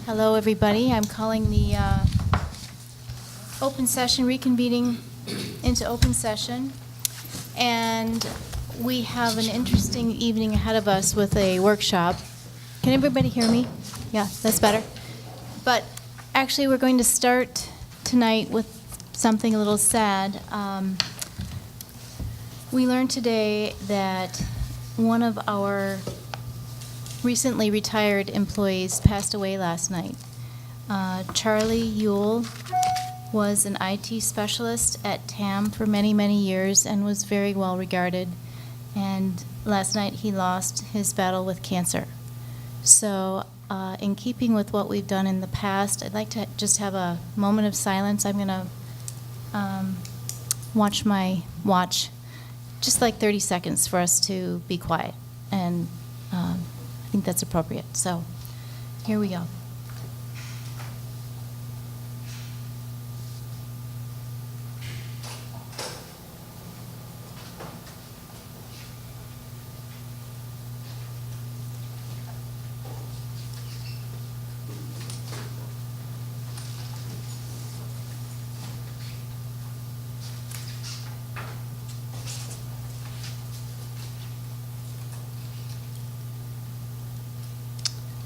Hello, everybody. I'm calling the open session, reconvening into open session. And we have an interesting evening ahead of us with a workshop. Can everybody hear me? Yeah, that's better. But actually, we're going to start tonight with something a little sad. We learned today that one of our recently retired employees passed away last night. Charlie Yule was an IT specialist at TAM for many, many years and was very well regarded. And last night he lost his battle with cancer. So in keeping with what we've done in the past, I'd like to just have a moment of silence. I'm going to watch my watch, just like 30 seconds for us to be quiet. And I think that's appropriate. So here we go.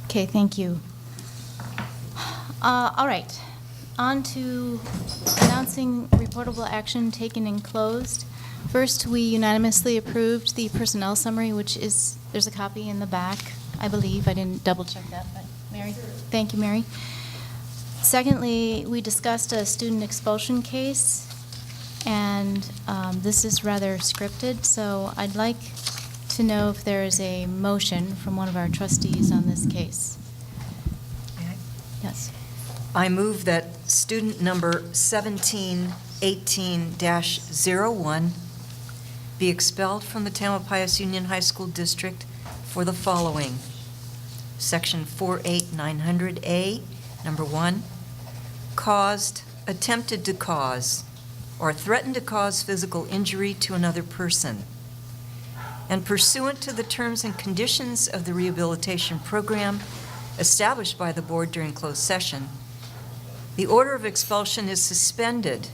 Okay, thank you. All right, on to announcing reportable action taken and closed. First, we unanimously approved the personnel summary, which is, there's a copy in the back, I believe. I didn't double check that, but Mary? Thank you, Mary. Secondly, we discussed a student expulsion case, and this is rather scripted, so I'd like to know if there is a motion from one of our trustees on this case. May I? Yes. I move that student number 1718-01 be expelled from the Tamalpais Union High School District for the following. Section 48900A, number 1, attempted to cause, or threatened to cause physical injury to another person. And pursuant to the terms and conditions of the rehabilitation program established by the board during closed session, the order of expulsion is suspended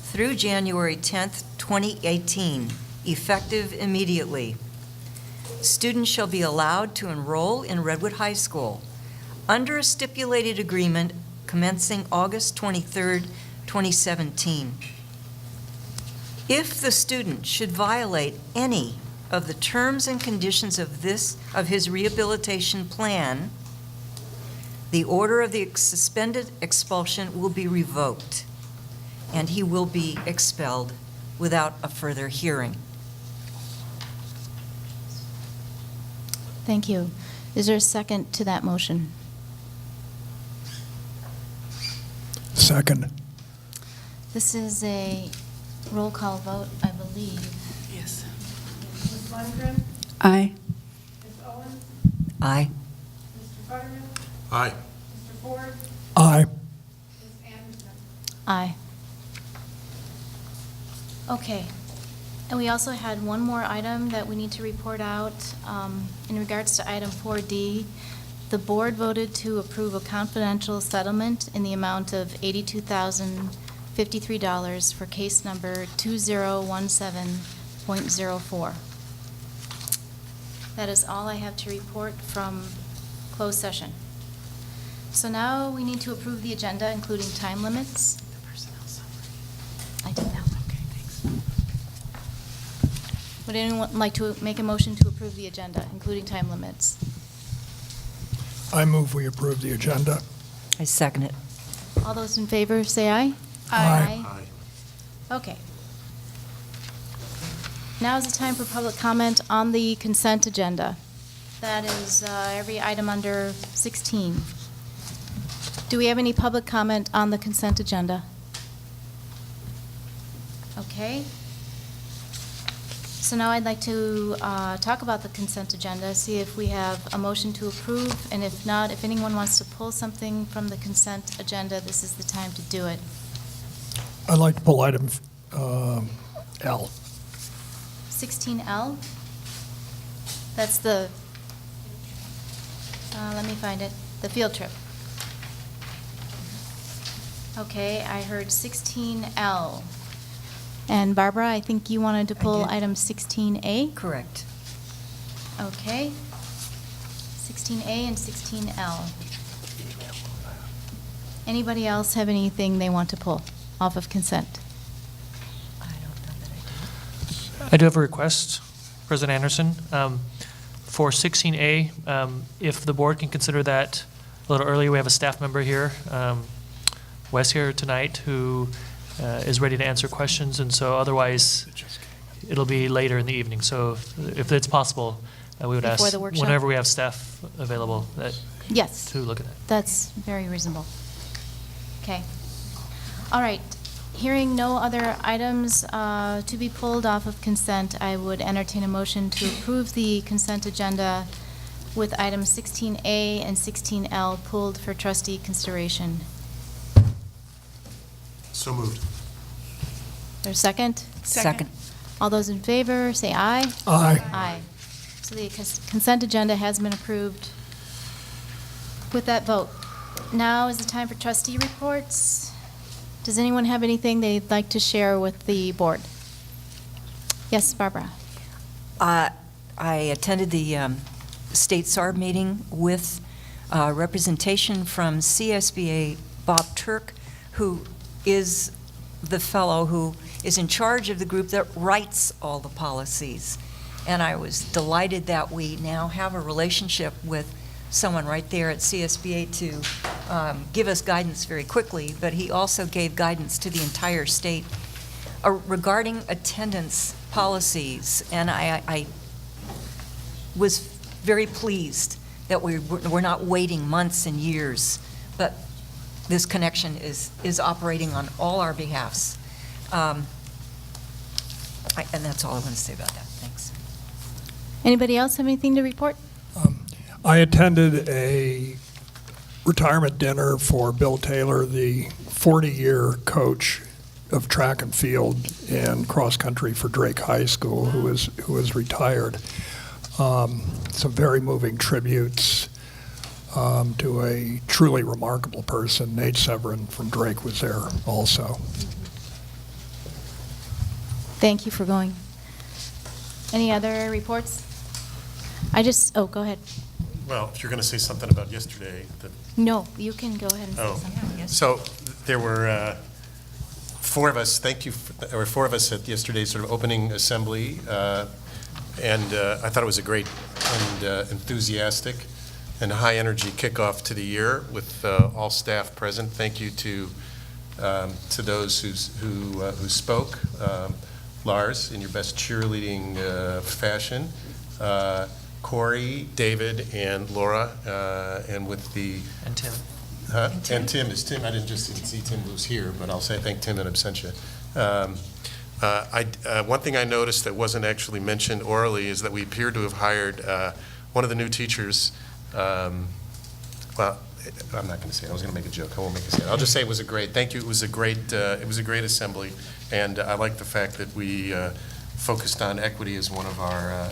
through January 10th, 2018, effective immediately. Students shall be allowed to enroll in Redwood High School under a stipulated agreement commencing August 23rd, 2017. If the student should violate any of the terms and conditions of his rehabilitation plan, the order of the suspended expulsion will be revoked, and he will be expelled without a further hearing. Thank you. Is there a second to that motion? Second. This is a roll call vote, I believe. Yes. Ms. Lundgren? Aye. Ms. Owens? Aye. Mr. Futterman? Aye. Mr. Ford? Aye. Ms. Anderson? Aye. Okay. And we also had one more item that we need to report out. In regards to item 4D, the board voted to approve a confidential settlement in the amount of $82,053 for case number 2017.04. That is all I have to report from closed session. So now we need to approve the agenda, including time limits. The personnel summary. I did that. Okay, thanks. Would anyone like to make a motion to approve the agenda, including time limits? I move we approve the agenda. I second it. All those in favor, say aye. Aye. Okay. Now is the time for public comment on the consent agenda. That is every item under 16. Do we have any public comment on the consent agenda? Okay. So now I'd like to talk about the consent agenda, see if we have a motion to approve, and if not, if anyone wants to pull something from the consent agenda, this is the time to do it. I'd like to pull item L. 16L? That's the, let me find it, the field trip. Okay, I heard 16L. And Barbara, I think you wanted to I pull did. item 16A? Correct. Okay. 16A and 16L. Anybody else have anything they want to pull off of consent? I don't know that I I do have a request, President Anderson. For 16A, if the board can consider that a little earlier, we have a staff member here, Wes here tonight, who is ready to answer questions, and so otherwise, it'll be later in the evening. So if it's possible, we would Before ask, the workshop? whenever we have staff available, that Yes. to look at that. That's very reasonable. Okay. All right. Hearing no other items to be pulled off of consent, I would entertain a motion to approve the consent agenda with items 16A and 16L pulled for trustee consideration. So moved. There's a second? did. Second. All those in favor, say aye. Aye. Aye. So the consent agenda has been approved with that vote. Now is the time for trustee reports. Does anyone have anything they'd like to share with the board? Yes, Barbara. I attended the state SARB meeting with representation from CSBA Bob Turk, who is the fellow who is in charge of the group that writes all the policies. And I was delighted that we now have a relationship with someone right there at CSBA to give us guidance very quickly, but he also gave guidance to the entire state regarding attendance policies. And I was very pleased that we're not waiting months and years, but this connection is operating on all our behalfs. And that's all I want to say about that. Thanks. Anybody else have anything to report? I attended a retirement dinner for Bill Taylor, the 40-year coach of track and field and cross country for Drake High School, who is retired. Some very moving tributes to a truly remarkable person. Nate Severin from Drake was there also. Thank you for going. Any other reports? Oh, go ahead. Well, if you're going to say something about yesterday, No, you can go ahead and say Oh. something. Yes. so there were four of us, there were four of us at yesterday's sort of opening assembly, and I thought it was a great and enthusiastic and high-energy kickoff to the year with all staff present. Thank you to those who spoke. Lars, in your best cheerleading fashion. Corey, David, and Laura, and with the... And Tim. And Tim. I didn't just see Tim who's here, but I'll say thank Tim in absentia. One thing I noticed that wasn't actually mentioned orally is that we appear to have hired one of the new teachers. Well, I'm not going to say it. I was going to make a joke. I won't make it say it. I'll just say it was a great. Thank you. It was a great assembly, and I like the fact that we focused on equity as one of our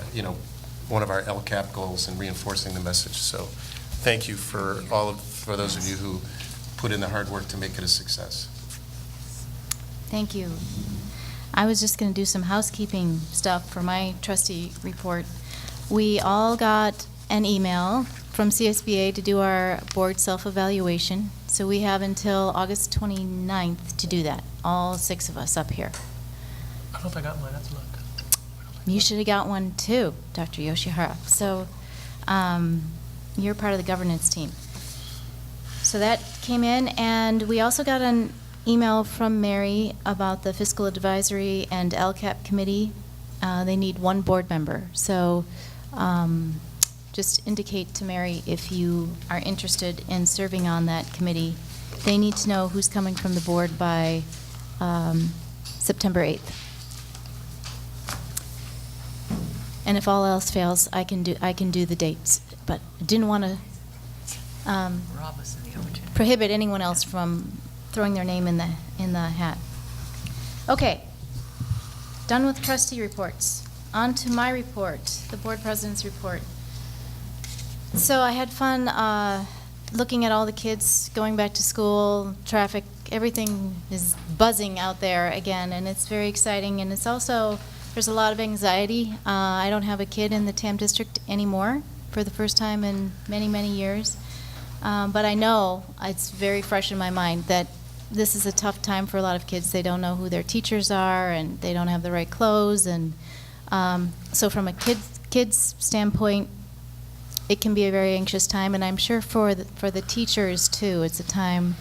LCAP goals and reinforcing the message. So, thank you for those of you who put in the hard work to make it a success. Thank you. I was just going to do some housekeeping stuff for my trustee report. We all got an email from CSBA to do our board self-evaluation. So we have until August 29th to do that, all 6 of us up here. I don't know if I got mine. That's a look. You should have got one too, Dr. Yoshihara. So you're part of the governance team. So that came in, and we also got an email from Mary about the Fiscal Advisory and LCAP Committee. They need 1 board member. So just indicate to Mary if you are interested in serving on that committee. They need to know who's coming from the board by September 8th. And if all else fails, I can do the dates, but I didn't want to Rob us of the opportunity. prohibit anyone else from throwing their name in the hat. Okay, done with trustee reports. On to my report, the board president's report. So I had fun looking at all the kids going back to school, traffic, everything is buzzing out there again, and it's very exciting. And it's also, there's a lot of anxiety. I don't have a kid in the TAM district anymore for the first time in many, many years. But I know it's very fresh in my mind that this is a tough time for a lot of kids. They don't know who their teachers are, and they don't have the right clothes. And so from a kid's standpoint, it can be a very anxious time, and I'm sure for the teachers too, it's a time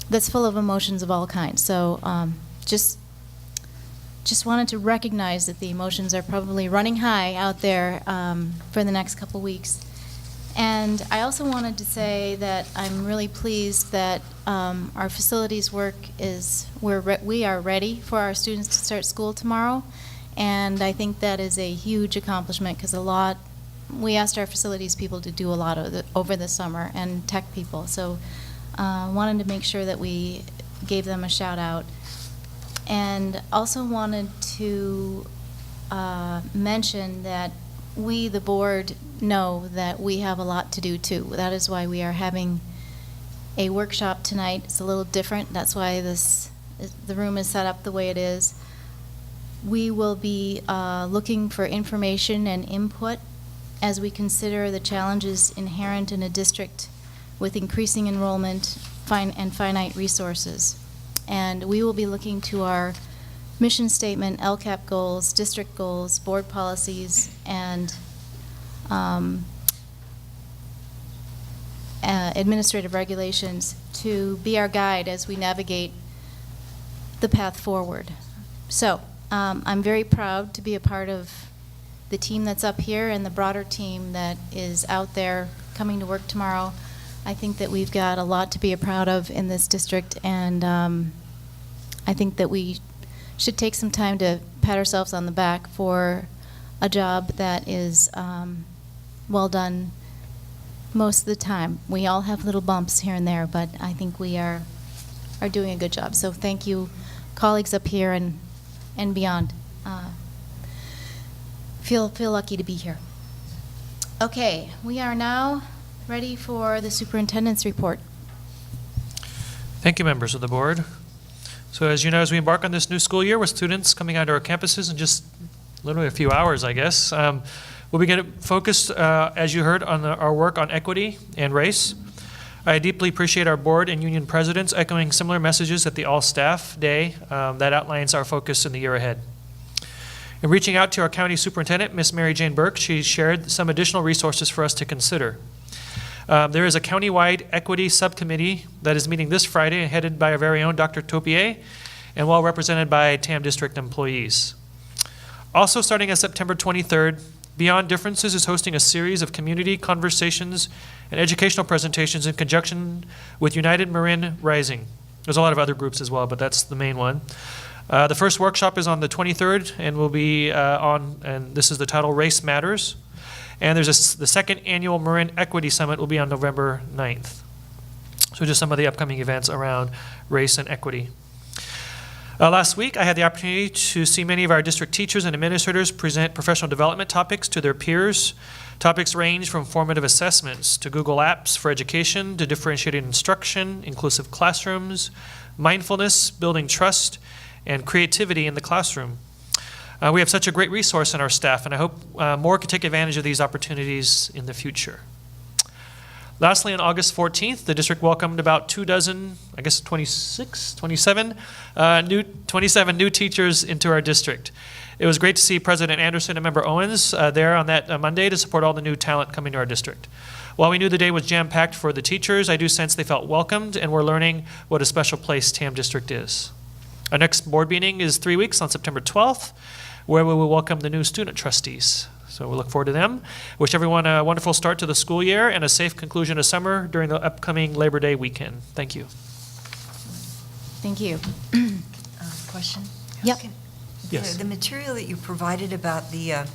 that's full of emotions of all kinds. So just wanted to recognize that the emotions are probably running high out there for the next couple weeks. And I also wanted to say that I'm really pleased that our facilities work is, we are ready for our students to start school tomorrow. And I think that is a huge accomplishment because we asked our facilities people to do a lot over the summer, and tech people. So wanted to make sure that we gave them a shout out. And also wanted to mention that we, the board, know that we have a lot to do too. That is why we are having a workshop tonight. It's a little different. That's why the room is set up the way it is. We will be looking for information and input as we consider the challenges inherent in a district with increasing enrollment and finite resources. And we will be looking to our mission statement, LCAP goals, district goals, board policies, and administrative regulations to be our guide as we navigate the path forward. So I'm very proud to be a part of the team that's up here and the broader team that is out there coming to work tomorrow. I think that we've got a lot to be proud of in this district, and I think that we should take some time to pat ourselves on the back for a job that is well done most of the time. We all have little bumps here and there, but I think we are doing a good job. So thank you, colleagues up here and beyond. Feel lucky to be here. Okay, we are now ready for the superintendent's report. Thank you, members of the board. So as you know, as we embark on this new school year with students coming onto our campuses in just literally a few hours, I guess, we'll begin focused, as you heard, on our work on equity and race. I deeply appreciate our board and union presidents echoing similar messages at the All-Staff Day that outlines our focus in the year ahead. In reaching out to our county superintendent, Miss Mary Jane Burke, she shared some additional resources for us to consider. There is a countywide equity subcommittee that is meeting this Friday, headed by our very own Dr. Topier, and well represented by TAM district employees. Also starting on September 23rd, Beyond Differences is hosting a series of community conversations and educational presentations in conjunction with United Marin Rising. There's a lot of other groups as well, but that's the main one. The first workshop is on the 23rd and will be and this is the title, Race Matters. And there's the second annual Marin Equity Summit will be on November 9th. So just some of the upcoming events around race and equity. Last week, I had the opportunity to see many of our district teachers and administrators present professional development topics to their peers. Topics range from formative assessments to Google Apps for education to differentiated instruction, inclusive classrooms, mindfulness, building trust, and creativity in the classroom. We have such a great resource in our staff, and I hope more can take advantage of these opportunities in the future. Lastly, on August 14th, the district welcomed about 27 new teachers into our district. It was great to see President Anderson and Member Owens there on that Monday to support all the new talent coming to our district. While we knew the day was jam-packed for the teachers, I do sense they felt welcomed and were learning what a special place TAM district is. Our next board meeting is 3 weeks on September 12th, where we will welcome the new student trustees. So we look forward to them. Wish everyone a wonderful start to the school year and a safe conclusion of summer during the upcoming Labor Day weekend. Thank you. Thank you. Question? Yep. Yes. The material that you provided about the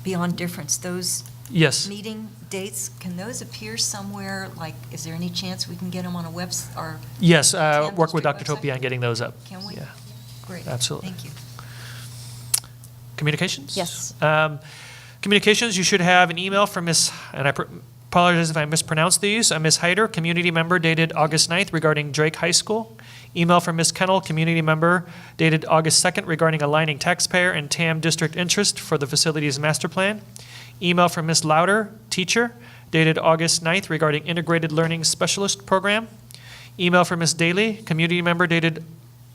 Beyond Difference, those Yes. meeting dates, can those appear somewhere? Like, is there any chance we can get them on a website or? Yes, TAM work with district Dr. website? Topia on getting those up. Can we? Yeah. Great. Absolutely. Thank you. Communications? Yes. Communications, you should have an email from Miss, and Apologize if I mispronounce these. Ms. Hyder, community member dated August 9th regarding Drake High School. Email from Ms. Kennel, community member dated August 2nd regarding aligning taxpayer and TAM district interest for the facilities master plan. Email from Ms. Louder, teacher, dated August 9th regarding integrated learning specialist program. Email from Ms. Daly, community member dated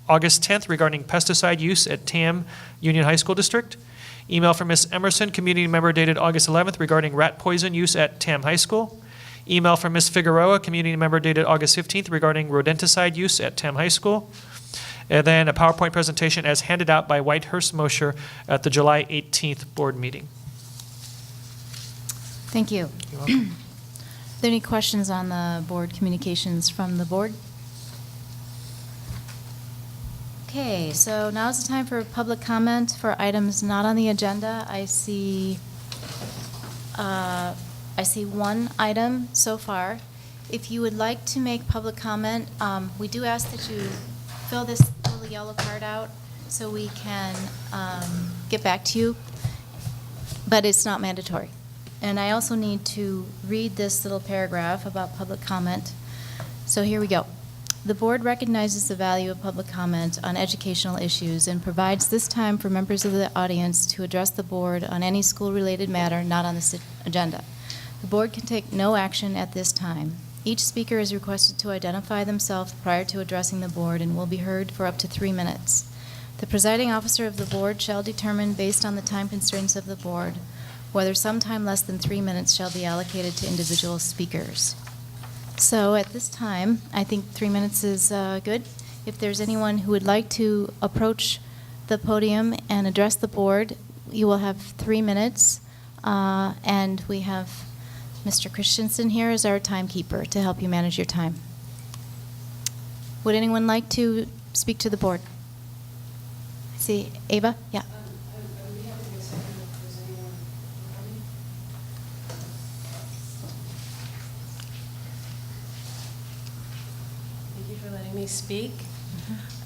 August 10th regarding pesticide use at TAM Union High School District. Email from Ms. Emerson, community member dated August 11th regarding rat poison use at TAM High School. Email from Ms. Figueroa, community member dated August 15th regarding rodenticide use at TAM High School. And then a PowerPoint presentation as handed out by Whitehurst Mosher at the July 18th board meeting. Thank you. You're welcome. Are there any questions on the board communications from the board? Okay, so now's the time for public comment for items not on the agenda. I see one item so far. If you would like to make public comment, we do ask that you fill this little yellow card out so we can get back to you, but it's not mandatory. And I also need to read this little paragraph about public comment. So here we go. The board recognizes the value of public comment on educational issues and provides this time for members of the audience to address the board on any school-related matter not on the agenda. The board can take no action at this time. Each speaker is requested to identify themselves prior to addressing the board and will be heard for up to 3 minutes. The presiding officer of the board shall determine, based on the time constraints of the board, whether some time less than 3 minutes shall be allocated to individual speakers. So at this time, I think 3 minutes is good. If there's anyone who would like to approach the podium and address the board, you will have 3 minutes. And we have Mr. Christensen here as our timekeeper to help you manage your time. Would anyone like to speak to the board? I see Ava? Yeah. Me speak.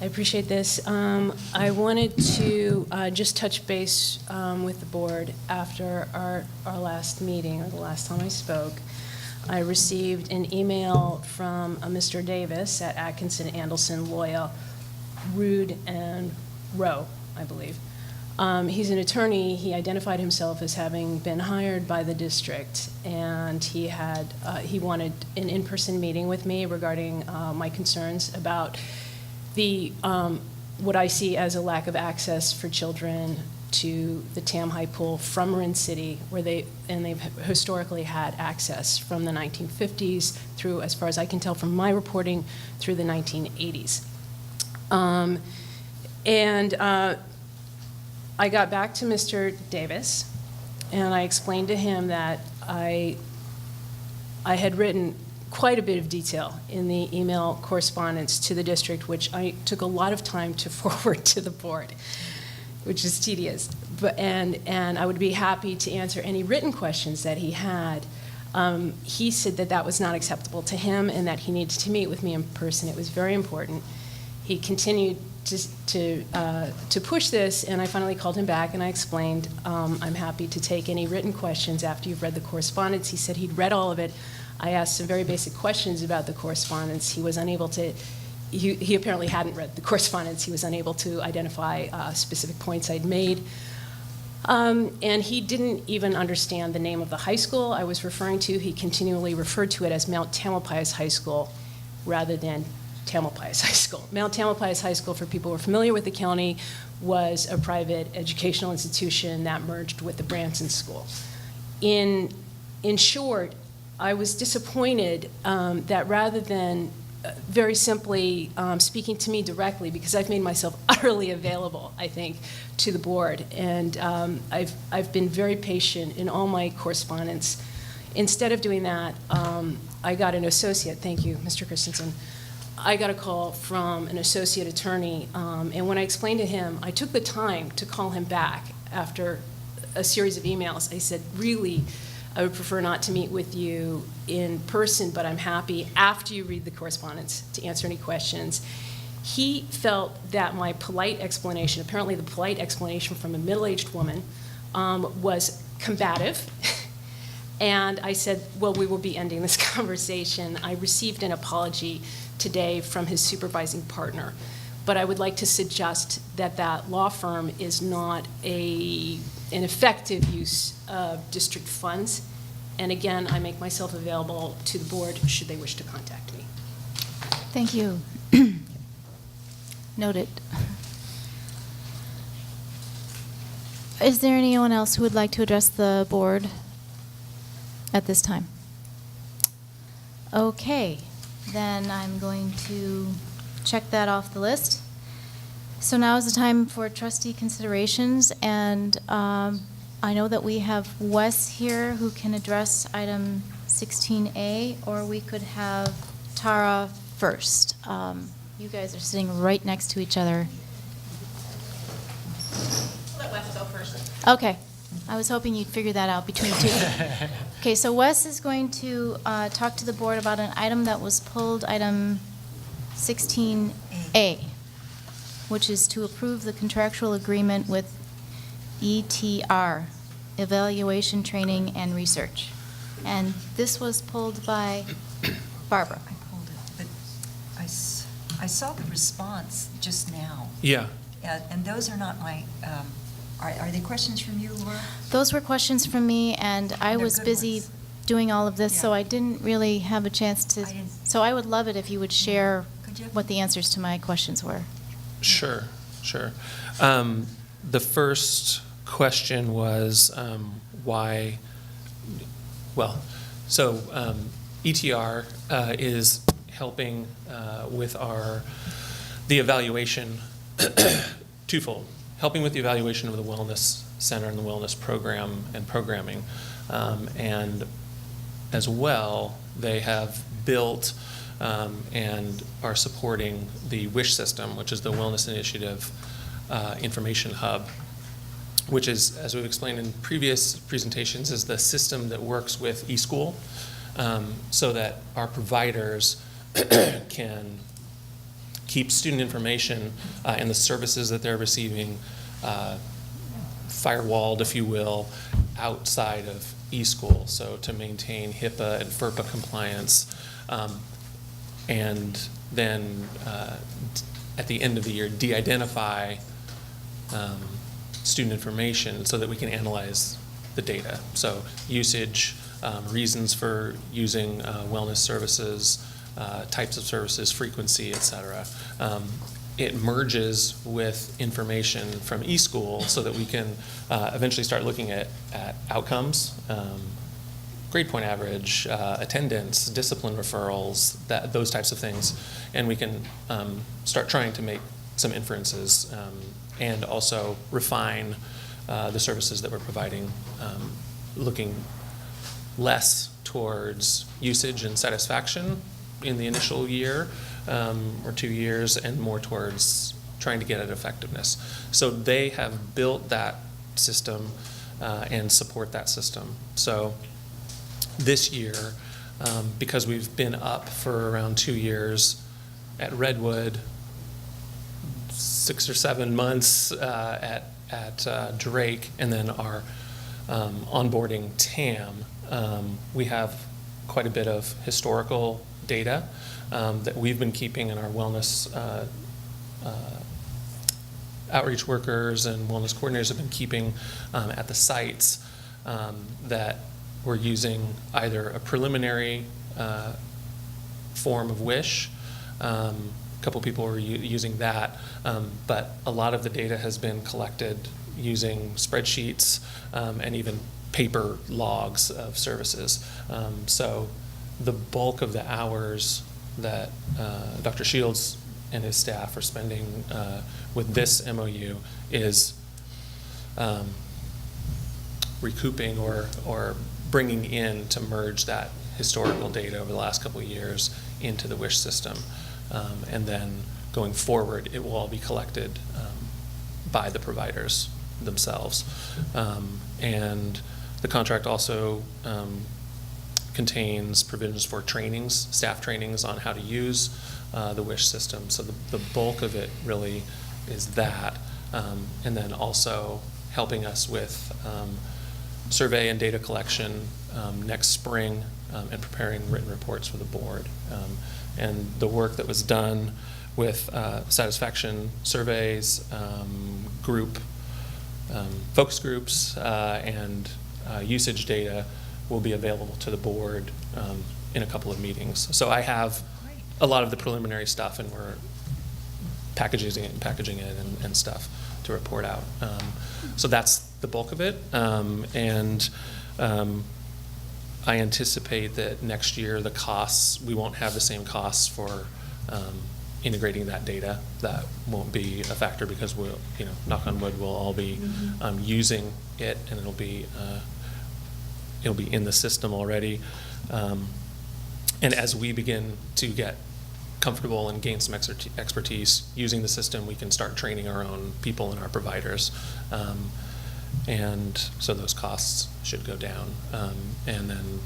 I appreciate this. I wanted to just touch base with the board after our last meeting, or the last time I spoke. I received an email from Mr. Davis at Atkinson, Andelson, Loya, Rood, and Rowe, I believe. He's an attorney. He identified himself as having been hired by the district, and he wanted an in-person meeting with me regarding my concerns about the what I see as a lack of access for children to the Tam High Pool from Marin City, where they've historically had access from the 1950s through, as far as I can tell from my reporting, through the 1980s. I got back to Mr. Davis, and I explained to him that I had written quite a bit of detail in the email correspondence to the district, which I took a lot of time to forward to the board, which is tedious. And I would be happy to answer any written questions that he had. He said that that was not acceptable to him and that he needed to meet with me in person. It was very important. He continued to push this, and I finally called him back and I explained, I'm happy to take any written questions after you've read the correspondence. He said he'd read all of it. I asked some very basic questions about the correspondence. He was unable to, he apparently hadn't read the correspondence. He was unable to identify specific points I'd made. And he didn't even understand the name of the high school I was referring to. He continually referred to it as Mount Tamalpais High School rather than Tamalpais High School. Mount Tamalpais High School, for people who are familiar with the county, was a private educational institution that merged with the Branson School. In short, I was disappointed that rather than very simply speaking to me directly, because I've made myself utterly available, I think, to the board, and I've been very patient in all my correspondence. Instead of doing that, I got an associate, thank you, Mr. Christensen, I got a call from an associate attorney, and when I explained to him, I took the time to call him back after a series of emails. I said, really, I would prefer not to meet with you in person, but I'm happy after you read the correspondence to answer any questions. He felt that my polite explanation, apparently the polite explanation from a middle-aged woman, was combative And I said, well, we will be ending this conversation. I received an apology today from his supervising partner, but I would like to suggest that that law firm is not an effective use of district funds. And again, I make myself available to the board should they wish to contact me. Thank you. Noted. Is there anyone else who would like to address the board at this time? Okay, then I'm going to check that off the list. So now is the time for trustee considerations, and I know that we have Wes here who can address item 16A, or we could have Tara first. You guys are sitting right next to each other. Let Wes go first. Okay. I was hoping you'd figure that out between two. Okay, so Wes is going to talk to the board about an item that was pulled, item 16A, which is to approve the contractual agreement with ETR, Evaluation, Training, and Research. And this was pulled by Barbara. I pulled it, but I saw the response just now. Yeah. And those are not my, are they questions from you, Laura? Those were questions from me, and I They're was good busy ones. doing all of this, so Yeah. I didn't really have a chance to. I didn't- So I would love it if you would share Could you? what the answers to my questions were. Sure. The first question was why, ETR is helping with the evaluation, twofold, helping with the evaluation of the Wellness Center and the Wellness Program and programming. And as well, they have built and are supporting the WISH system, which is the Wellness Initiative Information Hub, which is, as we've explained in previous presentations, is the system that works with eSchool so that our providers can keep student information and the services that they're receiving firewalled, if you will, outside of eSchool, so to maintain HIPAA and FERPA compliance. And then at the end of the year, de-identify student information so that we can analyze the data. So usage, reasons for using wellness services, types of services, frequency, et cetera. It merges with information from eSchool so that we can eventually start looking at outcomes, grade point average, attendance, discipline referrals, those types of things. And we can start trying to make some inferences and also refine the services that we're providing, looking less towards usage and satisfaction in the initial year or 2 years, and more towards trying to get at effectiveness. So they have built that system and support that system. So this year, because we've been up for around 2 years at Redwood, 6 or 7 months at Drake, and then our onboarding TAM, we have quite a bit of historical data that we've been keeping, and our wellness outreach workers and wellness coordinators have been keeping at the sites that we're using either a preliminary form of WISH. A couple people were using that, but a lot of the data has been collected using spreadsheets and even paper logs of services. So the bulk of the hours that Dr. Shields and his staff are spending with this MOU is recouping or bringing in to merge that historical data over the last couple of years into the WISH system. And then going forward, it will all be collected by the providers themselves. And the contract also contains provisions for trainings, staff trainings on how to use the WISH system. So the bulk of it really is that. And then also helping us with survey and data collection next spring and preparing written reports for the board. And the work that was done with satisfaction surveys, group focus groups, and usage data will be available to the board in a couple of meetings. So I have a lot of the preliminary stuff, and we're packaging it and stuff to report out. So that's the bulk of it. I anticipate that next year the costs, we won't have the same costs for integrating that data. That won't be a factor because we'll, knock on wood, we'll all be using it, and it'll be in the system already. And as we begin to get comfortable and gain some expertise using the system, we can start training our own people and our providers. And so those costs should go down. And then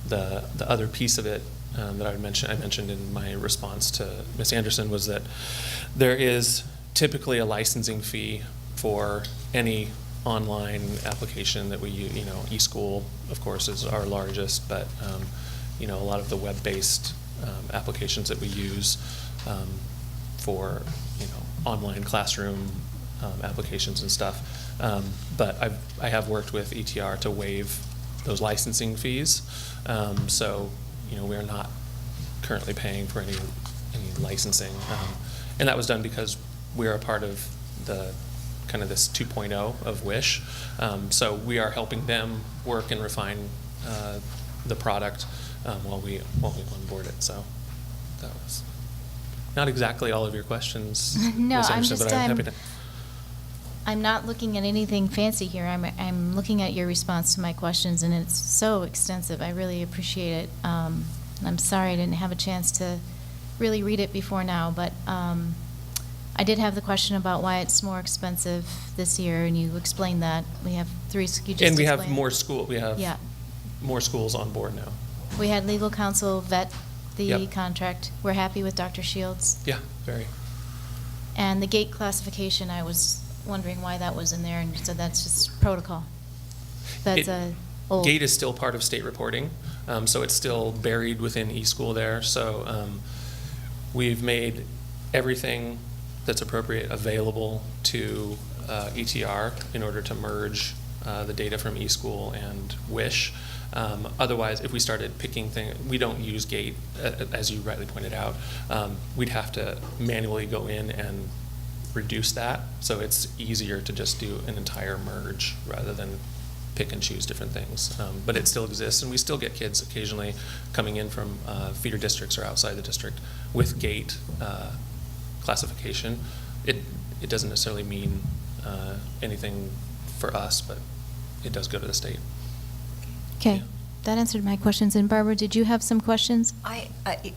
the other piece of it that I mentioned in my response to Ms. Anderson was that there is typically a licensing fee for any online application that we use. eSchool, of course, is our largest, but a lot of the web-based applications that we use for online classroom applications and stuff. But I have worked with ETR to waive those licensing fees. So we are not currently paying for any licensing, and that was done because we are a part of the kind of this 2.0 of WISH. So we are helping them work and refine the product while we onboard it. So that was not exactly all of your questions, No, Ms. I'm Anderson, just, but I'm happy to. I'm not looking at anything fancy here. I'm looking at your response to my questions, and it's so extensive. I really appreciate it. I'm sorry I didn't have a chance to really read it before now, but I did have the question about why it's more expensive this year, and you explained that. We have 3 schools. And we have more We have Yeah. more schools on board now. We had legal counsel vet the Yep. contract. We're happy with Dr. Shields. Yeah, very. And the gate classification, I was wondering why that was in there, and you said that's just protocol. That's old. Gate is still part of state reporting, so it's still buried within eSchool there. So we've made everything that's appropriate available to ETR in order to merge the data from eSchool and WISH. Otherwise, if we started picking things, we don't use Gate, as you rightly pointed out. We'd have to manually go in and reduce that, so it's easier to just do an entire merge rather than pick and choose different things. But it still exists, and we still get kids occasionally coming in from feeder districts or outside the district with Gate classification. It doesn't necessarily mean anything for us, but it does go to the state. Okay, Yeah. that answered my questions. And Barbara, did you have some questions?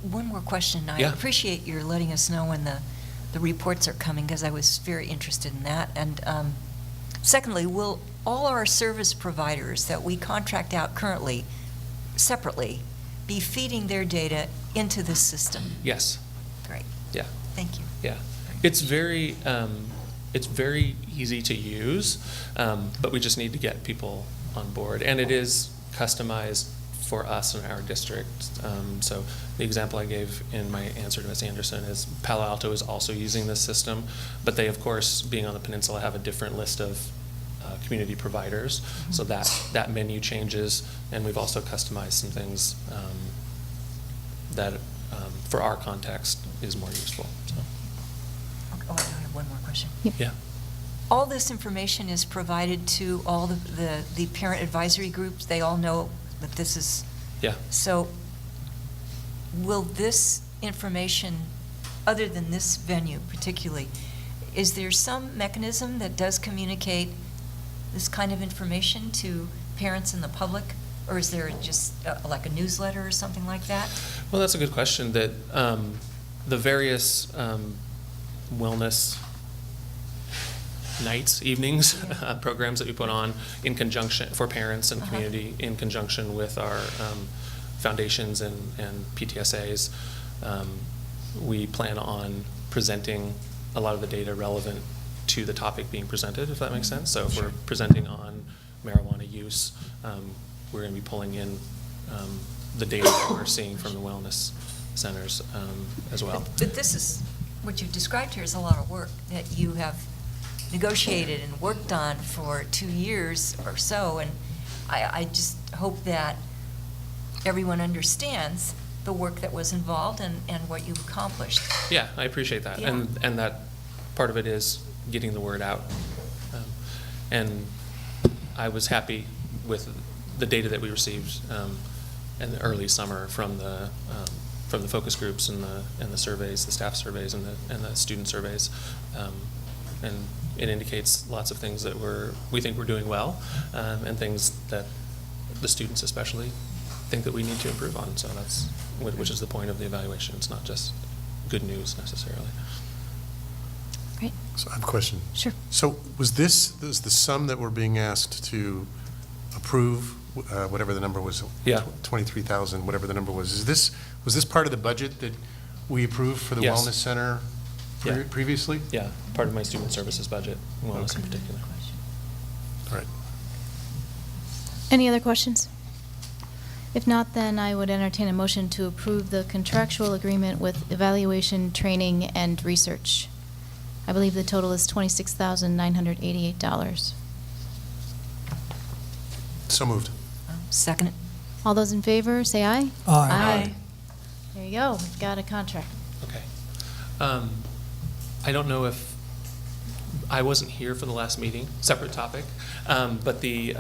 One more question. I Yeah. appreciate your letting us know when the reports are coming, because I was very interested in that. And secondly, will all our service providers that we contract out currently separately be feeding their data into this system? Yes. Great. Yeah. Thank you. Yeah. It's very easy to use, but we just need to get people on board, and it is customized for us in our district. So the example I gave in my answer to Ms. Anderson is Palo Alto is also using this system, but they, of course, being on the peninsula, have a different list of community providers. So that menu changes, and we've also customized some things that, for our context, is more useful. So. Oh, I have one more question. Yeah. All this information is provided to all the parent advisory groups? They all know that this is... Yeah. So will this information, other than this venue particularly, is there some mechanism that does communicate this kind of information to parents and the public? Or is there just like a newsletter or something like that? Well, that's a good question. That the various wellness nights, evenings, programs that we put on in conjunction for parents and community, in conjunction with our foundations and PTSAs, we plan on presenting a lot of the data relevant to the topic being presented, if that makes sense. So if we're presenting on marijuana use. We're going to be pulling in the data that we're seeing from the wellness centers as well. But this is, what you've described here is a lot of work that you have negotiated and worked on for 2 years or so, and I just hope that everyone understands the work that was involved and what you've accomplished. Yeah, I appreciate that. Yeah. And that part of it is getting the word out. And I was happy with the data that we received in the early summer from the focus groups and the surveys, the staff surveys and the student surveys. And it indicates lots of things that we think we're doing well, and things that the students especially think that we need to improve on. So that's, which is the point of the evaluation. It's not just good news necessarily. Great. So I have a question. Sure. So was the sum that we're being asked to approve, whatever the number was? Yeah. 23,000, whatever the number was. Was this part of the budget that we approved for the Yes. Wellness Center Yeah. previously? Yeah, part of my student services budget, wellness in Okay. particular. All right. Any other questions? If not, then I would entertain a motion to approve the contractual agreement with evaluation, training, and research. I believe the total is $26,988. So moved. Second it. All those in favor, say aye. Aye. There you go, we've got a contract. Okay. I don't know if, I wasn't here for the last meeting, separate topic, but the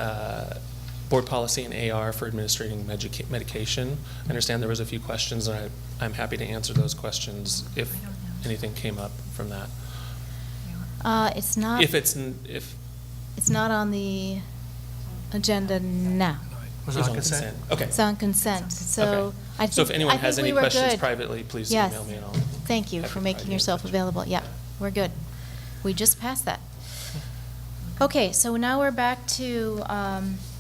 board policy and AR for administrating medication, I understand there was a few questions, and I'm happy to answer those questions if anything came up from that. It's not. If it's not on the agenda now. it was on consent. Okay. It's on consent, so Okay. I think. So if anyone I has think any we were questions good. privately, please Yes. email me and I'll. Thank you happy for to making provide you yourself with questions. available. Yeah, we're good. We just passed that. Okay, so now we're back to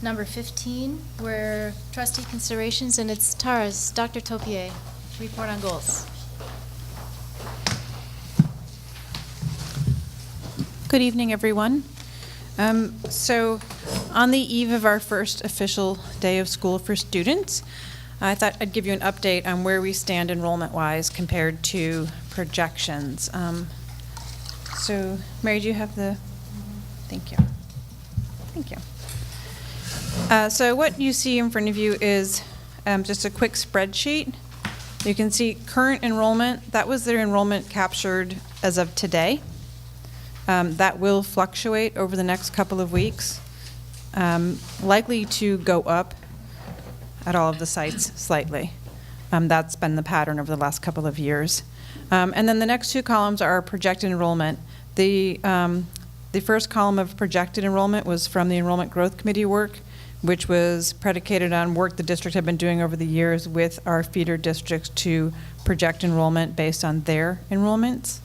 number 15, where trustee considerations, and it's Tara's, Dr. Topier, report on goals. Good evening, everyone. So on the eve of our first official day of school for students, I thought I'd give you an update on where we stand enrollment-wise compared to projections. So, Mary, do you have the, thank you. Thank you. So what you see in front of you is just a quick spreadsheet. You can see current enrollment. That was their enrollment captured as of today. That will fluctuate over the next couple of weeks, likely to go up at all of the sites slightly. That's been the pattern over the last couple of years. And then the next two columns are projected enrollment. The first column of projected enrollment was from the Enrollment Growth Committee work, which was predicated on work the district had been doing over the years with our feeder districts to project enrollment based on their enrollments.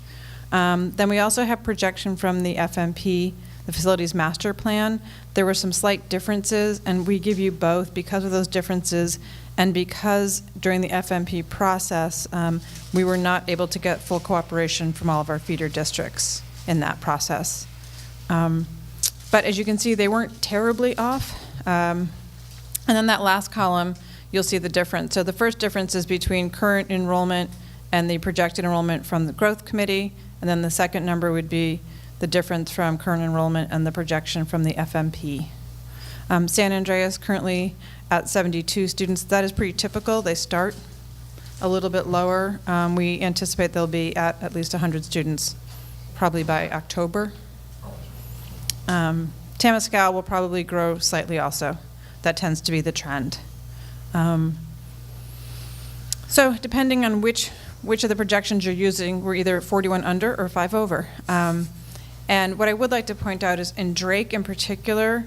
Then we also have projection from the FMP, the Facilities Master Plan. There were some slight differences, and we give you both because of those differences and because during the FMP process, we were not able to get full cooperation from all of our feeder districts in that process. But as you can see, they weren't terribly off. And then that last column, you'll see the difference. So the first difference is between current enrollment and the projected enrollment from the Growth Committee. And then the second number would be the difference from current enrollment and the projection from the FMP. San Andreas currently at 72 students. That is pretty typical. They start a little bit lower. We anticipate they'll be at least 100 students probably by October. Temescal will probably grow slightly also. That tends to be the trend. So depending on which of the projections you're using, we're either 41 under or 5 over. And what I would like to point out is in Drake in particular,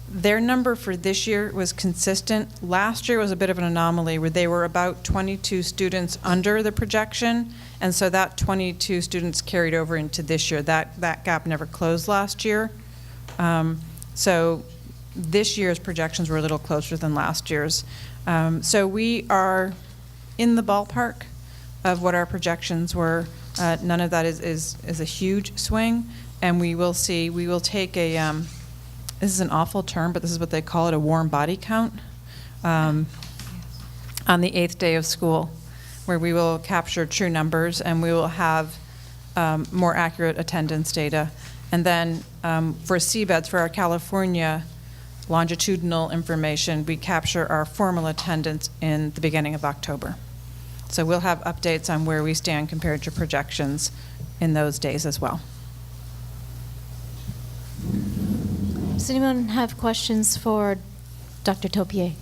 their number for this year was consistent. Last year was a bit of an anomaly where they were about 22 students under the projection, and so that 22 students carried over into this year. That gap never closed last year. So this year's projections were a little closer than last year's. So we are in the ballpark of what our projections were. None of that is a huge swing, and we will see. We will take a this is an awful term, but this is what they call it, a warm body count, on the 8th day of school, where we will capture true numbers and we will have more accurate attendance data. And then for seabeds, for our California longitudinal information, we capture our formal attendance in the beginning of October. So we'll have updates on where we stand compared to projections in those days as well. Does anyone have questions for Dr. Topier?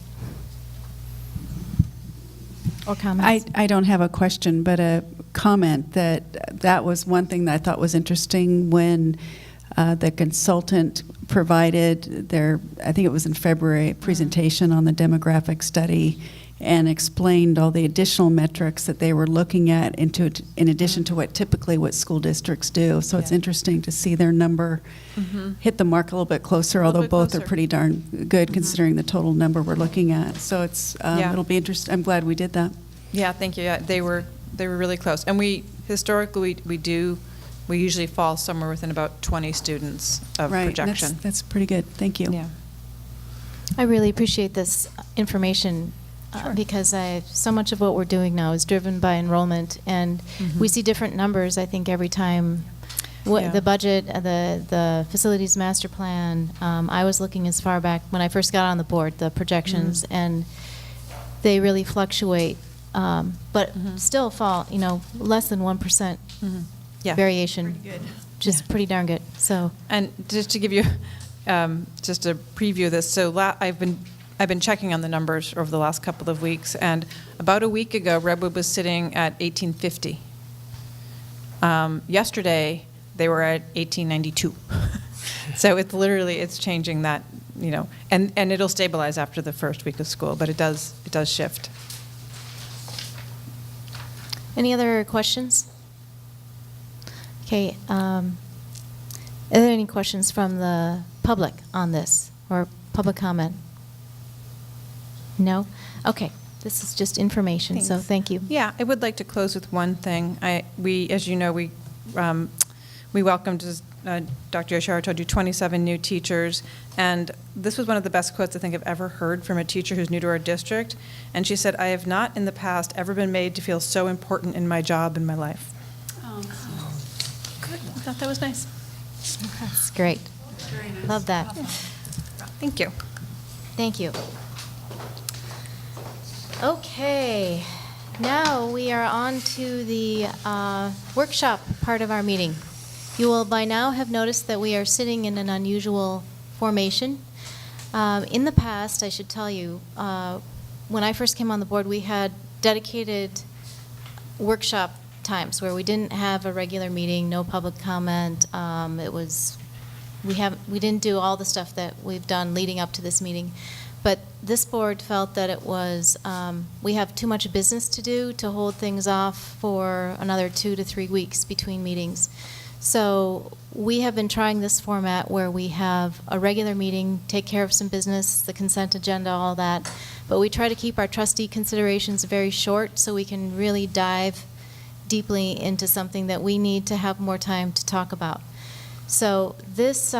Or comments? I don't have a question, but a comment that was one thing that I thought was interesting when the consultant provided their, I think it was in February, presentation on the demographic study and explained all the additional metrics that they were looking at in addition to what school districts do. So it's Yeah. interesting to see their number hit the mark a little bit closer, A little although bit both closer. are pretty darn good considering the total number we're looking at. So it's Yeah. it'll be interesting. I'm glad we did that. Yeah, thank you. Yeah, they were really close. And we, historically, we usually fall somewhere within about 20 students of Right. projection. That's pretty good. Thank you. Yeah. I really appreciate this information Sure. because so much of what we're doing now is driven by enrollment, and we see different numbers, I think, every time. Yeah. The budget, the facilities master plan, I was looking as far back when I first got on the board, the projections, and they really fluctuate, but still fall, less than 1% Yeah. variation. Pretty good. Just Yeah. pretty darn good. So, And just to give you just a preview of this, so I've been checking on the numbers over the last couple of weeks, and about a week ago, Redwood was sitting at 1850. Yesterday, they were at 1892. So it's changing that, and it'll stabilize after the first week of school, but it does shift. any other questions? Okay. Are there any questions from the public on this, or public comment? No? Okay. This is just information, so Thanks. thank you. Yeah, I would like to close with one thing. As you know, we welcomed, as Dr. Yoshihara told you, 27 new teachers, and this was one of the best quotes I think I've ever heard from a teacher who's new to our district. And she said, "I have not in the past ever been made to feel so important in my job in my life." Good. I thought that was nice. That's great. Love that. Thank you. Thank you. Okay, now we are on to the workshop part of our meeting. You will by now have noticed that we are sitting in an unusual formation. In the past, I should tell you, when I first came on the board, we had dedicated workshop times where we didn't have a regular meeting, no public comment. We didn't do all the stuff that we've done leading up to this meeting. But this board felt that it was, we have too much business to do to hold things off for another 2 to 3 weeks between meetings. So we have been trying this format where we have a regular meeting, take care of some business, the consent agenda, all that. But we try to keep our trustee considerations very short so we can really dive deeply into something that we need to have more time to talk about. So this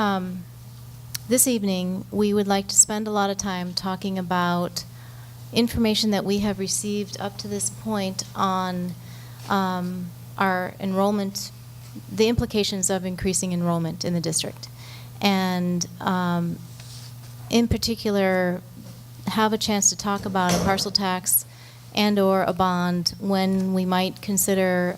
evening, we would like to spend a lot of time talking about information that we have received up to this point on our enrollment, the implications of increasing enrollment in the district. And in particular, have a chance to talk about a parcel tax and/or a bond, when we might consider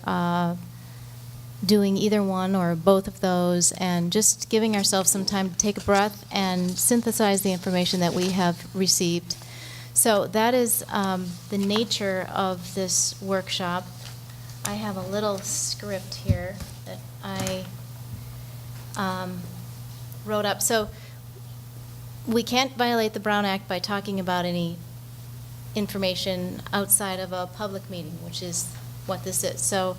doing either one or both of those, and just giving ourselves some time to take a breath and synthesize the information that we have received. So that is the nature of this workshop. I have a little script here that I wrote up. So we can't violate the Brown Act by talking about any information outside of a public meeting, which is what this is. So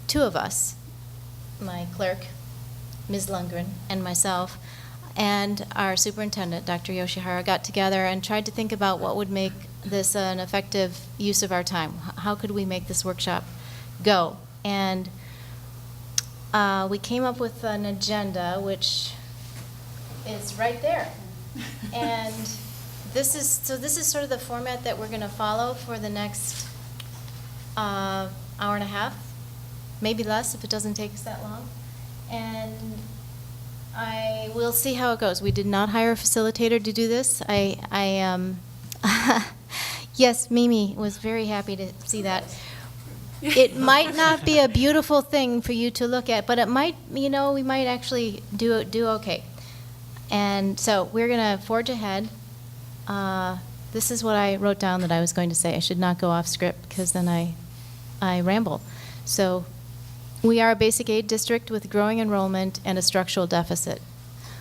two of us, my clerk, Ms. Lundgren, and myself, and our superintendent, Dr. Yoshihara, got together and tried to think about what would make this an effective use of our time. How could we make this workshop go? And we came up with an agenda, which is right there. And this is sort of the format that we're going to follow for the next hour and a half, maybe less if it doesn't take us that long. And I will see how it goes. We did not hire a facilitator to do this. Yes, Mimi was very happy to see that. It might not be a beautiful thing for you to look at, but it might, we might actually do okay. And so we're going to forge ahead. This is what I wrote down that I was going to say. I should not go off script because then I ramble. So we are a basic aid district with growing enrollment and a structural deficit.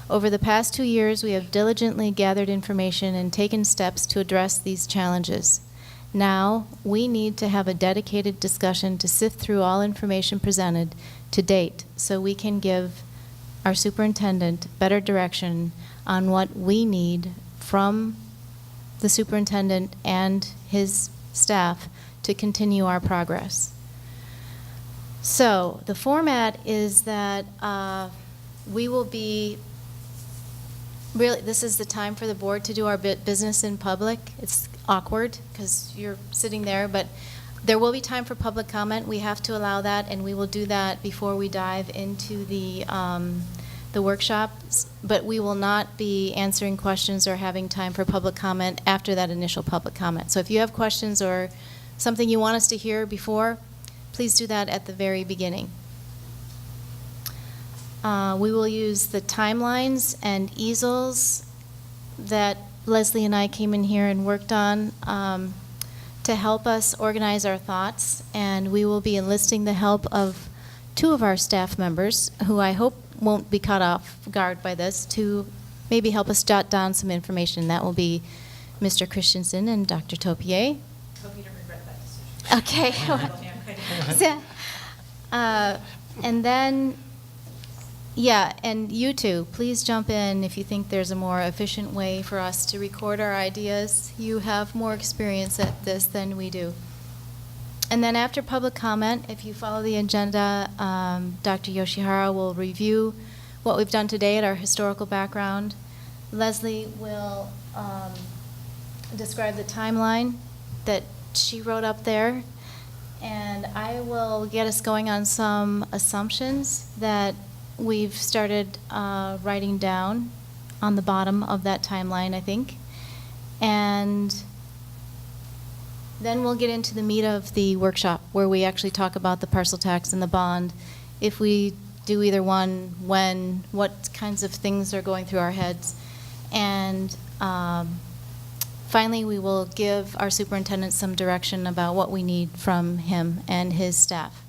Over the past 2 years, we have diligently gathered information and taken steps to address these challenges. Now, we need to have a dedicated discussion to sift through all information presented to date so we can give our superintendent better direction on what we need from the superintendent and his staff to continue our progress. So the format is that we will be, really, this is the time for the board to do our business in public. It's awkward because you're sitting there, but there will be time for public comment. We have to allow that, and we will do that before we dive into the workshops, but we will not be answering questions or having time for public comment after that initial public comment. So if you have questions or something you want us to hear before, please do that at the very beginning. We will use the timelines and easels that Leslie and I came in here and worked on to help us organize our thoughts, and we will be enlisting the help of 2 of our staff members who I hope won't be caught off guard by this to maybe help us jot down some information. That will be Mr. Christensen and Dr. Topier. Hope you don't regret that decision. Okay. And then, yeah, and you two, please jump in if you think there's a more efficient way for us to record our ideas. You have more experience at this than we do. And then after public comment, if you follow the agenda, Dr. Yoshihara will review what we've done today at our historical background. Leslie will describe the timeline that she wrote up there. And I will get us going on some assumptions that we've started writing down on the bottom of that timeline, I think. And then we'll get into the meat of the workshop where we actually talk about the parcel tax and the bond. If we do either one, when, what kinds of things are going through our heads. And finally, we will give our superintendent some direction about what we need from him and his staff.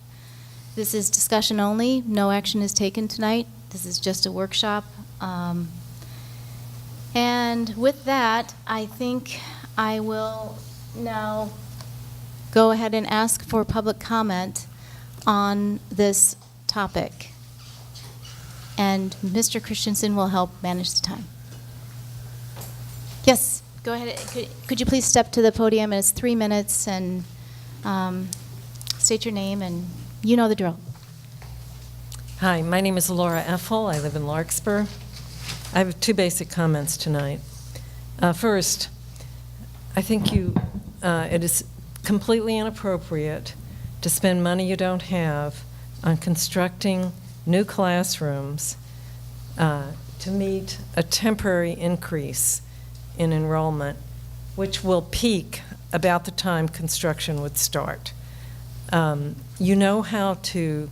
This is discussion only. No action is taken tonight. This is just a workshop. And with that, I think I will now go ahead and ask for public comment on this topic. And Mr. Christensen will help manage the time. Yes, go ahead. Could you please step to the podium? And it's 3 minutes, and state your name, and you know the drill. Hi, my name is Laura Effel. I live in Larkspur. I have 2 basic comments tonight. First, I think it is completely inappropriate to spend money you don't have on constructing new classrooms to meet a temporary increase in enrollment, which will peak about the time construction would start. You know how to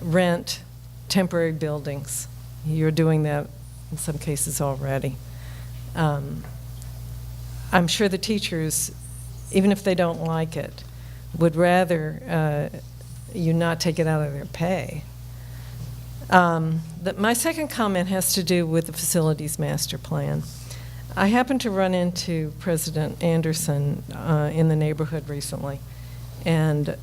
rent temporary buildings. You're doing that in some cases already. I'm sure the teachers, even if they don't like it, would rather you not take it out of their pay. My second comment has to do with the facilities master plan. I happened to run into President Anderson in the neighborhood recently, and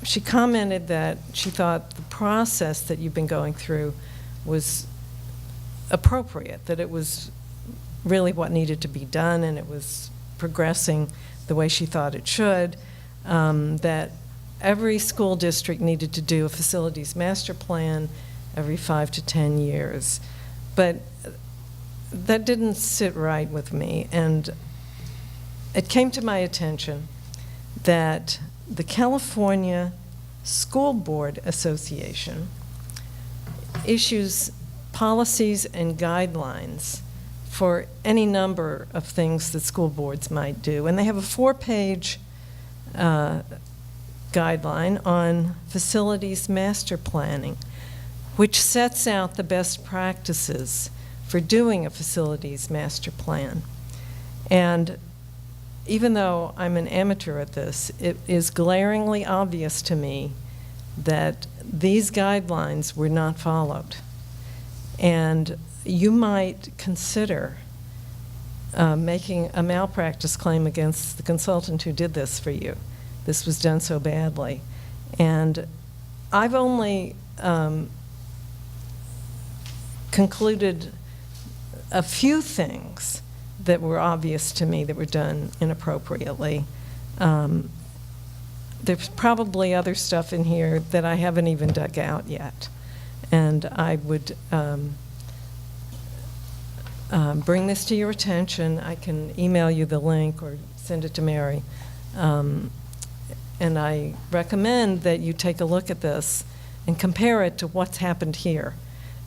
she commented that she thought the process that you've been going through was appropriate, that it was really what needed to be done, and it was progressing the way she thought it should, that every school district needed to do a facilities master plan every 5 to 10 years. But that didn't sit right with me, and it came to my attention that the California School Board Association issues policies and guidelines for any number of things that school boards might do. And they have a 4-page guideline on facilities master planning, which sets out the best practices for doing a facilities master plan. And even though I'm an amateur at this, it is glaringly obvious to me that these guidelines were not followed. And you might consider making a malpractice claim against the consultant who did this for you. This was done so badly. And I've only concluded a few things that were obvious to me that were done inappropriately. There's probably other stuff in here that I haven't even dug out yet. And I would bring this to your attention. I can email you the link or send it to Mary. And I recommend that you take a look at this and compare it to what's happened here.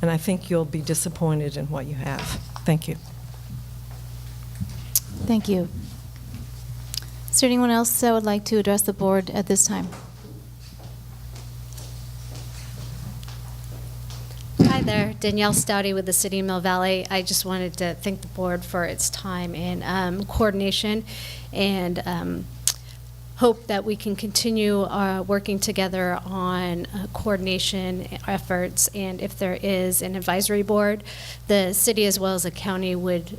And I think you'll be disappointed in what you have. Thank you. Thank you. Is there anyone else that would like to address the board at this time? Hi there, Danielle Stouty with the City of Mill Valley. I just wanted to thank the board for its time and coordination, and hope that we can continue working together on coordination efforts. And if there is an advisory board, the city as well as the county would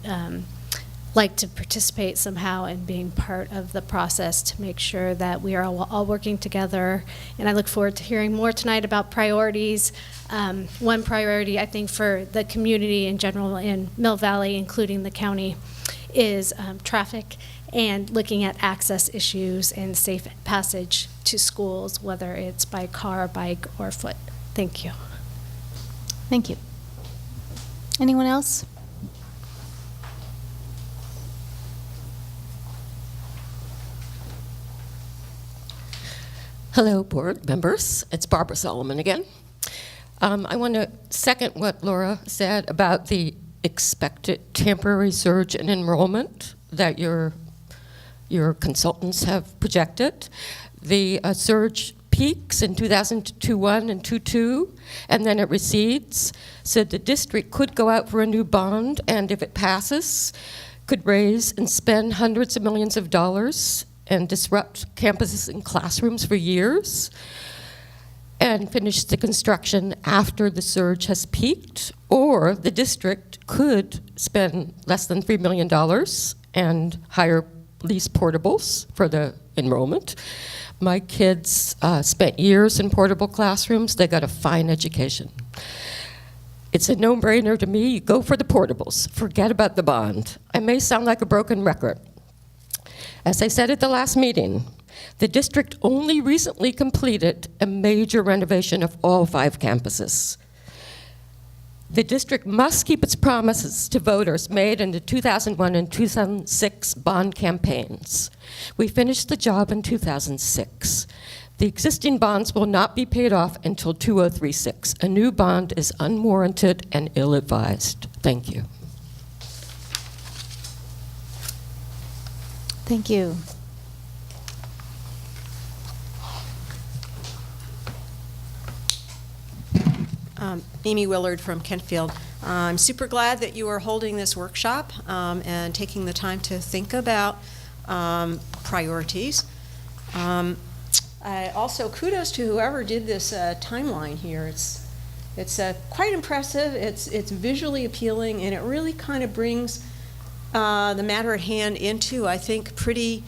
like to participate somehow in being part of the process to make sure that we are all working together. And I look forward to hearing more tonight about priorities. One priority, I think, for the community in general in Mill Valley, including the county, is traffic and looking at access issues and safe passage to schools, whether it's by car, bike, or foot. Thank you. Thank you. Anyone else? Hello, board members. It's Barbara Solomon again. I want to second what Laura said about the expected temporary surge in enrollment that your consultants have projected. The surge peaks in 2021 and 22, and then it recedes. So the district could go out for a new bond, and if it passes, could raise and spend hundreds of millions of dollars and disrupt campuses and classrooms for years, and finish the construction after the surge has peaked. Or the district could spend less than $3 million and hire lease portables for the enrollment. My kids spent years in portable classrooms. They got a fine education. It's a no-brainer to me. Go for the portables. Forget about the bond. I may sound like a broken record. As I said at the last meeting, the district only recently completed a major renovation of all 5 campuses. The district must keep its promises to voters made in the 2001 and 2006 bond campaigns. We finished the job in 2006. The existing bonds will not be paid off until 2036. A new bond is unwarranted and ill-advised. Thank you. Thank you. Amy Willard from Kentfield. I'm super glad that you are holding this workshop and taking the time to think about priorities. I also kudos to whoever did this timeline here. It's quite impressive. It's visually appealing, and it really kind of brings the matter at hand into, I think, pretty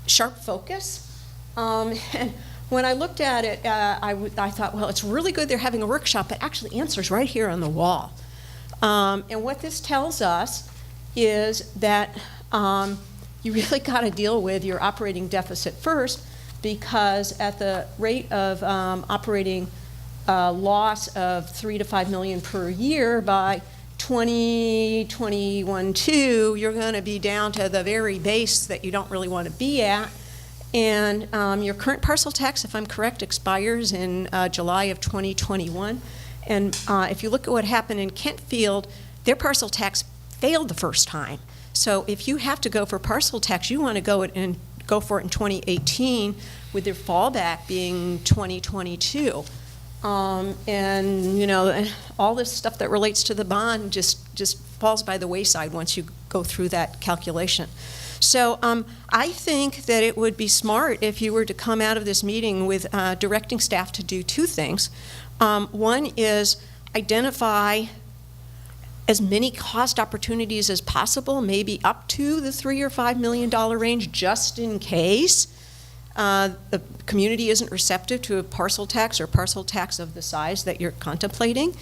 sharp focus. And when I looked at it, I thought, well, it's really good they're having a workshop, but actually answers right here on the wall. And what this tells us is that you really got to deal with your operating deficit first, because at the rate of operating loss of $3 to $5 million per year by 2021-2, you're going to be down to the very base that you don't really want to be at. And your current parcel tax, if I'm correct, expires in July of 2021. And if you look at what happened in Kentfield, their parcel tax failed the first time. So if you have to go for parcel tax, you want to go for it in 2018, with their fallback being 2022. And you know, all this stuff that relates to the bond just falls by the wayside once you go through that calculation. So I think that it would be smart if you were to come out of this meeting with directing staff to do two things. One is identify as many cost opportunities as possible, maybe up to the $3 or $5 million range, just in case the community isn't receptive to a parcel tax or parcel tax of the size that you're contemplating.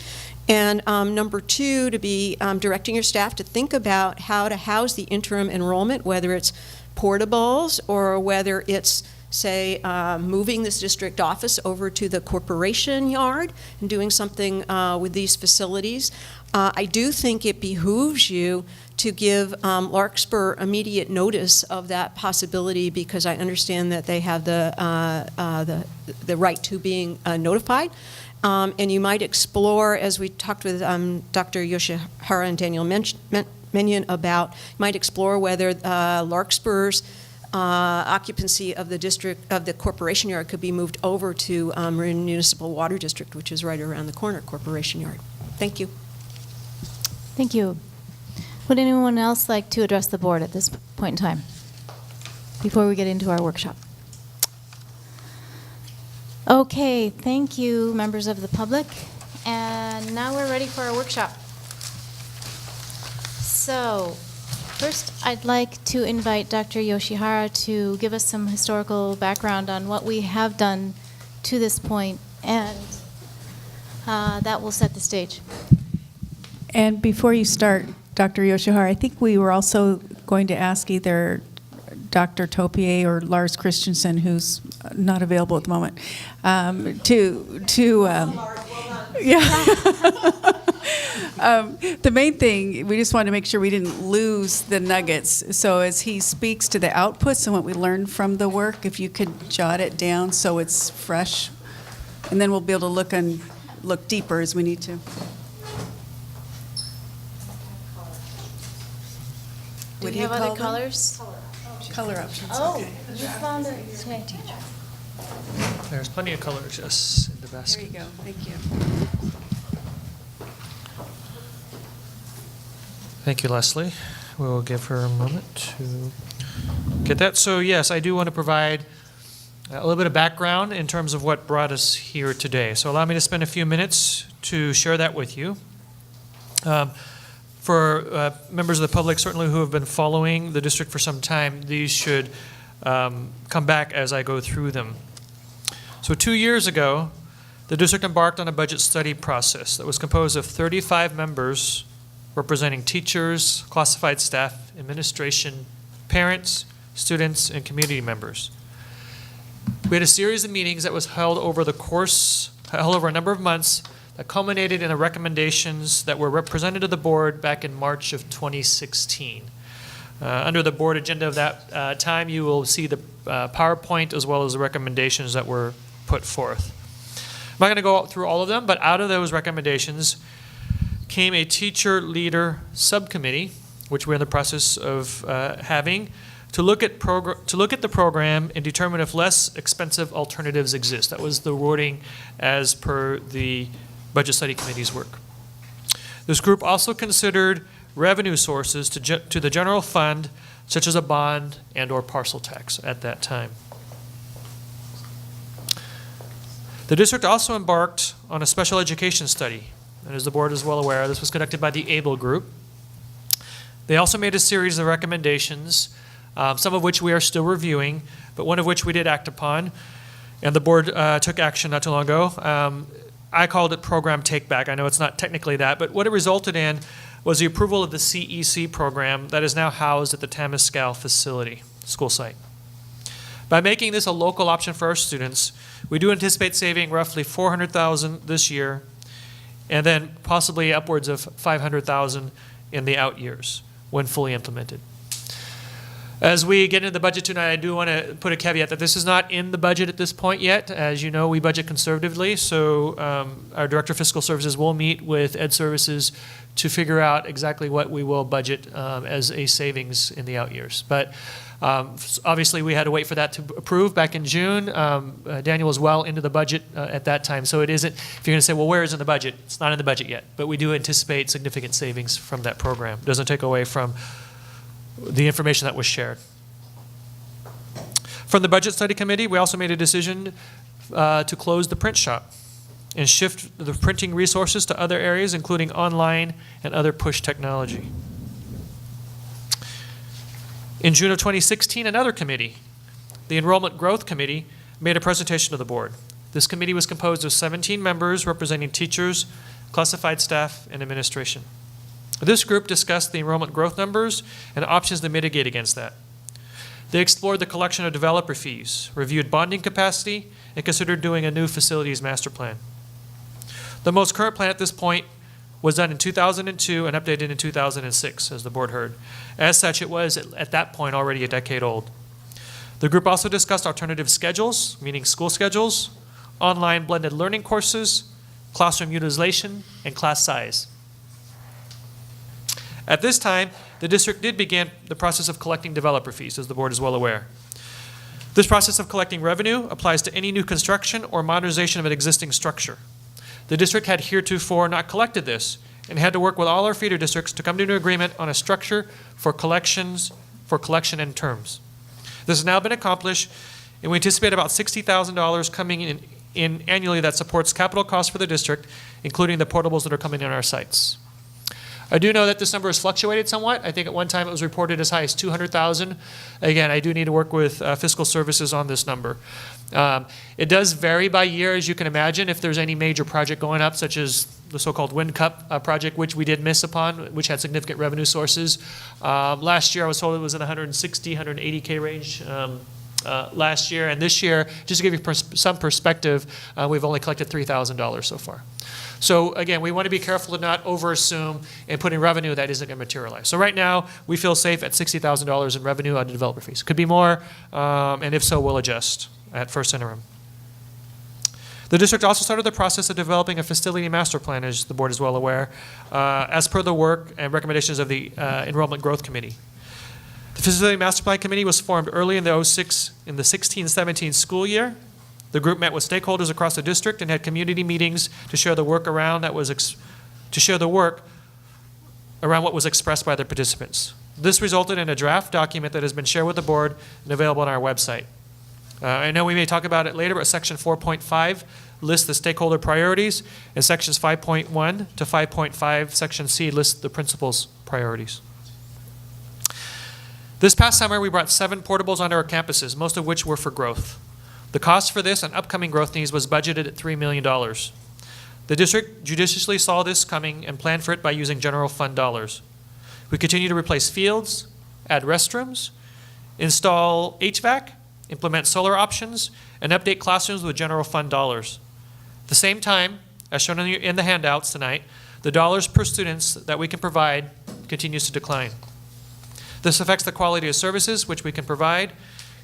And number two, to be directing your staff to think about how to house the interim enrollment, whether it's portables or whether it's, say, moving this district office over to the corporation yard and doing something with these facilities. I do think it behooves you to give Larkspur immediate notice of that possibility, because I understand that they have the right to being notified. And you might explore, as we talked with Dr. Yoshihara and Daniel Menyon about, might explore whether Larkspur's occupancy of the district, of the corporation yard, could be moved over to Marin Municipal Water District, which is right around the corner, corporation yard. Thank you. Thank you. Would anyone else like to address the board at this point in time, before we get into our workshop? Okay, thank you, members of the public. And now we're ready for our workshop. So, first I'd like to invite Dr. Yoshihara to give us some historical background on what we have done to this point, and that will set the stage. And before you start, Dr. Yoshihara, I think we were also going to ask either Dr. Topier or Lars Christensen, who's not available at the moment, the main thing, we just wanted to make sure we didn't lose the nuggets. So as he speaks to the outputs and what we learned from the work, if you could jot it down so it's fresh, and then we'll be able to look deeper as we need to. Do we have other colors? Color options. Oh, okay. you found it. Okay. There's plenty of colors, yes, in the basket. There you go. Thank you. Thank you, Leslie. We'll give her a moment to get that. So yes, I do want to provide a little bit of background in terms of what brought us here today. So allow me to spend a few minutes to share that with you. For members of the public, certainly who have been following the district for some time, these should come back as I go through them. So 2 years ago, the district embarked on a budget study process that was composed of 35 members representing teachers, classified staff, administration, parents, students, and community members. We had a series of meetings that was held over a number of months that culminated in the recommendations that were represented to the board back in March of 2016. Under the board agenda of that time, you will see the PowerPoint as well as the recommendations that were put forth. I'm not going to go through all of them, but out of those recommendations came a teacher leader subcommittee, which we're in the process of having, to look at the program and determine if less expensive alternatives exist. That was the wording as per the Budget Study Committee's work. This group also considered revenue sources to the general fund, such as a bond and/or parcel tax at that time. The district also embarked on a special education study, and as the board is well aware, this was conducted by the ABLE group. They also made a series of recommendations, some of which we are still reviewing, but one of which we did act upon, and the board took action not too long ago. I called it program take back. I know it's not technically that, but what it resulted in was the approval of the CEC program that is now housed at the Tamalpais facility, school site. By making this a local option for our students, we do anticipate saving roughly $400,000 this year and then possibly upwards of $500,000 in the out years when fully implemented. As we get into the budget tonight, I do want to put a caveat that this is not in the budget at this point yet. As you know, we budget conservatively, so our Director of Fiscal Services will meet with Ed Services to figure out exactly what we will budget as a savings in the out years. But obviously, we had to wait for that to approve back in June. Daniel was well into the budget at that time, so it isn't, if you're going to say, well, where is it in the budget? It's not in the budget yet, but we do anticipate significant savings from that program. It doesn't take away from the information that was shared. From the Budget Study Committee, we also made a decision to close the print shop and shift the printing resources to other areas, including online and other push technology. In June of 2016, another committee, the Enrollment Growth Committee, made a presentation to the board. This committee was composed of 17 members representing teachers, classified staff, and administration. This group discussed the enrollment growth numbers and options to mitigate against that. They explored the collection of developer fees, reviewed bonding capacity, and considered doing a new facilities master plan. The most current plan at this point was done in 2002 and updated in 2006, as the board heard. As such, it was at that point already a decade old. The group also discussed alternative schedules, meaning school schedules, online blended learning courses, classroom utilization, and class size. At this time, the district did begin the process of collecting developer fees, as the board is well aware. This process of collecting revenue applies to any new construction or modernization of an existing structure. The district had heretofore not collected this and had to work with all our feeder districts to come to an agreement on a structure for collection and terms. This has now been accomplished, and we anticipate about $60,000 coming in annually that supports capital costs for the district, including the portables that are coming in our sites. I do know that this number has fluctuated somewhat. I think at one time it was reported as high as $200,000. Again, I do need to work with fiscal services on this number. It does vary by year, as you can imagine, if there's any major project going up, such as the so-called Wind Cup project, which we did miss upon, which had significant revenue sources. Last year, I was told it was in the 160, 180K range. Last year, and this year, just to give you some perspective, we've only collected $3,000 so far. So again, we want to be careful to not overassume and put in revenue that isn't going to materialize. So right now, we feel safe at $60,000 in revenue on the developer fees. Could be more, and if so, we'll adjust at first interim. The district also started the process of developing a facility master plan, as the board is well aware, as per the work and recommendations of the Enrollment Growth Committee. The Facility Master Plan Committee was formed early in the 16-17 school year. The group met with stakeholders across the district and had community meetings to share the work around what was expressed by the participants. This resulted in a draft document that has been shared with the board and available on our website. I know we may talk about it later, but Section 4.5 lists the stakeholder priorities, and Sections 5.1 to 5.5, Section C, lists the principal's priorities. This past summer, we brought 7 portables onto our campuses, most of which were for growth. The cost for this and upcoming growth needs was budgeted at $3 million. The district judiciously saw this coming and planned for it by using general fund dollars. We continue to replace fields, add restrooms, install HVAC, implement solar options, and update classrooms with general fund dollars. At the same time, as shown in the handouts tonight, the dollars per students that we can provide continues to decline. This affects the quality of services which we can provide,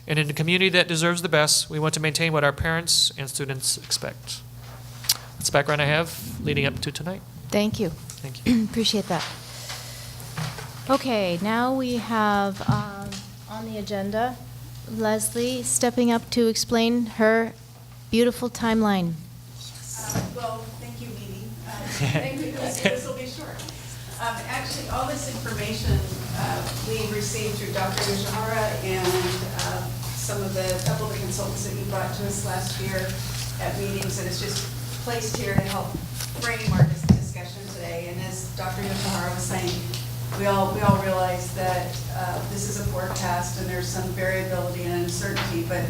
and in a community that deserves the best, we want to maintain what our parents and students expect. That's the background I have leading up to tonight. Thank you. Thank you. Appreciate that. Okay, now we have on the agenda Leslie stepping up to explain her beautiful timeline. Well, thank you, Mimi. Thank you. This will be short. Actually, all this information we received through Dr. Ushihara and a couple of the consultants that you brought to us last year at meetings, and it's just placed here to help frame our discussion today. And as Dr. Ushihara was saying, we all realize that this is a forecast and there's some variability and uncertainty, but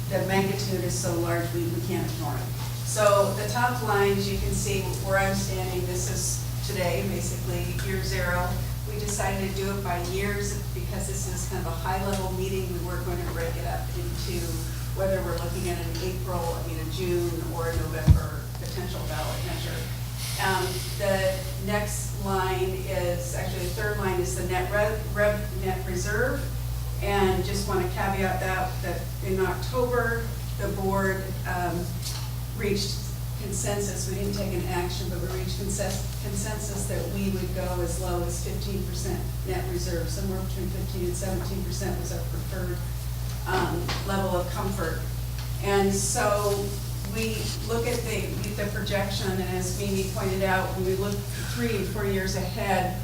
the magnitude is so large we can't ignore it. So the top lines, you can see where I'm standing. This is today, basically year 0. We decided to do it by years because this is kind of a high-level meeting. We weren't going to break it up into whether we're looking at a June or a November potential ballot measure. The next line is, actually the third line is the net reserve. And just want to caveat that in October, the board reached consensus. We didn't take an action, but we reached consensus that we would go as low as 15% net reserve. Somewhere between 15 and 17% was our preferred level of comfort. And so we look at the projection, and as Mimi pointed out, when we look 3 and 4 years ahead,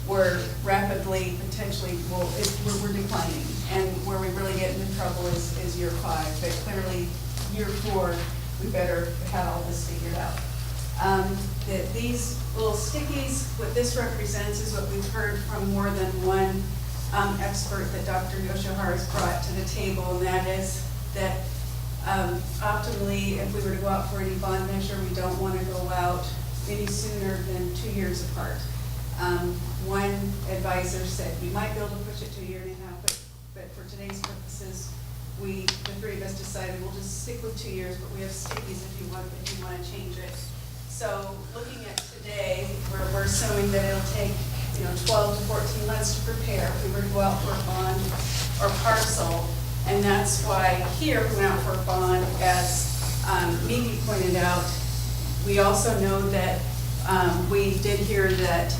we're rapidly, potentially, we're declining. And where we really get into trouble is year 5. But clearly, year 4, we better have all this figured out. These little stickies, what this represents is what we've heard from more than one expert that Dr. Yoshihara has brought to the table, and that is that optimally, if we were to go out for any bond measure, we don't want to go out any sooner than 2 years apart. One advisor said we might be able to push it to 1.5 years, but for today's purposes, the 3 of us decided we'll just stick with 2 years, but we have stickies if you want to change it. So looking at today, we're assuming that it'll take 12 to 14 months to prepare if we were to go out for a bond or parcel. And that's why here we went out for a bond, as Mimi pointed out. We also know that we did hear that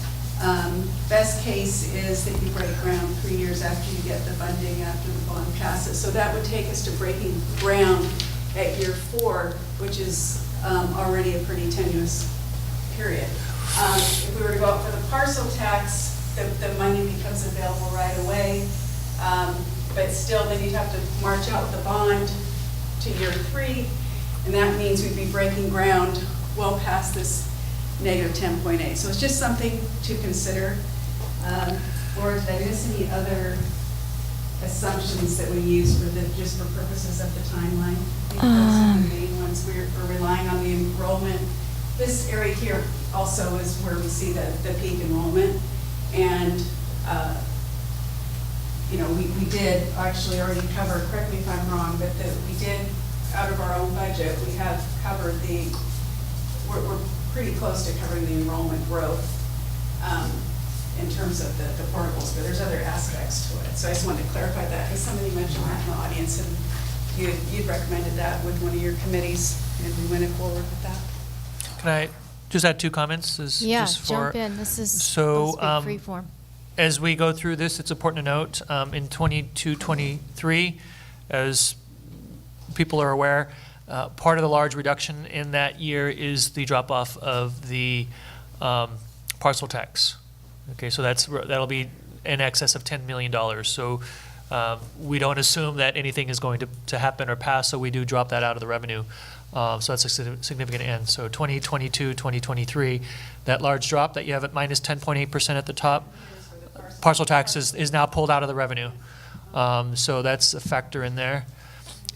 best case is that you break ground 3 years after you get the funding, after the bond passes. So that would take us to breaking ground at year 4, which is already a pretty tenuous period. If we were to go out for the parcel tax, the money becomes available right away. But still, then you'd have to march out the bond to year 3, and that means we'd be breaking ground well past this negative 10.8. So it's just something to consider. Laura, did I miss any other assumptions that we use just for purposes of the timeline? I think those are the main ones. We're relying on the enrollment. This area here also is where we see the peak enrollment, and we did actually already cover, correct me if I'm wrong, but we did, out of our own budget, we have covered we're pretty close to covering the enrollment growth in terms of the portables, but there's other aspects to it. So I just wanted to clarify that, because somebody mentioned that in the audience, and you'd recommended that with one of your committees, and we went forward with that. Can I just add 2 comments? Yeah, just jump in. This is so, supposed to be free form. As we go through this, it's important to note, in 22-23, as people are aware, part of the large reduction in that year is the drop-off of the parcel tax. Okay, so that'll be in excess of $10 million. So we don't assume that anything is going to happen or pass, so we do drop that out of the revenue. So that's a significant end. So 2022, 2023, that large drop that you have at minus 10.8% at the top, parcel tax is now pulled out of the revenue. So that's a factor in there.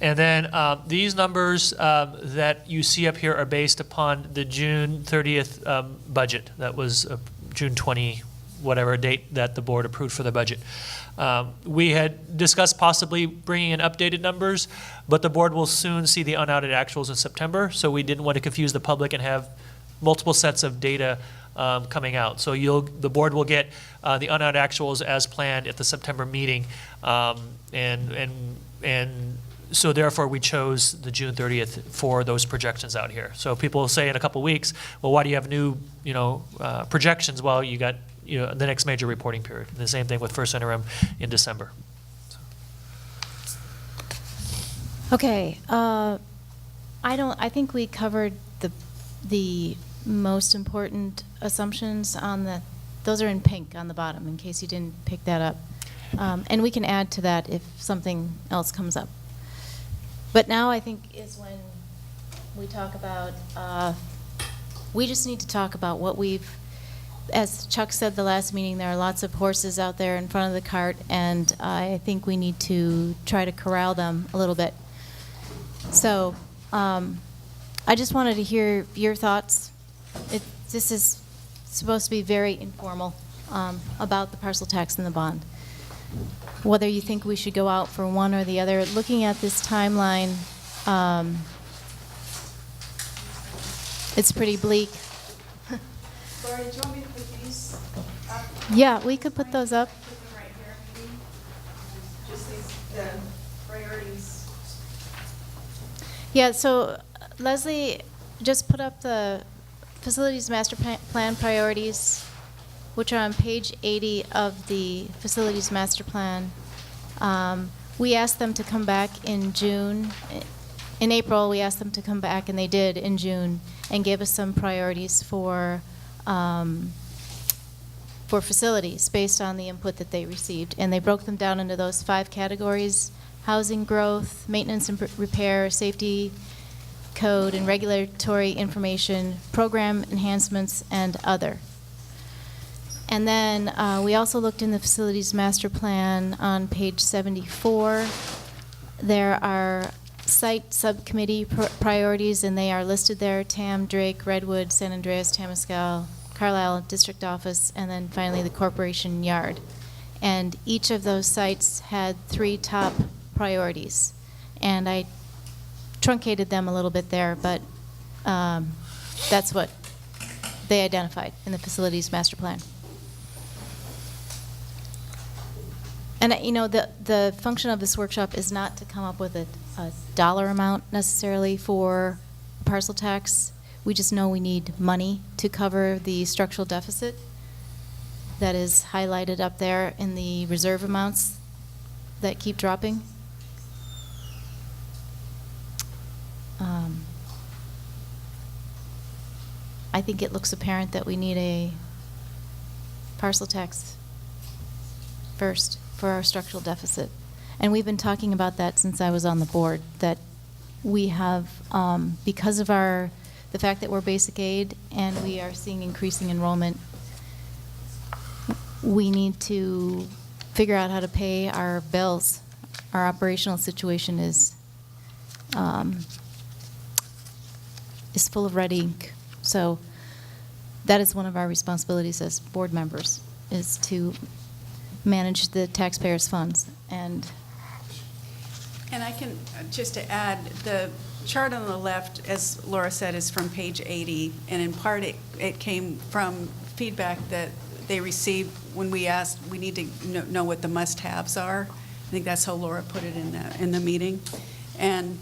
And then these numbers that you see up here are based upon the June 30th budget. That was June 20, whatever date that the board approved for the budget. We had discussed possibly bringing in updated numbers, but the board will soon see the unaudited actuals in September, so we didn't want to confuse the public and have multiple sets of data coming out. So the board will get the unaudited actuals as planned at the September meeting, and so therefore we chose the June 30th for those projections out here. So people will say in a couple weeks, well, why do you have new projections? Well, you got the next major reporting period. And the same thing with first interim in December. So. Okay, I think we covered the most important assumptions on those are in pink on the bottom in case you didn't pick that up. And we can add to that if something else comes up. But now I think is when we talk about, we just need to talk about what as Chuck said the last meeting, there are lots of horses out there in front of the cart, and I think we need to try to corral them a little bit. So I just wanted to hear your thoughts. This is supposed to be very informal about the parcel tax and the bond. Whether you think we should go out for one or the other. Looking at this timeline, it's pretty bleak. Laura, do you want me to put these up? Yeah, we could put those up. Put them right here, maybe? Just these, the priorities. Yeah, so Leslie just put up the facilities master plan priorities, which are on page 80 of the facilities master plan. We asked them to come back in June. In April, we asked them to come back, and they did in June, and gave us some priorities for facilities based on the input that they received. And they broke them down into those 5 categories: housing growth, maintenance and repair, safety, code and regulatory information, program enhancements, and other. And then we also looked in the facilities master plan on page 74. There are site subcommittee priorities, and they are listed there: Tam, Drake, Redwood, San Andreas, Temescal, Carlisle District Office, and then finally the Corporation Yard. And each of those sites had 3 top priorities. And I truncated them a little bit there, but that's what they identified in the facilities master plan. And you know, the function of this workshop is not to come up with a dollar amount necessarily for parcel tax. We just know we need money to cover the structural deficit that is highlighted up there in the reserve amounts that keep dropping. I think it looks apparent that we need a parcel tax first for our structural deficit. And we've been talking about that since I was on the board, that we have, because of the fact that we're basic aid and we are seeing increasing enrollment, we need to figure out how to pay our bills. Our operational situation is full of red ink. So that is one of our responsibilities as board members, is to manage the taxpayers' funds. And I can, just to add, the chart on the left, as Laura said, is from page 80, and in part it came from feedback that they received when we asked, we need to know what the must-haves are. I think that's how Laura put it in the meeting. And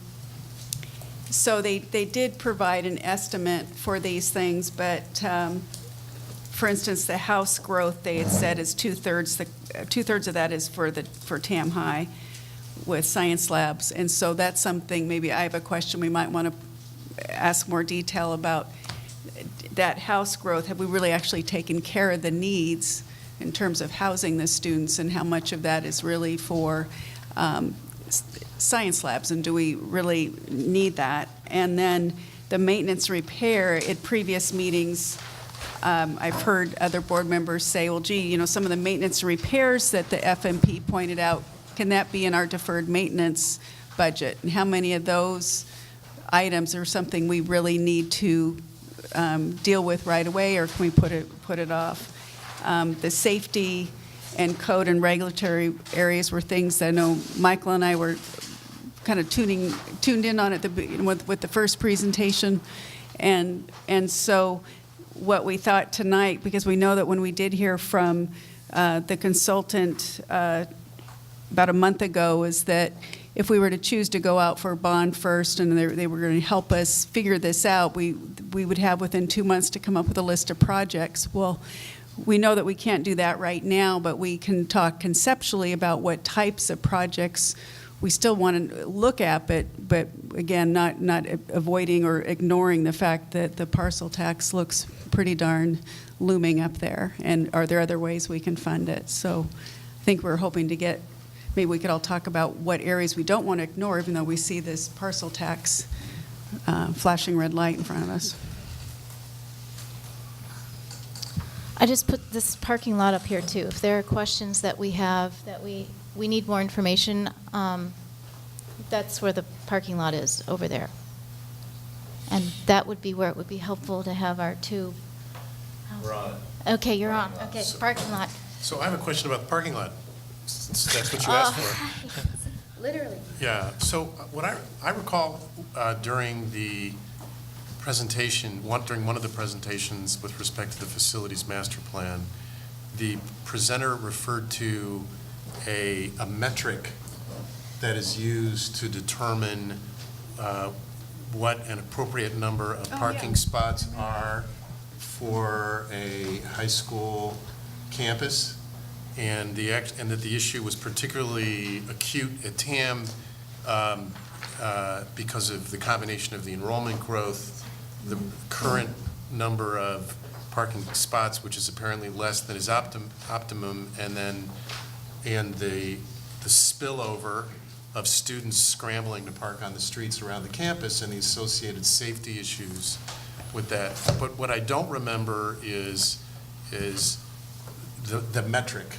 so they did provide an estimate for these things, but for instance, the house growth they had said is 2/3 of that is for Tam High with science labs. And so that's something, maybe I have a question we might want to ask more detail about. That house growth, have we really actually taken care of the needs in terms of housing the students, and how much of that is really for science labs, and do we really need that? And then the maintenance repair, at previous meetings, I've heard other board members say, well, gee, you know, some of the maintenance repairs that the FMP pointed out, can that be in our deferred maintenance budget? And how many of those items are something we really need to deal with right away, or can we put it off? The safety and code and regulatory areas were things that I know Michael and I were kind of tuned in on with the first presentation, and so what we thought tonight, because we know that when we did hear from the consultant about a month ago, is that if we were to choose to go out for a bond first and they were going to help us figure this out, we would have within 2 months to come up with a list of projects. Well, we know that we can't do that right now, but we can talk conceptually about what types of projects we still want to look at, but again, not avoiding or ignoring the fact that the parcel tax looks pretty darn looming up there, and are there other ways we can fund it? So I think we're hoping to get, maybe we could all talk about what areas we don't want to ignore, even though we see this parcel tax flashing red light in front of us. I just put this parking lot up here too. If there are questions that we have, that we need more information, that's where the parking lot is, over there. And that would be where it would be helpful to have our two. We're on it. Okay, you're on. Okay, parking lot. So I have a question about the parking lot, since that's what you asked for. Literally. Yeah, so what I recall during the presentation, during one of the presentations with respect to the facilities master plan, the presenter referred to a metric that is used to determine what an appropriate number of parking spots are for a high school campus, and that the issue was particularly acute at TAM because of the combination of the enrollment growth, the current number of parking spots, which is apparently less than is optimum, and the spillover of students scrambling to park on the streets around the campus and the associated safety issues with that. But what I don't remember is the metric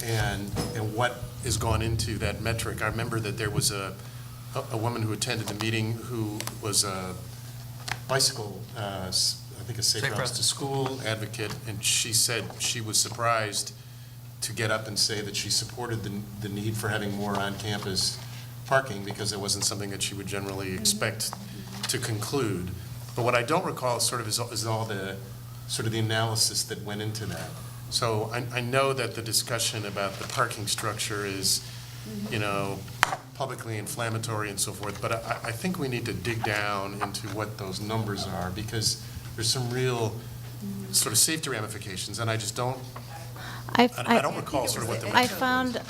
and what has gone into that metric. I remember that there was a woman who attended the meeting who was a bicycle, I think a Safe Routes to School advocate, and she said she was surprised to get up and say that she supported the need for having more on-campus parking because it wasn't something that she would generally expect to conclude. But what I don't recall sort of is all the sort of the analysis that went into that. So I know that the discussion about the parking structure is, you know, publicly inflammatory and so forth, but I think we need to dig down into what those numbers are because there's some real sort of safety ramifications, and I just don't, I don't recall sort of what the. I found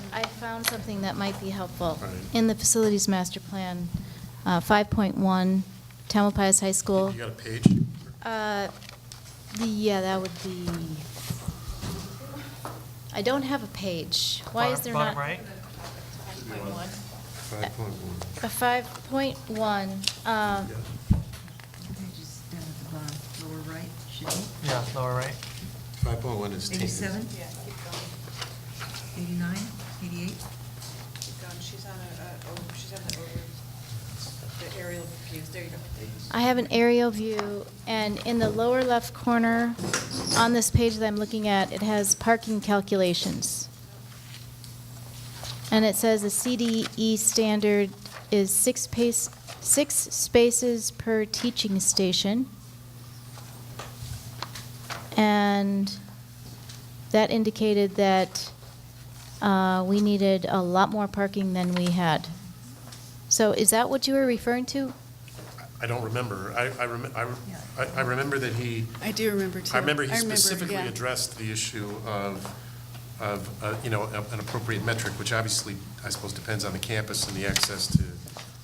something that might be helpful. Right. In the facilities master plan, 5.1, Tamalpais High School. You got a page? Yeah, that would be, I don't have a page. Why is there not? Bottom right? 5.1. A 5.1, Lower right, should be. Yeah, lower right. 5.1 is 87? 89, 88? She's on the aerial views. There you go. I have an aerial view, and in the lower left corner, on this page that I'm looking at, it has parking calculations. And it says the CDE standard is six spaces per teaching station. And that indicated that we needed a lot more parking than we had. So is that what you were referring to? I don't remember. I remember that he. I do remember too. I remember he specifically yeah. addressed the issue of you know, an appropriate metric, which obviously, I suppose, depends on the campus and the access to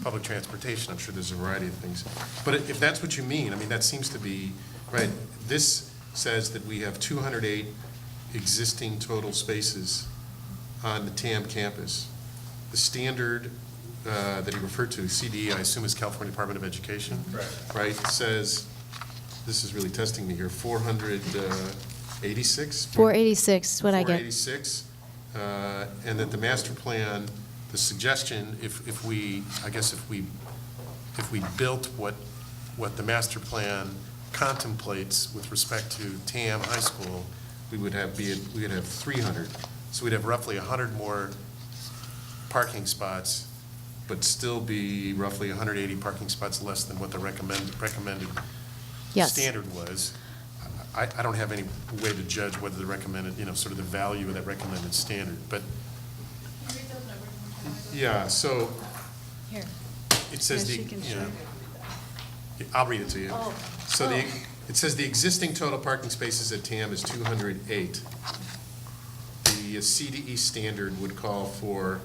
public transportation. I'm sure there's a variety of things. But if that's what you mean, I mean, that seems to be, right, this says that we have 208 existing total spaces on the TAM campus. The standard that he referred to, CDE, I assume is California Department of Education. Right, says, this is really testing me here, 486? 486 is what I get. 486, and that the master plan, the suggestion, if we built what the master plan contemplates with respect to TAM High School, we would have 300. So we'd have roughly 100 more parking spots, but still be roughly 180 parking spots less than what the recommended Yes. standard was. I don't have any way to judge whether the recommended, you know, sort of the value of that recommended standard, but. Yeah, so. Here. It says Yeah, she can show. I'll read it to you. Oh. So it says the existing total parking spaces at TAM is 208. The CDE standard would call for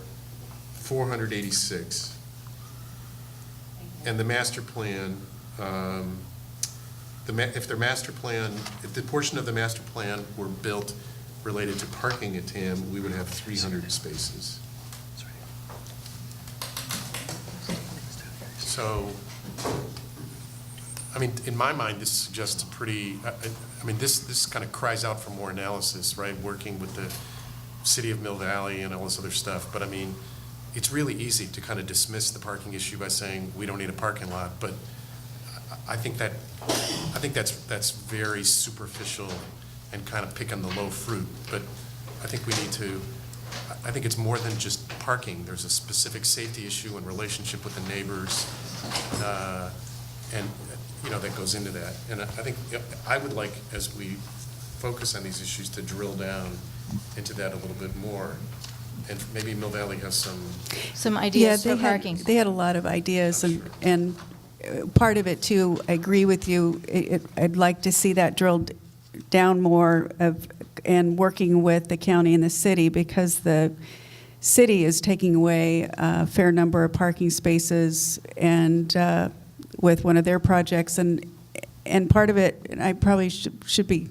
486. And the master plan, if the portion of the master plan were built related to parking at TAM, we would have 300 spaces. So, I mean, in my mind, this suggests a pretty, I mean, this kind of cries out for more analysis, right? Working with the city of Mill Valley and all this other stuff. But I mean, it's really easy to kind of dismiss the parking issue by saying we don't need a parking lot. But I think that's very superficial and kind of picking the low fruit. But I think I think it's more than just parking. There's a specific safety issue in relationship with the neighbors. and, that goes into that. And I think, I would like, as we focus on these issues, to drill down into that a little bit more. And maybe Mill Valley has Some ideas for parking. They had a lot of ideas, and part of it too, I agree with you, I'd like to see that drilled down more and working with the county and the city, because the city is taking away a fair number of parking spaces and with one of their projects, and part of it, and I probably should be,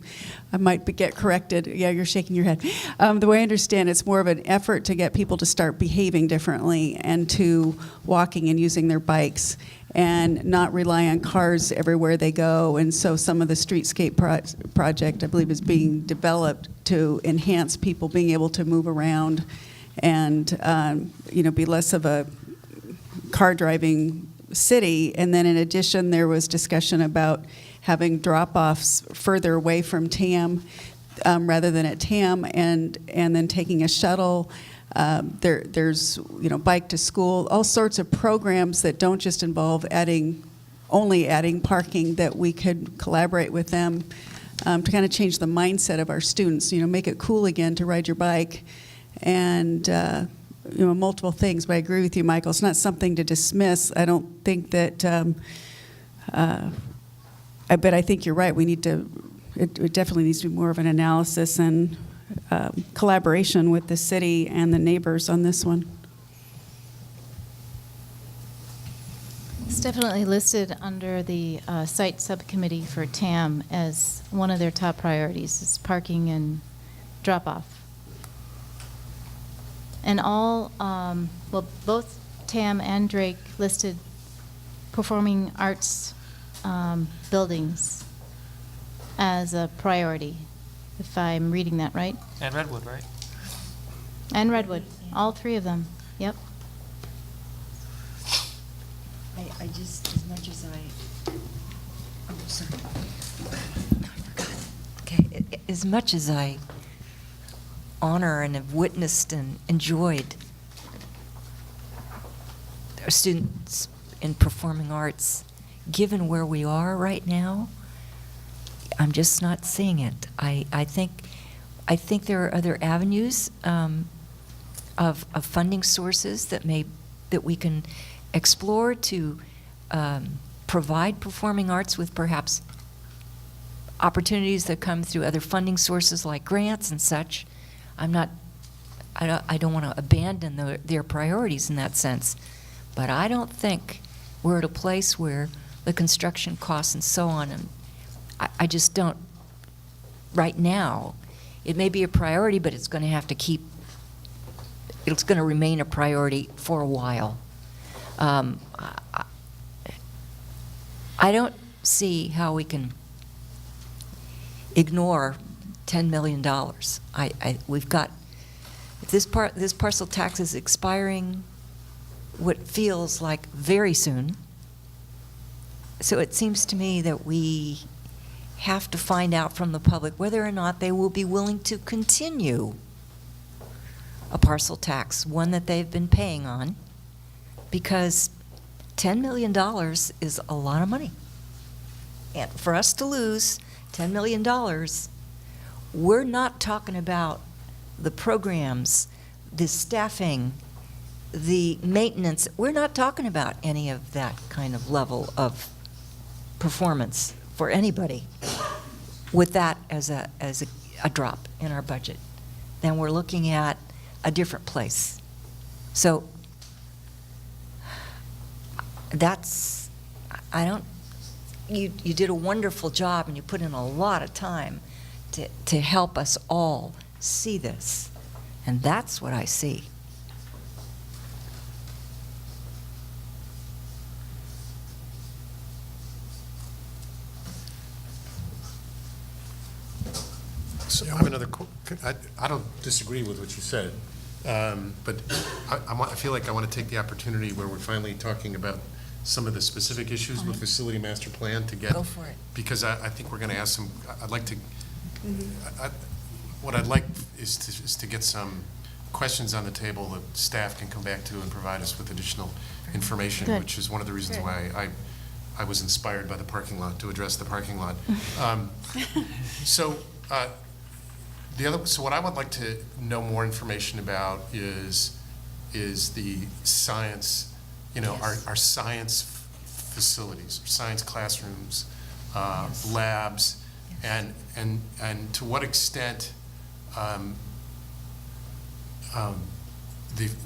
I might get corrected. Yeah, you're shaking your head. The way I understand, it's more of an effort to get people to start behaving differently and to walking and using their bikes and not rely on cars everywhere they go. And so some of the streetscape project, I believe, is being developed to enhance people being able to move around and be less of a car driving city. And then in addition, there was discussion about having drop-offs further away from TAM rather than at TAM, and then taking a shuttle. There's bike to school, all sorts of programs that don't just involve only adding parking, that we could collaborate with them to kind of change the mindset of our students. Make it cool again to ride your bike, and multiple things. But I agree with you, Michael. It's not something to dismiss. I don't think that. But I think you're right. We need to. It definitely needs to be more of an analysis and collaboration with the city and the neighbors on this one. It's definitely listed under the site subcommittee for TAM as one of their top priorities is parking and drop-off. And both TAM and Drake listed performing arts buildings as a priority, if I'm reading that right. And Redwood, right? And Redwood, all three of them, yep. I just, as much as sorry. I forgot. Okay, as much as I honor and have witnessed and enjoyed our students in performing arts, given where we are right now, I'm just not seeing it. I think there are other avenues of funding sources that we can explore to provide performing arts with perhaps opportunities that come through other funding sources like grants and such. I don't want to abandon their priorities in that sense, but I don't think we're at a place where the construction costs and so on, and I just don't, right now. It may be a priority, but it's going to have to it's going to remain a priority for a while. I don't see how we can ignore $10 million. We've got, if this parcel tax is expiring what feels like very soon. So it seems to me that we have to find out from the public whether or not they will be willing to continue a parcel tax, one that they've been paying on, because $10 million is a lot of money. And for us to lose $10 million, we're not talking about the programs, the staffing, the maintenance. We're not talking about any of that kind of level of performance for anybody with that as a drop in our budget. Then we're looking at a different place. So that's, you did a wonderful job and you put in a lot of time to help us all see this. And that's what I see. So I have another, I don't disagree with what you said, but I feel like I want to take the opportunity where we're finally talking about some of the specific issues with facility master plan to get. Go for it. Because I think we're going to ask some, I'd like to, what I'd like is to get some questions on the table that staff can come back to and provide us with additional information, Good. which is one of the reasons why I was inspired by the parking lot to address the parking lot. So what I would like to know more information about is the science, our science facilities, science classrooms, labs, and to what extent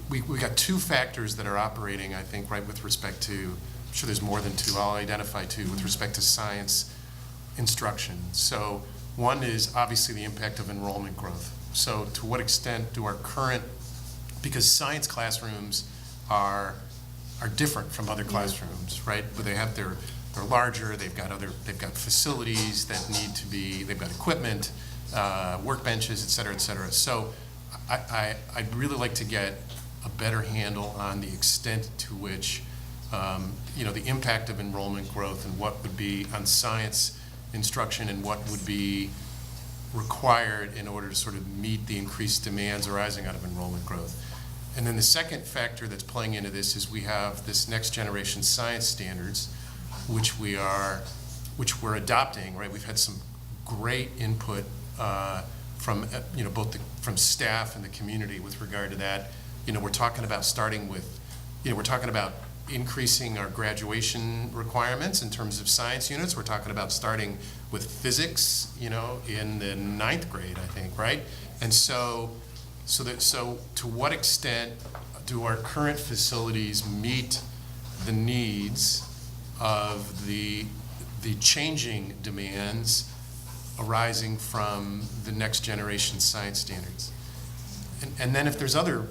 we got two factors that are operating, I think, right, with respect to, I'm sure there's more than two, I'll identify two, with respect to science instruction. So one is obviously the impact of enrollment growth. So to what extent do our current, because science classrooms are different from other classrooms, right? But they're larger, they've got facilities that need to be, they've got equipment, workbenches, et cetera, et cetera. So I'd really like to get a better handle on the extent to which, the impact of enrollment growth and what would be on science instruction and what would be required in order to sort of meet the increased demands arising out of enrollment growth. And then the second factor that's playing into this is we have this next generation science standards, which we're adopting, right? We've had some great input from both from staff and the community with regard to that. We're talking about starting with, we're talking about increasing our graduation requirements in terms of science units. We're talking about starting with physics, in the 9th grade, I think, right? And so to what extent do our current facilities meet the needs of the changing demands arising from the next generation science standards? And then if there's other,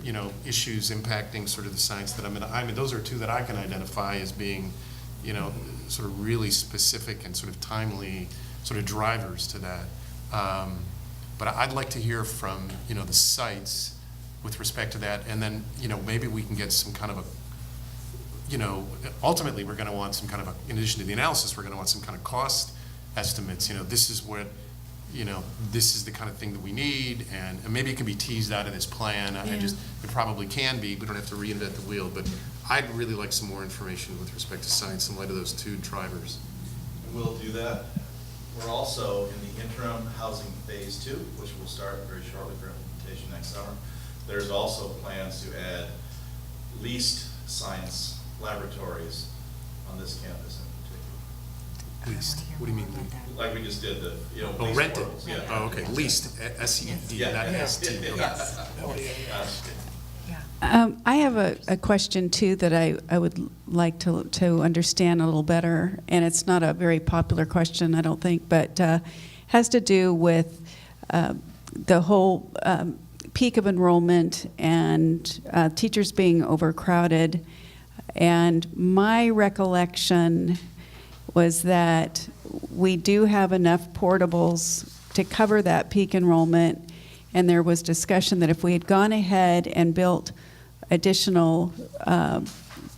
issues impacting sort of the science that I mean, those are two that I can identify as being, sort of really specific and sort of timely sort of drivers to that. But I'd like to hear from, the sites with respect to that, and then, maybe we can get some kind of ultimately we're going to want some kind of in addition to the analysis, we're going to want some kind of cost estimates. This is what, this is the kind of thing that we need, and maybe it can be teased out of this plan. It probably can be. We don't have to reinvent the wheel, but I'd really like some more information with respect to science in light of those two drivers. We'll do that. We're also in the interim housing phase 2, which will start very shortly for implementation next summer. There's also plans to add leased science laboratories on this campus in particular. Leased? What do you mean? Like we just did the, leased rented. portals. Yeah. Oh, okay. Leased, S-E-D, not S-T. I have a question too that I would like to understand a little better, and it's not a very popular question, I don't think, but has to do with the whole peak of enrollment and teachers being overcrowded. And my recollection was that we do have enough portables to cover that peak enrollment, and there was discussion that if we had gone ahead and built additional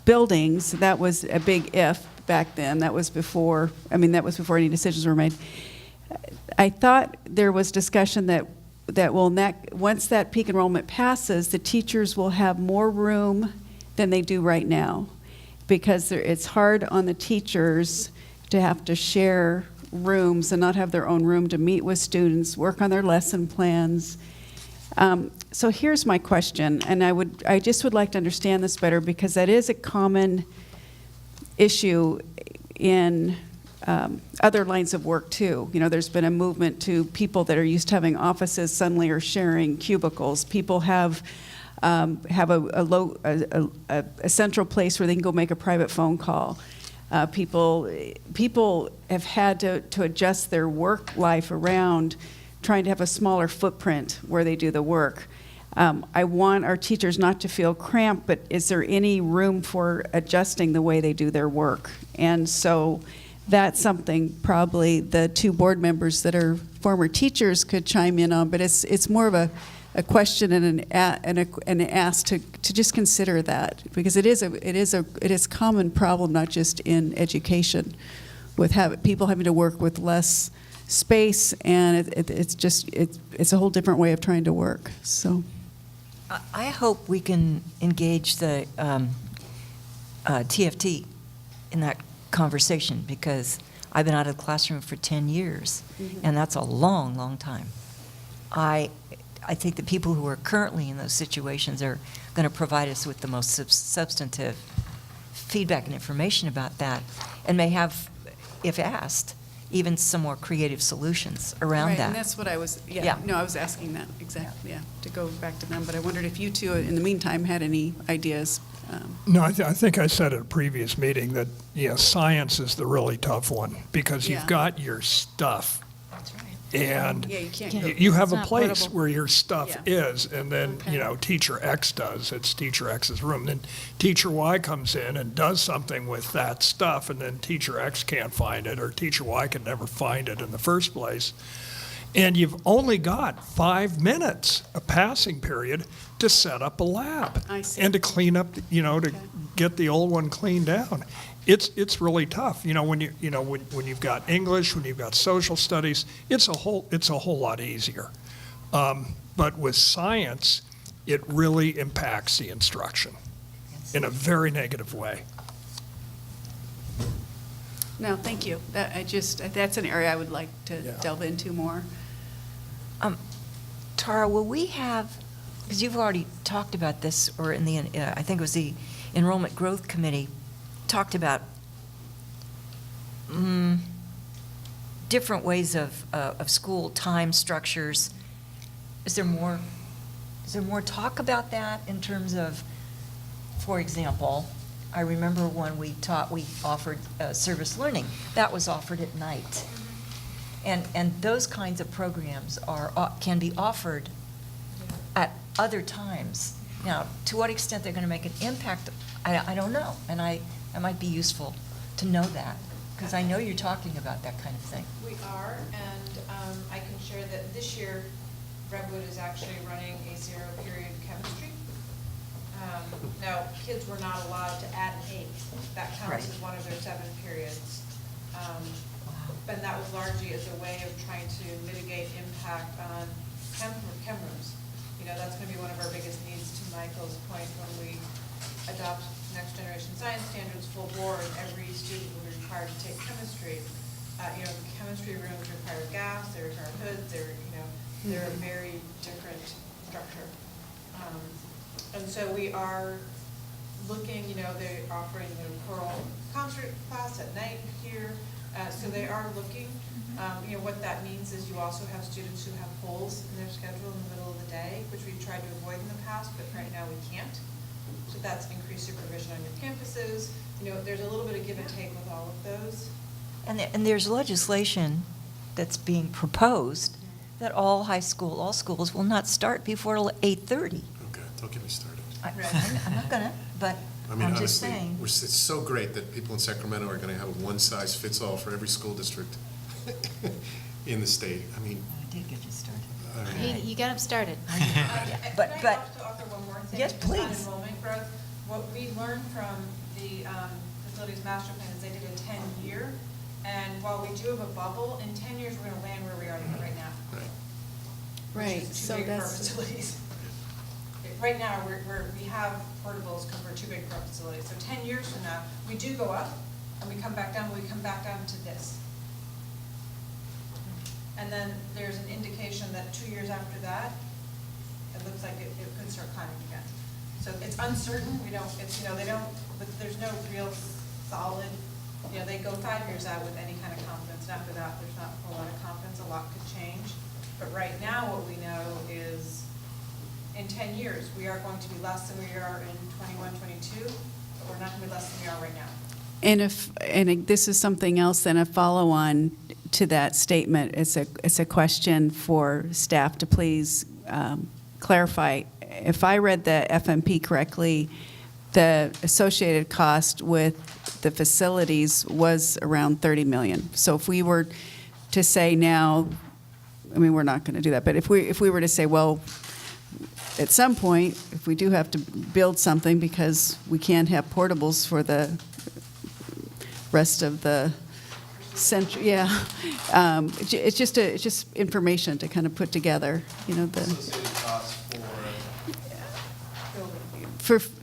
buildings, that was a big if back then. That was before any decisions were made. I thought there was discussion that once that peak enrollment passes, the teachers will have more room than they do right now, because it's hard on the teachers to have to share rooms and not have their own room to meet with students, work on their lesson plans. So here's my question, and I just would like to understand this better, because that is a common issue in other lines of work too. There's been a movement to people that are used to having offices suddenly are sharing cubicles. People have a central place where they can go make a private phone call. People have had to adjust their work life around trying to have a smaller footprint where they do the work. I want our teachers not to feel cramped, but is there any room for adjusting the way they do their work? And so that's something probably the two board members that are former teachers could chime in on, but it's more of a question and an ask to just consider that, because it is a common problem, not just in education, with people having to work with less space, and it's a whole different way of trying to work. So I hope we can engage the TFT in that conversation, because I've been out of the classroom for 10 years, and that's a long, long time. I think the people who are currently in those situations are going to provide us with the most substantive feedback and information about that, and may have, if asked, even some more creative solutions around Right, that. and that's what I was, Yeah. no, I was asking that, exactly, yeah, to go back to them. But I wondered if you two, in the meantime, had any ideas. No, I think I said at a previous meeting that, science is the really tough one, because Yeah. you've got your stuff. That's right. And Yeah, you can't you go- you have it's a not place portable. where your stuff Yeah. is, and then, Okay. Teacher X does, it's Teacher X's room. Then Teacher Y comes in and does something with that stuff, and then Teacher X can't find it, or Teacher Y can never find it in the first place. And you've only got 5 minutes, a passing period, to set up a lab. I see. And to clean up, to get the old one cleaned down. It's really tough, when you've got English, when you've got social studies, it's a whole lot easier. But with science, it really impacts the instruction in a very negative way. No, thank you. That's an area I would like to Yeah. delve into more. Tara, will we have, because you've already talked about this, or in the, I think it was the Enrollment Growth Committee, talked about different ways of school time structures. Is there more talk about that in terms of, for example, I remember when we offered service learning, that was offered at night. And those kinds of programs can be offered at other times. Now, to what extent they're going to make an impact, I don't know. And it might be useful to know that, because I know you're talking about that kind of thing. We are, and I can share that this year, Redwood is actually running a 0-period chemistry. Now, kids were not allowed to add an 8th. That counts Right. as one of their 7 periods. And that was largely as a way of trying to mitigate impact on chem rooms. That's going to be one of our biggest needs, to Michael's point, when we adopt next generation science standards full board, every student will be required to take chemistry. The chemistry rooms require gas, they require hoods, they're a very different structure. And so we are looking, they're offering the choral concert class at night here. So they are looking. What that means is you also have students who have holes in their schedule in the middle of the day, which we tried to avoid in the past, but right now we can't. So that's increased supervision on your campuses. There's a little bit of give and take with all of those. And there's legislation that's being proposed that all schools will not start before 8:30. Okay, don't get me started. I'm not gonna, but I mean, I'm just honestly, saying. it's so great that people in Sacramento are going to have a one-size-fits-all for every school district in the state. I mean, I did get you started. Hey, you got them started. But- Can I also offer one more thing? Yes, just on please. enrollment growth? What we learned from the facilities master plan is they did a 10-year, and while we do have a bubble, in 10 years, we're going to land where we are right now. right. Right, Which is so too big for our that's, facilities. Right now, we have portables because we're too big for our facilities. So 10 years from now, we do go up, and we come back down, but we come back down to this. And then there's an indication that 2 years after that, it looks like it could start climbing again. So it's uncertain, they don't, but there's no real solid, they go 5 years out with any kind of confidence. And after that, there's not a lot of confidence, a lot could change. But right now, what we know is in 10 years, we are going to be less than we are in 21, 22, but we're not going to be less than we are right now. and this is something else, then a follow-on to that statement. It's a question for staff to please clarify. If I read the FMP correctly, the associated cost with the facilities was around $30 million. So if we were to say now, I mean, we're not going to do that, but if we were to say, well, at some point, if we do have to build something because we can't have portables for the rest of the century, yeah, it's just information to kind of put together, Associated costs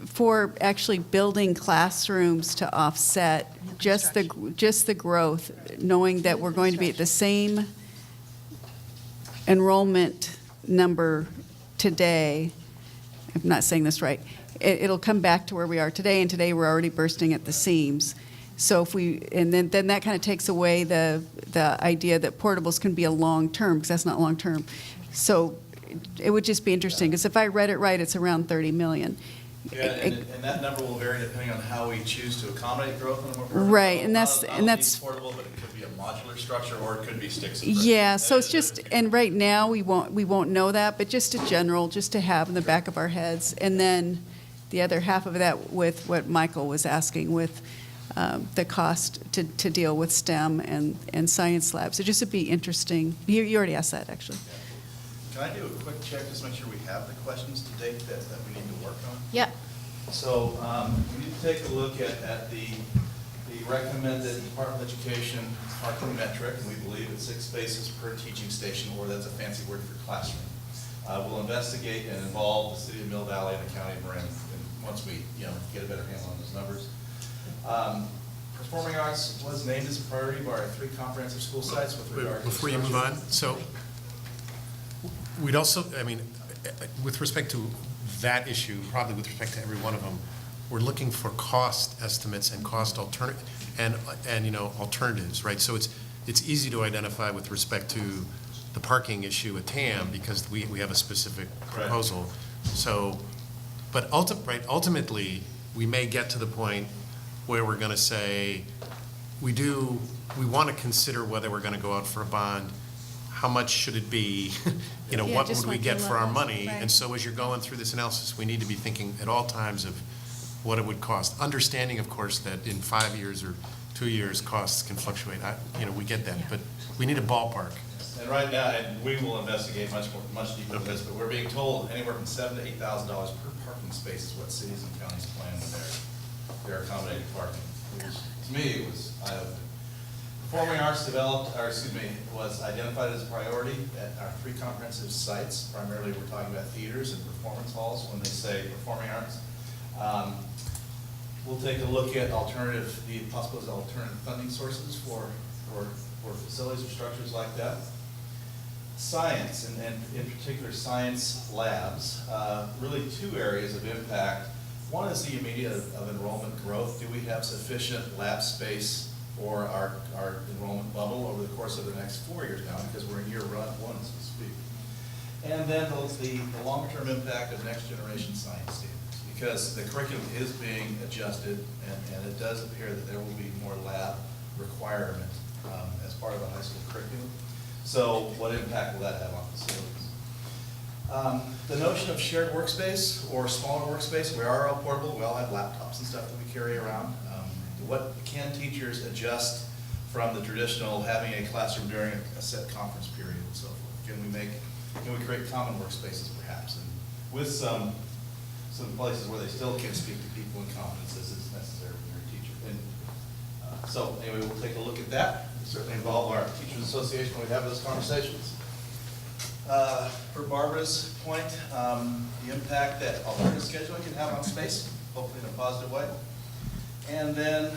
for actually building classrooms to offset just the growth, knowing that we're going to be at the same enrollment number today. I'm not saying this right. It'll come back to where we are today, and today we're already bursting at the seams. So if we, and then that kind of takes away the idea that portables can be a long-term, because that's not long-term. So it would just be interesting, because if I read it right, it's around 30 million. Yeah, and that number will vary depending on how we choose to accommodate growth in a more portable. Right, and that's portable, but it could be a modular structure, or it could be sticks and bricks. Yeah, so it's just, and right now, we won't know that, but just a general, just to have in the back of our heads. And then the other half of that with what Michael was asking with the cost to deal with STEM and science labs. It just would be interesting. You already asked that, actually. Can I do a quick check, just to make sure we have the questions to date that we need to work on? Yep. So we need to take a look at the recommended Department of Education parking metric, and we believe it's 6 spaces per teaching station, or that's a fancy word for classroom. We'll investigate and involve the City of Mill Valley and the County of Marin, and once we get a better handle on those numbers. Performing arts was named as a priority by our 3 comprehensive school sites with regard to Before you move on, so we'd also, I mean, with respect to that issue, probably with respect to every one of them, we're looking for cost estimates and cost alternatives, right? So it's easy to identify with respect to the parking issue at TAM because we have a specific proposal. So, but ultimately, we may get to the point where we're going to say, we want to consider whether we're going to go out for a bond. How much should it be? What would we get for our money? Right. And so as you're going through this analysis, we need to be thinking at all times of what it would cost. Understanding, of course, that in 5 years or 2 years, costs can fluctuate. We get that, but we need a ballpark. And right now, and we will investigate much deeper into this, but we're being told anywhere from $7,000 to $8,000 per parking space is what cities and counties plan when they're accommodating parking. To me, it was eye-opening. Performing arts was identified as a priority at our 3 comprehensive sites. Primarily, we're talking about theaters and performance halls when they say performing arts. We'll take a look at the possible alternative funding sources for facilities or structures like that. Science, and in particular science labs, really 2 areas of impact. One is the immediate of enrollment growth. Do we have sufficient lab space for our enrollment bubble over the course of the next 4 years now, because we're in year 1, so to speak. And then the longer-term impact of next generation science standards, because the curriculum is being adjusted, and it does appear that there will be more lab requirement as part of the high school curriculum. So what impact will that have on facilities? The notion of shared workspace or smaller workspace, we are all portable, we all have laptops and stuff that we carry around. What can teachers adjust from the traditional having a classroom during a set conference period and so forth? Can we create common workspaces perhaps? And with some places where they still can speak to people in confidence as is necessary when you're a teacher. And so anyway, we'll take a look at that. We'll certainly involve our Teachers Association when we have those conversations. For Barbara's point, the impact that alternative scheduling can have on space, hopefully in a positive way. And then,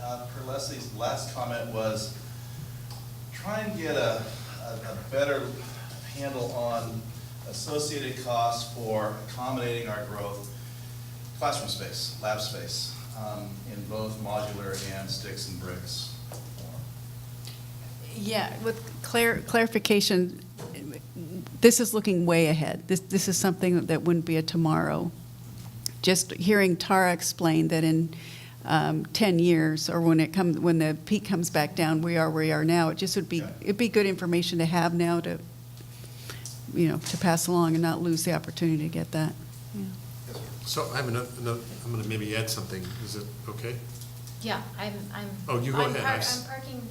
per Leslie's last comment was, try and get a better handle on associated costs for accommodating our growth, classroom space, lab space, in both modular and sticks and bricks form. Yeah, with clarification, this is looking way ahead. This is something that wouldn't be a tomorrow. Just hearing Tara explain that in 10 years, or when the peak comes back down, we are where we are now. It'd be good information to have now to pass along and not lose the opportunity to get that. Yeah. So I'm going to maybe add something. Is it okay? Yeah, I'm. Oh, you go ahead. I'm parking.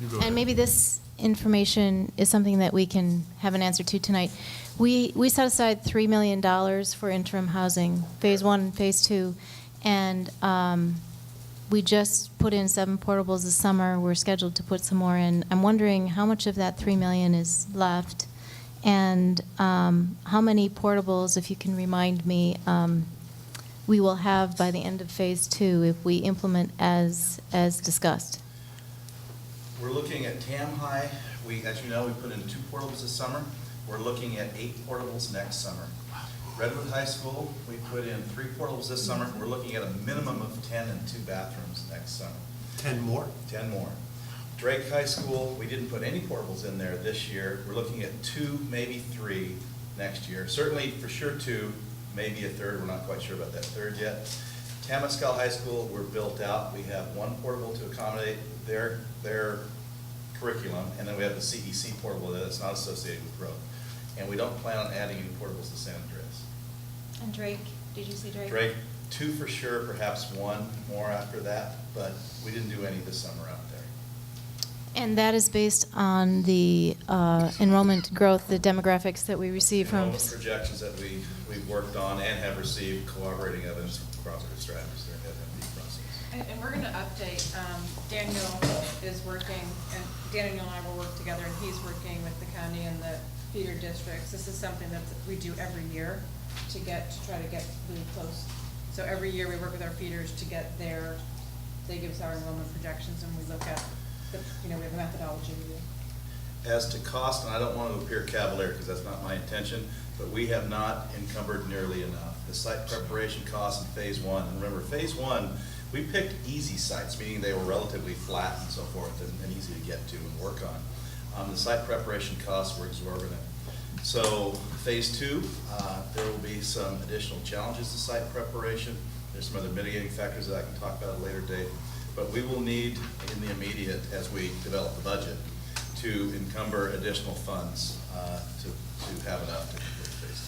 You go And ahead. maybe this information is something that we can have an answer to tonight. We set aside $3 million for interim housing, phase 1 and phase 2, and we just put in 7 portables this summer. We're scheduled to put some more in. I'm wondering how much of that $3 million is left, and how many portables, if you can remind me, we will have by the end of Phase 2 if we implement as discussed? We're looking at Tam High. As you know, we put in 2 portables this summer. We're looking at 8 portables next summer. Redwood High School, we put in 3 portables this summer. We're looking at a minimum of 10 and 2 bathrooms next summer. 10 more? 10 more. Drake High School, we didn't put any portables in there this year. We're looking at 2, maybe 3 next year. Certainly, for sure 2, maybe a third. We're not quite sure about that third yet. Tamalpais High School, we're built out. We have 1 portable to accommodate their curriculum, and then we have the CEC portable that's not associated with growth. And we don't plan on adding any portables to San Andreas. And Drake, did you see Drake? Drake, 2 for sure, perhaps 1 more after that, but we didn't do any this summer out there. And that is based on the enrollment growth, the demographics that we receive from... Enrollment projections that we've worked on and have received corroborating evidence from cooperative strategies during the FMP process. And we're going to update, Daniel is working, and Daniel and I will work together, and he's working with the county and the feeder districts. This is something that we do every year to try to get really close. So every year we work with our feeders to get they give us our enrollment projections, and we look at we have a methodology review. As to cost, and I don't want to appear cavalier because that's not my intention, but we have not encumbered nearly enough. The site preparation costs in Phase 1, and remember, Phase 1, we picked easy sites, meaning they were relatively flat and so forth and easy to get to and work on. The site preparation costs were exorbitant. So Phase 2, there will be some additional challenges to site preparation. There's some other mitigating factors that I can talk about at a later date. But we will need, in the immediate, as we develop the budget, to encumber additional funds to have enough to complete Phase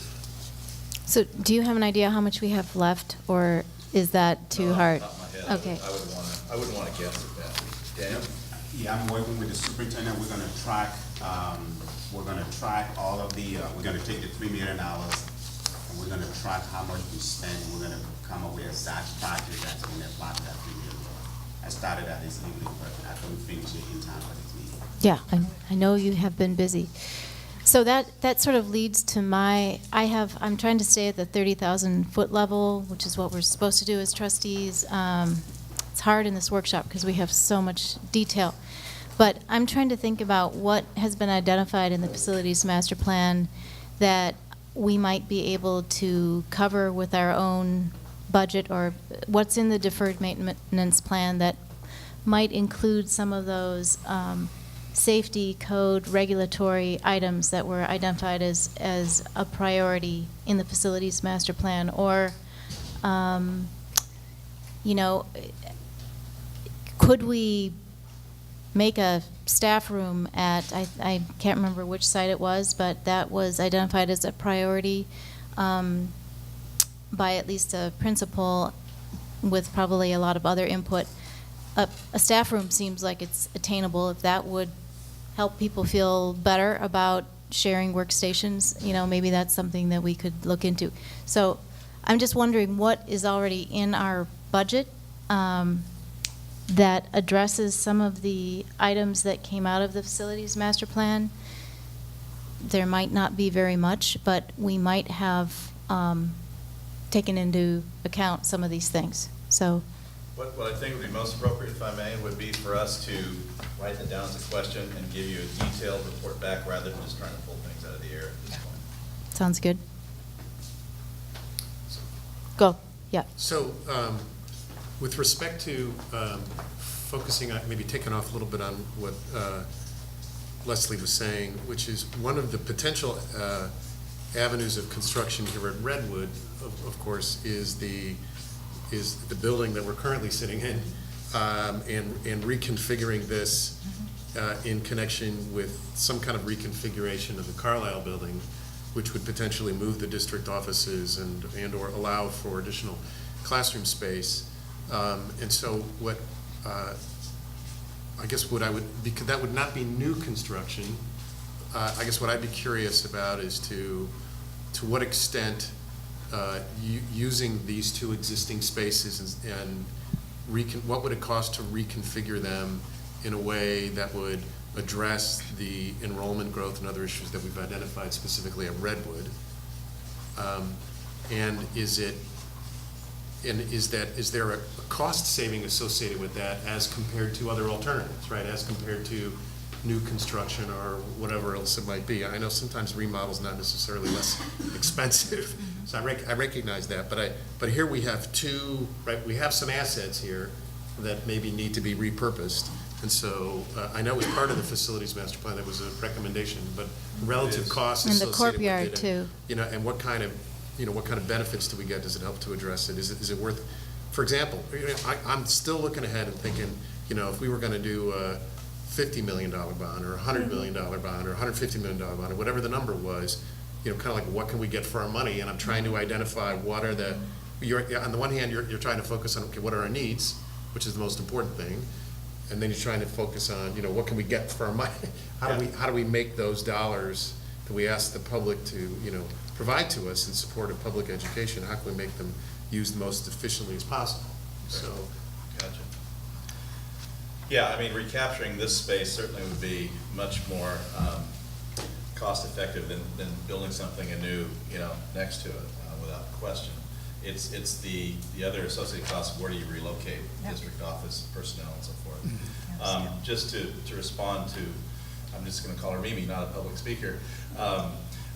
2. So do you have an idea how much we have left, or is that too hard? Off the top of my head, Okay. I wouldn't want to guess at that. Daniel? Yeah, I'm working with the superintendent. We're going to track all of the, we're going to take the $3 million and we're going to track how much we spend. We're going to come up with a exact project that's going to apply to that $3 million. I started that this evening, but I couldn't finish it in time for this meeting. Yeah, I know you have been busy. So that sort of leads to I'm trying to stay at the 30,000 foot level, which is what we're supposed to do as trustees. It's hard in this workshop because we have so much detail. But I'm trying to think about what has been identified in the facilities master plan that we might be able to cover with our own budget, or what's in the deferred maintenance plan that might include some of those safety code regulatory items that were identified as a priority in the facilities master plan, or could we make a staff room at, I can't remember which site it was, but that was identified as a priority by at least a principal with probably a lot of other input. A staff room seems like it's attainable. If that would help people feel better about sharing workstations, maybe that's something that we could look into. So I'm just wondering what is already in our budget that addresses some of the items that came out of the facilities master plan. There might not be very much, but we might have taken into account some of these things. So, What I think would be most appropriate, if I may, would be for us to write that down as a question and give you a detailed report back rather than just trying to pull things out of the air at this point. sounds good. Go, yeah. So, with respect to focusing on, maybe taking off a little bit on what Leslie was saying, which is one of the potential avenues of construction here at Redwood, of course, is the building that we're currently sitting in, and reconfiguring this in connection with some kind of reconfiguration of the Carlisle building, which would potentially move the district offices and or allow for additional classroom space. And so what, I guess what I would, because that would not be new construction, I guess what I'd be curious about is to what extent using these two existing spaces and what would it cost to reconfigure them in a way that would address the enrollment growth and other issues that we've identified specifically at Redwood? And is it And is there a cost saving associated with that as compared to other alternatives, right? As compared to new construction or whatever else it might be? I know sometimes remodel's not necessarily less expensive, so I recognize that. But here we have two, right? We have some assets here that maybe need to be repurposed. And so I know it was part of the facilities master plan, that was a recommendation, but relative costs And the associated with it. courtyard, too. You know, and what kind of benefits do we get? Does it help to address it? Is it worth, for example, I'm still looking ahead and thinking, if we were going to do a $50 million bond or a $100 million bond or a $150 million bond or whatever the number was, kind of like what can we get for our money? And I'm trying to identify what are on the one hand, you're trying to focus on, okay, what are our needs, which is the most important thing. And then you're trying to focus on, what can we get for our money? How do we make those dollars that we ask the public to, provide to us in support of public education? How can we make them used most efficiently as possible? So, Gotcha. Yeah, I mean, recapturing this space certainly would be much more cost-effective than building something anew, next to it, without question. It's the other associated costs of where do you relocate district office personnel and so forth. Just to respond to, I'm just going to call her Mimi, not a public speaker.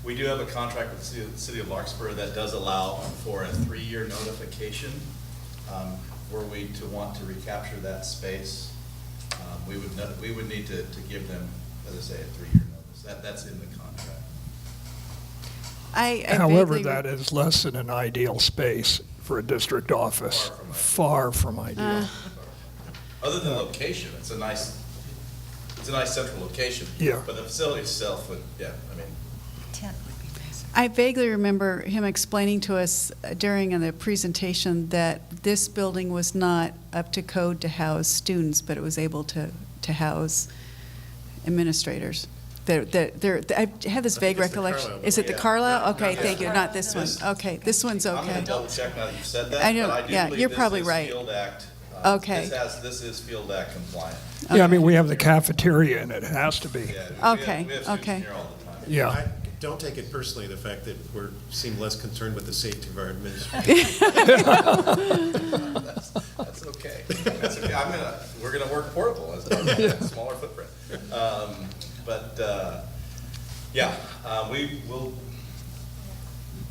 We do have a contract with the city of Larkspur that does allow for a 3-year notification. Were we to want to recapture that space, we would need to give them, as I say, a 3-year notice. That's in the contract. However, that is less than an ideal space for a district office. Far from ideal. Other than location, it's a nice central location. Yeah. But the facility itself would, I vaguely remember him explaining to us during the presentation that this building was not up to code to house students, but it was able to house administrators. I have this vague recollection. Is it the Carlisle? Okay, thank you, not this one. Okay, this one's I'm going okay. to double check now that you've said that. I know, but I do yeah, believe you're this probably is right. Field Act. Okay. This is Field Act compliant. Yeah, I mean, we have the cafeteria and it has to be. Yeah, Okay, we have students okay. here all the time. Yeah. I don't take it personally, the fact that we seem less concerned with the safety of our administrators. That's okay. That's okay. We're gonna work portable as a smaller footprint. We will.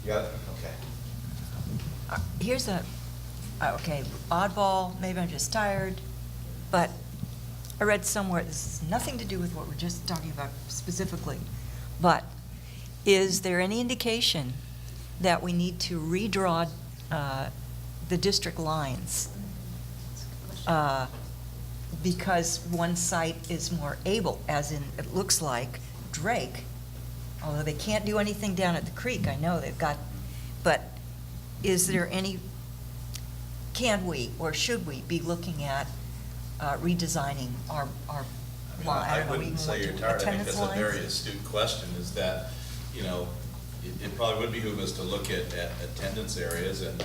You got it? Okay. Here's okay, oddball, maybe I'm just tired, but I read somewhere, this has nothing to do with what we're just talking about specifically, but is there any indication that we need to redraw the district lines? Because one site is more able, as in, it looks like Drake, although they can't do anything down at the creek, I know they've got, but is there any, can we or should we be looking at redesigning our line? I wouldn't say you're tired. I think that's a very astute question, is that, it probably would behoove us to look at attendance areas and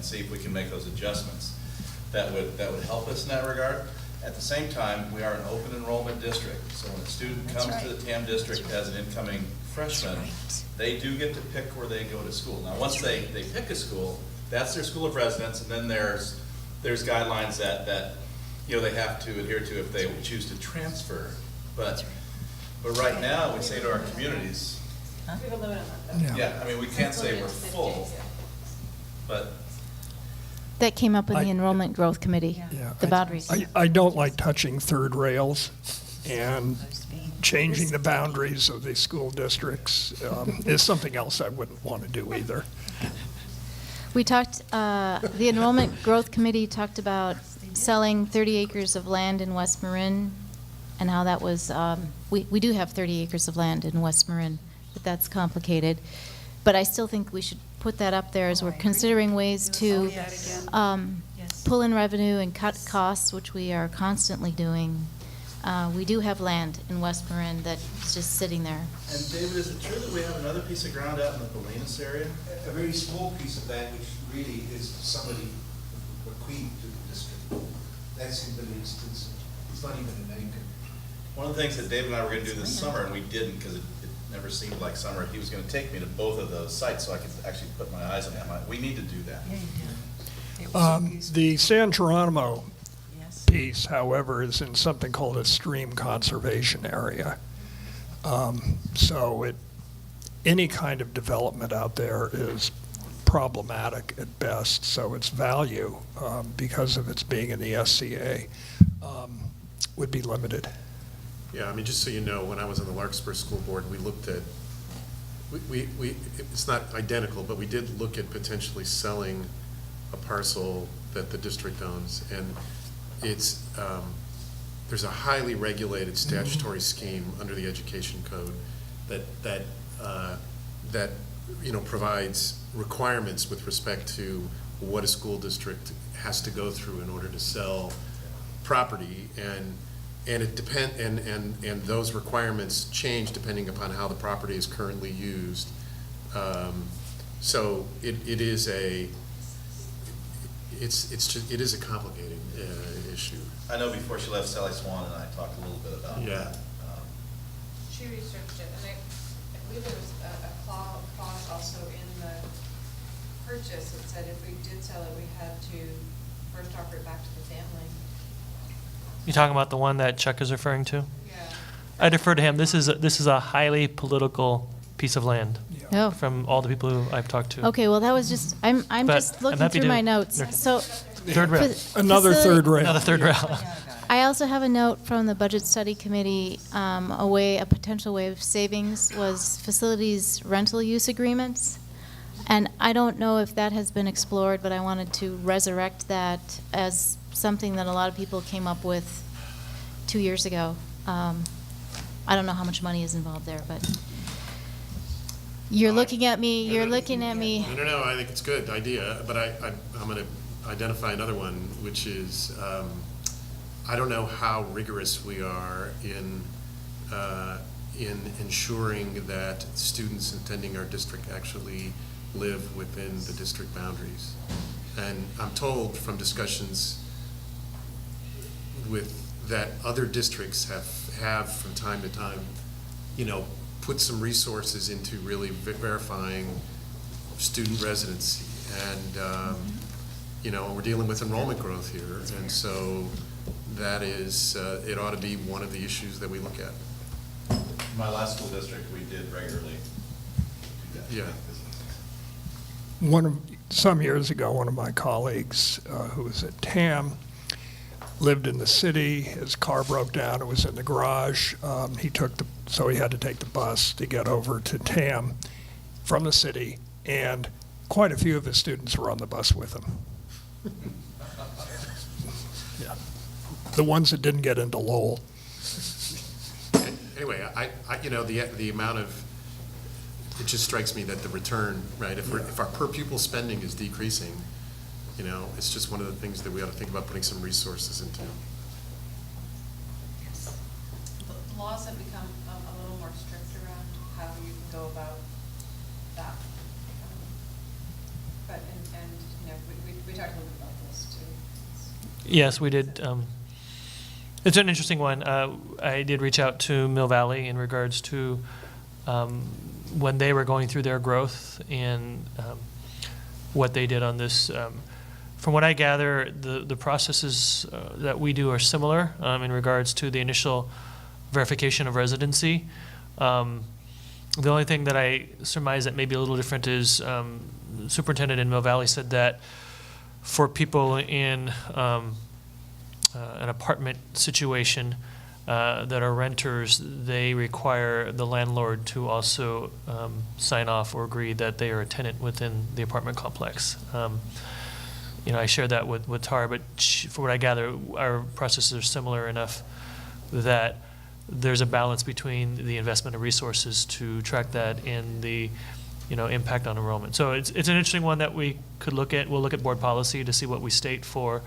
see if we can make those adjustments. That would help us in that regard. At the same time, we are an open enrollment district, so when a student comes to the TAM district as an incoming freshman, they do get to pick where they go to school. Now, once they pick a school, that's their school of residence, and then there's guidelines that they have to adhere to if they choose to transfer. But right now, we say to our communities, We have a limit on that, though. yeah, I mean, we can't say we're full, but That came up in the Enrollment Growth Committee, Yeah, the boundaries. I don't like touching third rails, and changing the boundaries of the school districts is something else I wouldn't want to do either. We talked, the Enrollment Growth Committee talked about selling 30 acres of land in West Marin, and how that was, we do have 30 acres of land in West Marin, but that's complicated. But I still think we should put that up there as we're considering ways to pull in revenue and cut costs, which we are constantly doing. We do have land in West Marin that's just sitting there. And David, is it true that we have another piece of ground out in the Bolinas area? A very small piece of land, which really is somebody bequeathed to the district. That's in the instance. It's not even an acre. One of the things that David and I were going to do this summer, and we didn't because it never seemed like summer, he was going to take me to both of those sites so I could actually put my eyes on them. We need to do that. The San Geronimo Yes. piece, however, is in something called a stream conservation area. So any kind of development out there is problematic at best, so its value, because of its being in the SCA, would be limited. Yeah, I mean, just so you know, when I was on the Larkspur School Board, we looked at, it's not identical, but we did look at potentially selling a parcel that the district owns, and it's, there's a highly regulated statutory scheme under the Education Code that provides requirements with respect to what a school district has to go through in order to sell property, and it and those requirements change depending upon how the property is currently used. So it is a complicated issue. I know before she left, Sally Swan and I talked a little bit about that. She researched it, and I believe there was a clause also in the purchase that said if we did sell it, we had to first offer it back to the family. You talking about the one that Chuck is referring to? Yeah. I defer to him. This is a highly political piece of land. Oh. From all the people who I've talked to. Okay, well, that was just, I'm But just I'm looking happy through to- my notes. So. Third rail. Another third rail. Another third rail. I also have a note from the Budget Study Committee, a potential way of savings was facilities rental use agreements. And I don't know if that has been explored, but I wanted to resurrect that as something that a lot of people came up with 2 years ago. I don't know how much money is involved there, but you're looking at me, you're looking at me. No, I think it's a good idea, but I'm going to identify another one, which is, I don't know how rigorous we are in ensuring that students attending our district actually live within the district boundaries. And I'm told from discussions that other districts have from time to time, put some resources into really verifying student residency. And, we're dealing with enrollment growth here. And so that is, it ought to be one of the issues that we look at. In my last school district, we did regularly do that. Yeah. Some years ago, one of my colleagues who was at TAM lived in the city. His car broke down. It was in the garage. So he had to take the bus to get over to TAM from the city, and quite a few of his students were on the bus with him. Yeah. The ones that didn't get into Lowell. Anyway, the amount of, it just strikes me that the return, right, if our per pupil spending is decreasing, it's just one of the things that we ought to think about putting some resources into. The laws have become a little more strict around how you can go about that. But, we talked a little bit about this too. Yes, we did. It's an interesting one. I did reach out to Mill Valley in regards to when they were going through their growth and what they did on this. From what I gather, the processes that we do are similar in regards to the initial verification of residency. The only thing that I surmise that may be a little different is superintendent in Mill Valley said that for people in an apartment situation that are renters, they require the landlord to also sign off or agree that they are a tenant within the apartment complex. I shared that with Tara, but for what I gather, our processes are similar enough that there's a balance between the investment of resources to track that and the impact on enrollment. So it's an interesting one that we could look at. We'll look at board policy to see what we state for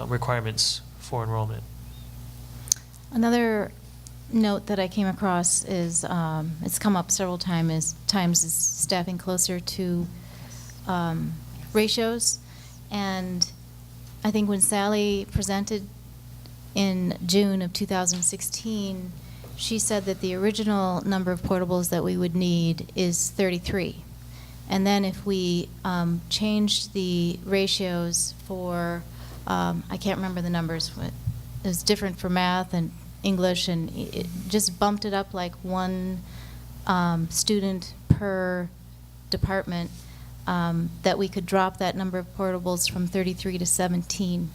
requirements for enrollment. Another note that I came across is, it's come up several times, is staffing closer to ratios. And I think when Sally presented in June of 2016, she said that the original number of portables that we would need is 33. And then if we changed the ratios for, I can't remember the numbers, but it was different for math and English, and it just bumped it up like one student per department, that we could drop that number of portables from 33 to 17.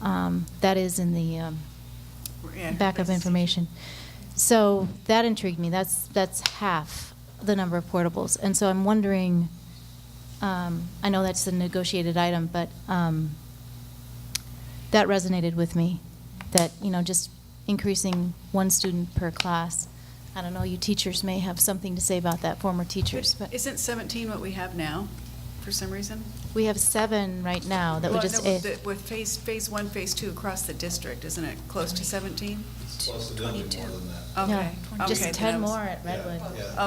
That is in the backup information. So that intrigued me. That's half the number of portables. And so I'm wondering, I know that's a negotiated item, but that resonated with me, that, just increasing one student per class. I don't know, you teachers may have something to say about that, former teachers. But Isn't 17 what we have now, for some reason? we have 7 right now that we just. With phase 1, phase 2 across the district, isn't it close to 17? It's close to 22. More than that. Okay. Yeah, just Okay, 10 then I was- more at Redwood.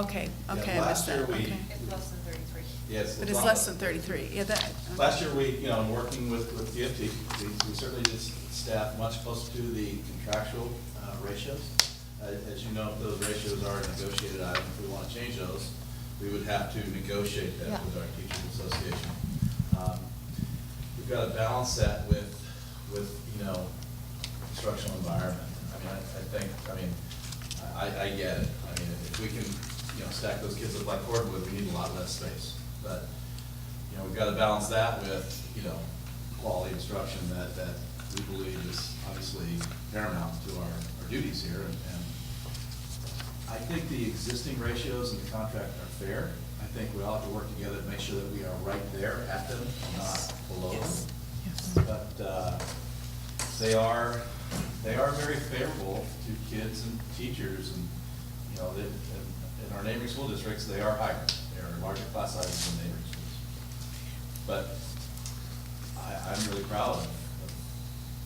Okay, Yeah, I missed last that, year we- okay. It's less than 33. Yes. But it's less than 33, yeah, that. Last year, we, working with TFT, we certainly did staff much closer to the contractual ratios. As you know, if those ratios are a negotiated item, if we want to change those, we would have to negotiate that with our teachers association. We've got to balance that with instructional environment. I get it. If we can, stack those kids up like cordwood, we need a lot less space. But, we've got to balance that with, quality instruction that we believe is obviously paramount to our duties here. And I think the existing ratios in the contract are fair. I think we all have to work together to make sure that we are right there at them, not below them. But they are very favorable to kids and teachers, and in our neighboring school districts, they are higher. They are larger class sizes than neighboring schools. But I'm really proud of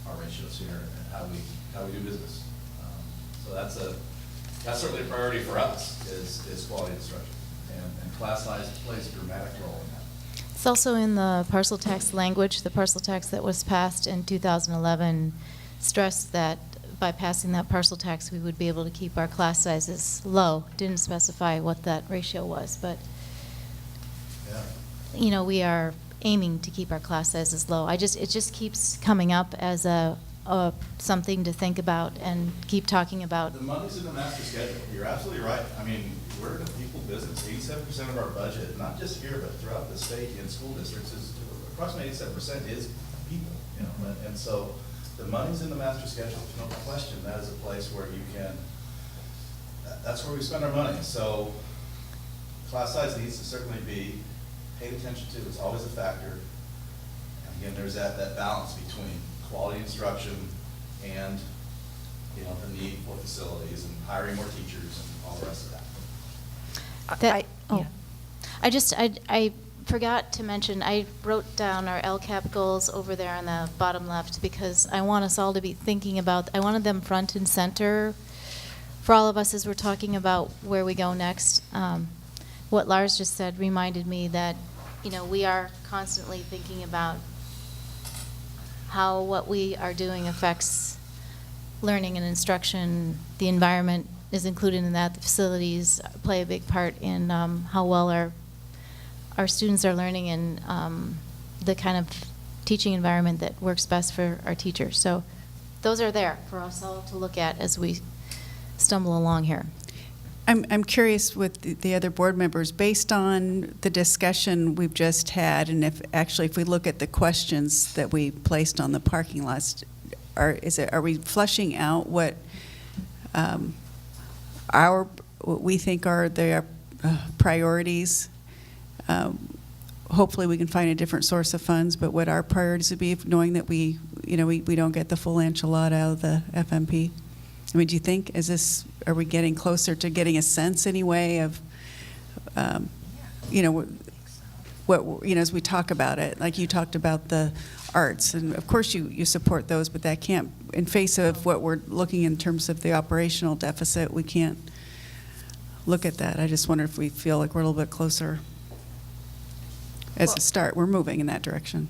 our ratios here and how we do business. So that's certainly a priority for us, is quality instruction, and class size plays a dramatic role in that. It's also in the parcel tax language. The parcel tax that was passed in 2011 stressed that by passing that parcel tax, we would be able to keep our class sizes low. Didn't specify what that ratio was, but we are aiming to keep our class sizes low. It just keeps coming up as something to think about and keep talking about. The money's in the master schedule. You're absolutely right. We're in a people business. 87% of our budget, not just here, but throughout the state and school districts, is approximately 87% is people. And so the money's in the master schedule. No question. That is a place where you can. That's where we spend our money. So class size needs to certainly be paid attention to. It's always a factor. And again, there's that balance between quality instruction and the need for facilities and hiring more teachers and all the rest of that. I forgot to mention, I wrote down our LCAP goals over there on the bottom left because I want us all to be thinking about, I wanted them front and center for all of us as we're talking about where we go next. What Lars just said reminded me that, we are constantly thinking about how what we are doing affects learning and instruction. The environment is included in that. The facilities play a big part in how well our students are learning and the kind of teaching environment that works best for our teachers. So those are there for us all to look at as we stumble along here. I'm curious with the other board members, based on the discussion we've just had, and if we look at the questions that we placed on the parking lots, are we fleshing out what what we think are their priorities? Hopefully we can find a different source of funds, but what our priorities would be, knowing that we don't get the full enchilada out of the FMP. Do you think, are we getting closer to getting a sense anyway of, what, as we talk about it, like you talked about the arts, and of course you support those, but that can't, in face of what we're looking in terms of the operational deficit, we can't look at that. I just wonder if we feel like we're a little bit closer as a start. We're moving in that direction.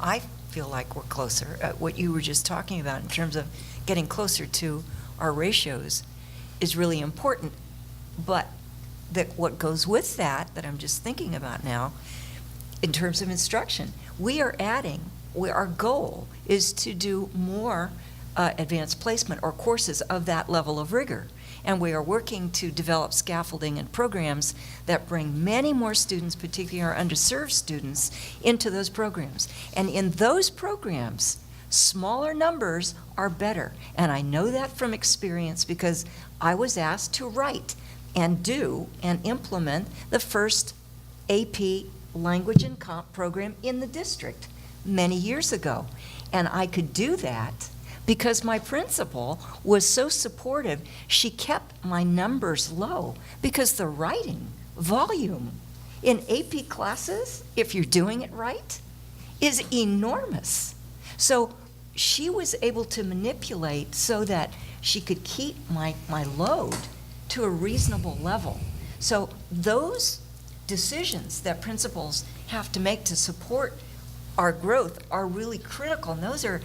I feel like we're closer. What you were just talking about in terms of getting closer to our ratios is really important, but that what goes with that I'm just thinking about now, in terms of instruction. We are adding, our goal is to do more advanced placement or courses of that level of rigor. And we are working to develop scaffolding and programs that bring many more students, particularly our underserved students, into those programs. And in those programs, smaller numbers are better. And I know that from experience because I was asked to write and do and implement the first AP language and comp program in the district many years ago. And I could do that because my principal was so supportive. She kept my numbers low because the writing volume in AP classes, if you're doing it right, is enormous. So she was able to manipulate so that she could keep my load to a reasonable level. So those decisions that principals have to make to support our growth are really critical. And those are,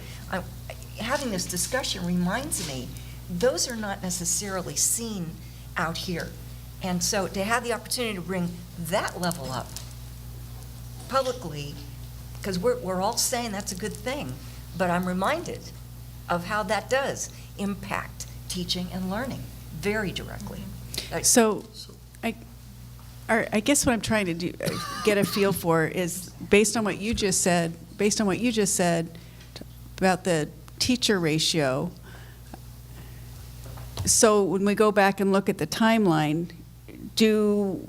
having this discussion reminds me, those are not necessarily seen out here. And so to have the opportunity to bring that level up publicly, because we're all saying that's a good thing, but I'm reminded of how that does impact teaching and learning very directly. So I guess what I'm trying to do, get a feel for is based on what you just said about the teacher ratio. So when we go back and look at the timeline, do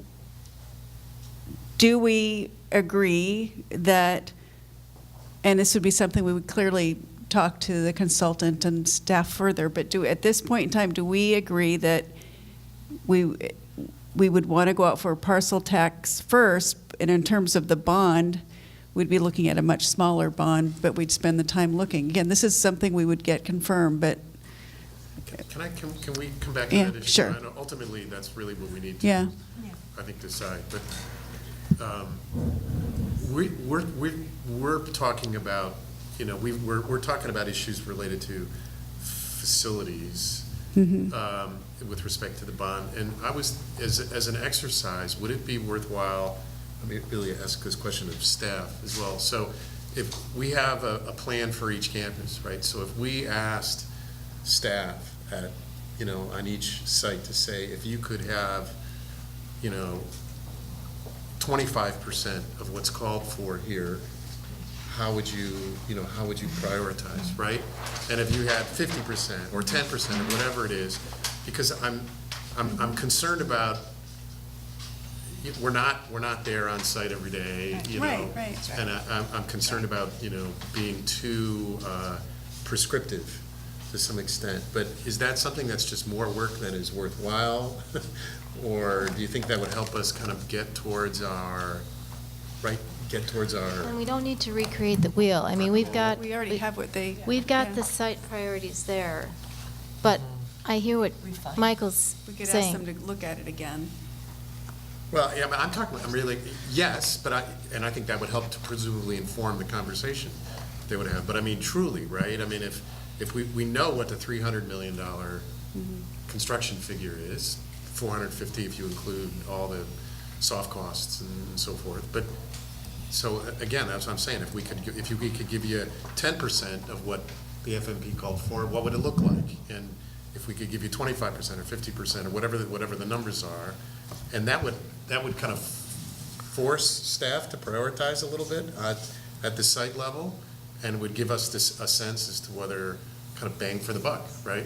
we agree that, and this would be something we would clearly talk to the consultant and staff further, but at this point in time, do we agree that we would want to go out for parcel tax first, and in terms of the bond, we'd be looking at a much smaller bond, but we'd spend the time looking. Again, this is something we would get confirmed, but. Can we come back to Yeah, that issue? sure. I know ultimately, that's really what we need to, Yeah. I think, decide. But we're talking about, we're talking about issues related to facilities with respect to the bond. And I was, as an exercise, would it be worthwhile, I mean, really ask this question of staff as well. So if we have a plan for each campus, right? So if we asked staff at, on each site to say, if you could have, 25% of what's called for here, how would you prioritize, right? And if you had 50% or 10% or whatever it is, because I'm concerned about, we're not there on site every day, Right. and I'm concerned about, being too prescriptive to some extent. But is that something that's just more work than is worthwhile? Or do you think that would help us kind of get towards our. And we don't need to recreate the wheel. I mean, we already have what they. We've got the site priorities there, but I hear what Michael's We could saying. ask them to look at it again. Well, yeah, but I'm really, yes, but I think that would help to presumably inform the conversation they would have. But I mean, truly, right? I mean, if we know what the $300 million construction figure is, 450 if you include all the soft costs and so forth. But so again, that's what I'm saying. If we could give you 10% of what the FMP called for, what would it look like? And if we could give you 25% or 50% or whatever the numbers are, and that would kind of force staff to prioritize a little bit at the site level, and would give us a sense as to whether kind of bang for the buck, right?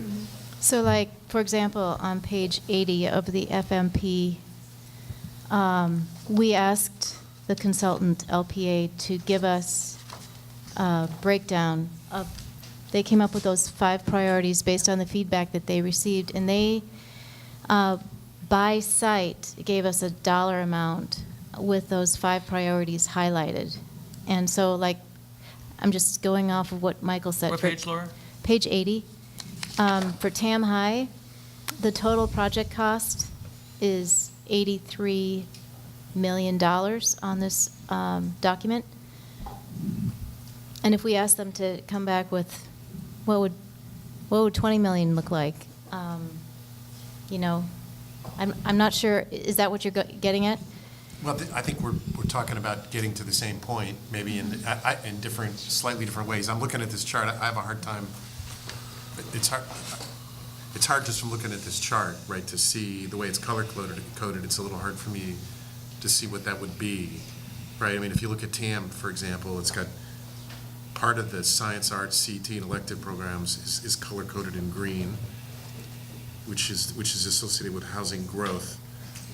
So like, for example, on page 80 of the FMP, we asked the consultant, LPA, to give us a breakdown of, they came up with those 5 priorities based on the feedback that they received, and they, by site, gave us a dollar amount with those 5 priorities highlighted. And so, like, I'm just going off of what Michael said. What page, Laura? Page 80. For Tam High, the total project cost is $83 million on this document. And if we ask them to come back with what would 20 million look like? I'm not sure, is that what you're getting at? Well, I think we're talking about getting to the same point, maybe in different, slightly different ways. I'm looking at this chart, I have a hard time, it's hard just from looking at this chart, right, to see the way it's color-coded, it's a little hard for me to see what that would be, right? I mean, if you look at TAM, for example, it's got part of the science, arts, CT, and elective programs is color-coded in green, which is associated with housing growth.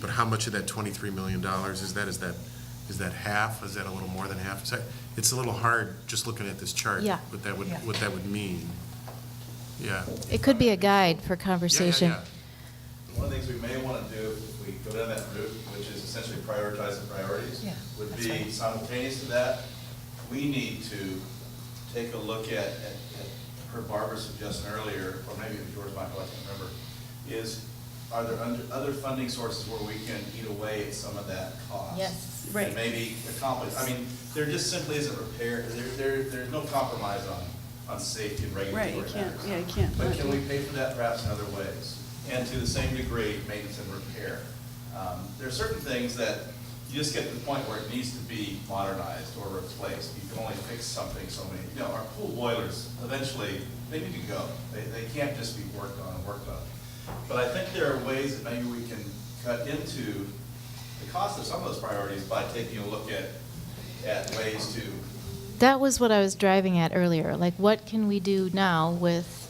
But how much of that $23 million is that? Is that half? Is that a little more than half? It's a little hard just looking at this chart. Yeah. What that would mean. Yeah. It could be a guide for conversation. Yeah. One of the things we may want to do if we go down that route, which is essentially prioritize the priorities, would be simultaneous to that, we need to take a look at her Barbara's suggestion earlier, or maybe it was yours, Michael, I can't remember, is are there other funding sources where we can eat away at some of that cost? Yes. Right. And maybe accomplish, I mean, there just simply isn't repair, there's no compromise on safety and regulatory Right, you can't, matters. yeah, you can't. But can we pay for that perhaps in other ways? And to the same degree, maintenance and repair. There are certain things that you just get to the point where it needs to be modernized or replaced. You can only fix something so many, our pool boilers, eventually, they need to go. They can't just be worked on. But I think there are ways that maybe we can cut into the cost of some of those priorities by taking a look at ways to. That was what I was driving at earlier. Like, what can we do now with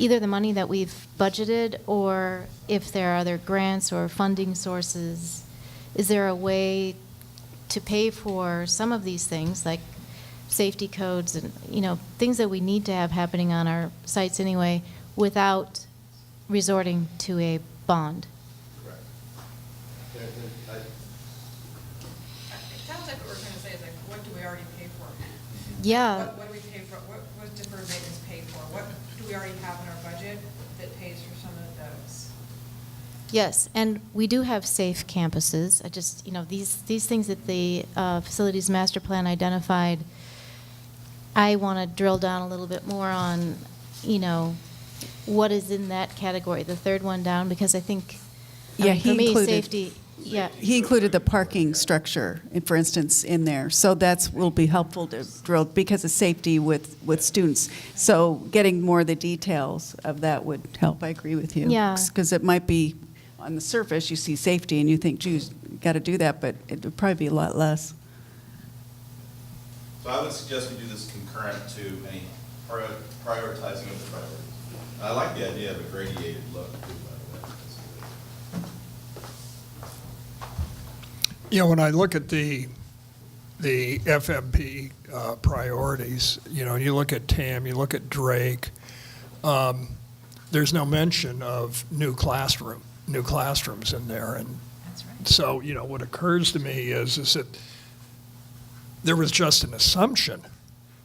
either the money that we've budgeted, or if there are other grants or funding sources? Is there a way to pay for some of these things, like safety codes and, things that we need to have happening on our sites anyway, without resorting to a bond? Correct. It sounds like what we're going to say is like, what do we already pay for? Yeah. What do we pay for? What does deferred maintenance pay for? What do we already have in our budget that pays for some of those? Yes, and we do have safe campuses. I just, these things that the facilities master plan identified, I want to drill down a little bit more on, what is in that category, the third one down, because I think, Yeah, for he me, included- safety, yeah. He included the parking structure, for instance, in there. So will be helpful to drill because of safety with students. So getting more of the details of that would help. I agree with you. Yeah. Because it might be, on the surface, you see safety and you think, geez, got to do that, but it would probably be a lot less. So I would suggest we do this concurrent to any prioritizing of the priorities. I like the idea of a gradiated look, too, by the way. When I look at the FMP priorities, you look at TAM, you look at Drake, there's no mention of new classrooms in there. And That's right. so, what occurs to me is that there was just an assumption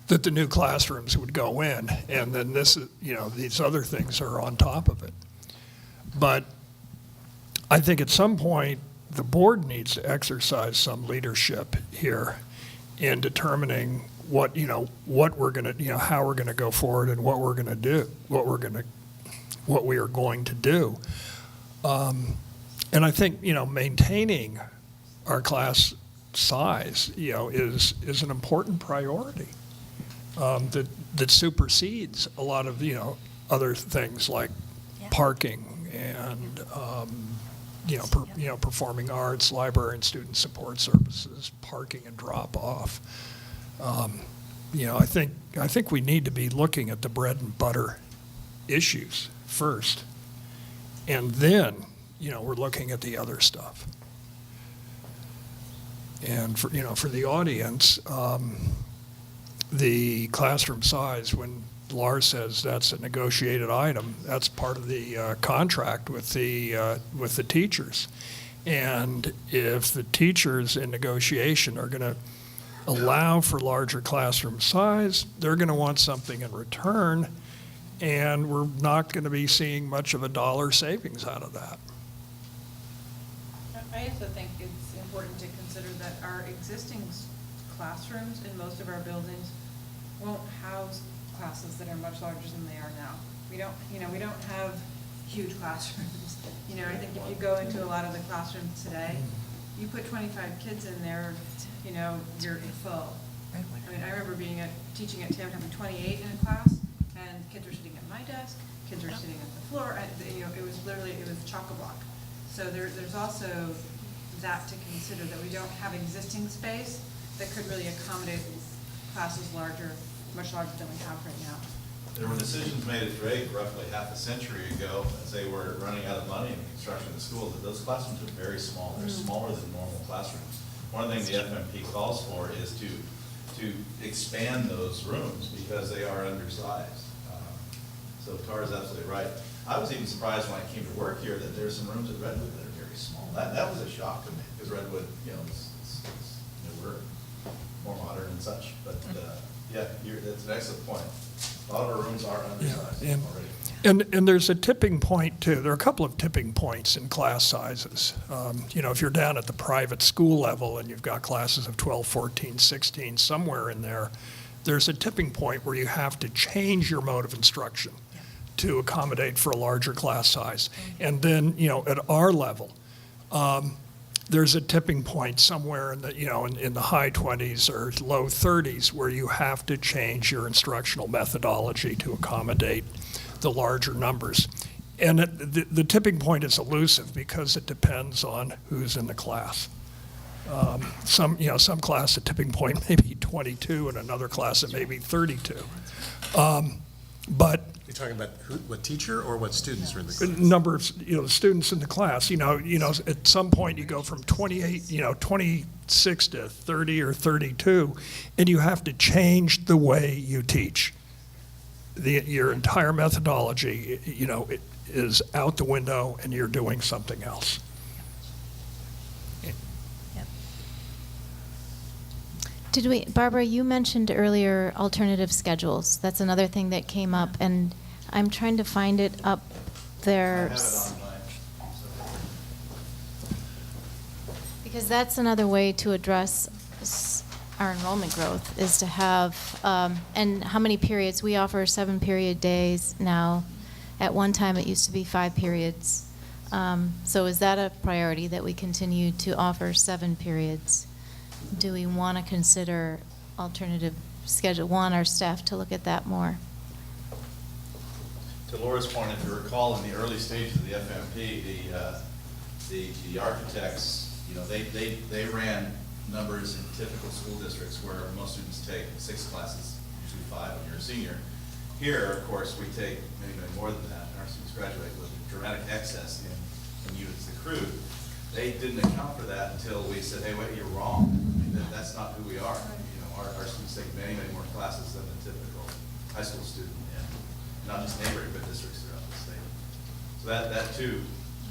that the new classrooms would go in, and then these other things are on top of it. But I think at some point, the board needs to exercise some leadership here in determining what we're going to, how we're going to go forward and what we're going to do, what we are going to do. And I think, maintaining our class size, is an important priority that supersedes a lot of, other things like parking and, performing arts, library and student support services, parking and drop-off. I think we need to be looking at the bread and butter issues first, and then, we're looking at the other stuff. And for the audience, the classroom size, when Lars says that's a negotiated item, that's part of the contract with the teachers. And if the teachers in negotiation are going to allow for larger classroom size, they're going to want something in return, and we're not going to be seeing much of a dollar savings out of that. I also think it's important to consider that our existing classrooms in most of our buildings won't house classes that are much larger than they are now. We don't have huge classrooms. You know, I think if you go into a lot of the classrooms today, you put 25 kids in there, you know, you're full. I mean, I remember teaching at TAM, having 28 in a class, and kids were sitting at my desk, kids were sitting at the floor, you know, it was chock-a-block. So there's also that to consider, that we don't have existing space that could really accommodate classes much larger than we have right now. There were decisions made at Drake roughly half a century ago, as they were running out of money in the construction of the schools, that those classrooms are very small. They're smaller than normal classrooms. One of the things the FMP calls for is to expand those rooms because they are undersized. So Tara's absolutely right. I was even surprised when I came to work here that there's some rooms at Redwood that are very small. That was a shock to me, because Redwood, you know, is newer, more modern and such. But yeah, that's an excellent point. A lot of our rooms are undersized already. And there's a tipping point too. There are a couple of tipping points in class sizes. You know, if you're down at the private school level and you've got classes of 12, 14, 16, somewhere in there, there's a tipping point where you have to change your mode of instruction to accommodate for a larger class size. And then, you know, at our level, there's a tipping point somewhere in the, you know, in the high 20s or low 30s where you have to change your instructional methodology to accommodate the larger numbers. And the tipping point is elusive because it depends on who's in the class. Some class, the tipping point may be 22, and another class it may be 32. But You're talking about what teacher or what students are in the class? number of, you know, students in the class, you know, at some point you go from 28, you know, 26 to 30 or 32, and you have to change the way you teach. Your entire methodology, you know, it is out the window and you're doing something else. Barbara, you mentioned earlier alternative schedules. That's another thing that came up, and I'm trying to find it up there. I have it online. Because that's another way to address our enrollment growth, is to have, and how many periods? We offer 7-period days now. At one time, it used to be 5 periods. So is that a priority, that we continue to offer 7 periods? Do we want to consider alternative schedule? Want our staff to look at that more? To Laura's point, if you recall, in the early stages of the FMP, the architects, you know, they ran numbers in typical school districts where most students take 6 classes, usually 5 when you're a senior. Here, of course, we take many, many more than that, and our students graduate with dramatic excess in units accrued. They didn't account for that until we said, hey, wait, you're wrong. I mean, that's not who we are. You know, our students take many, many more classes than the typical high school student in not just neighboring, but districts throughout the state. So that too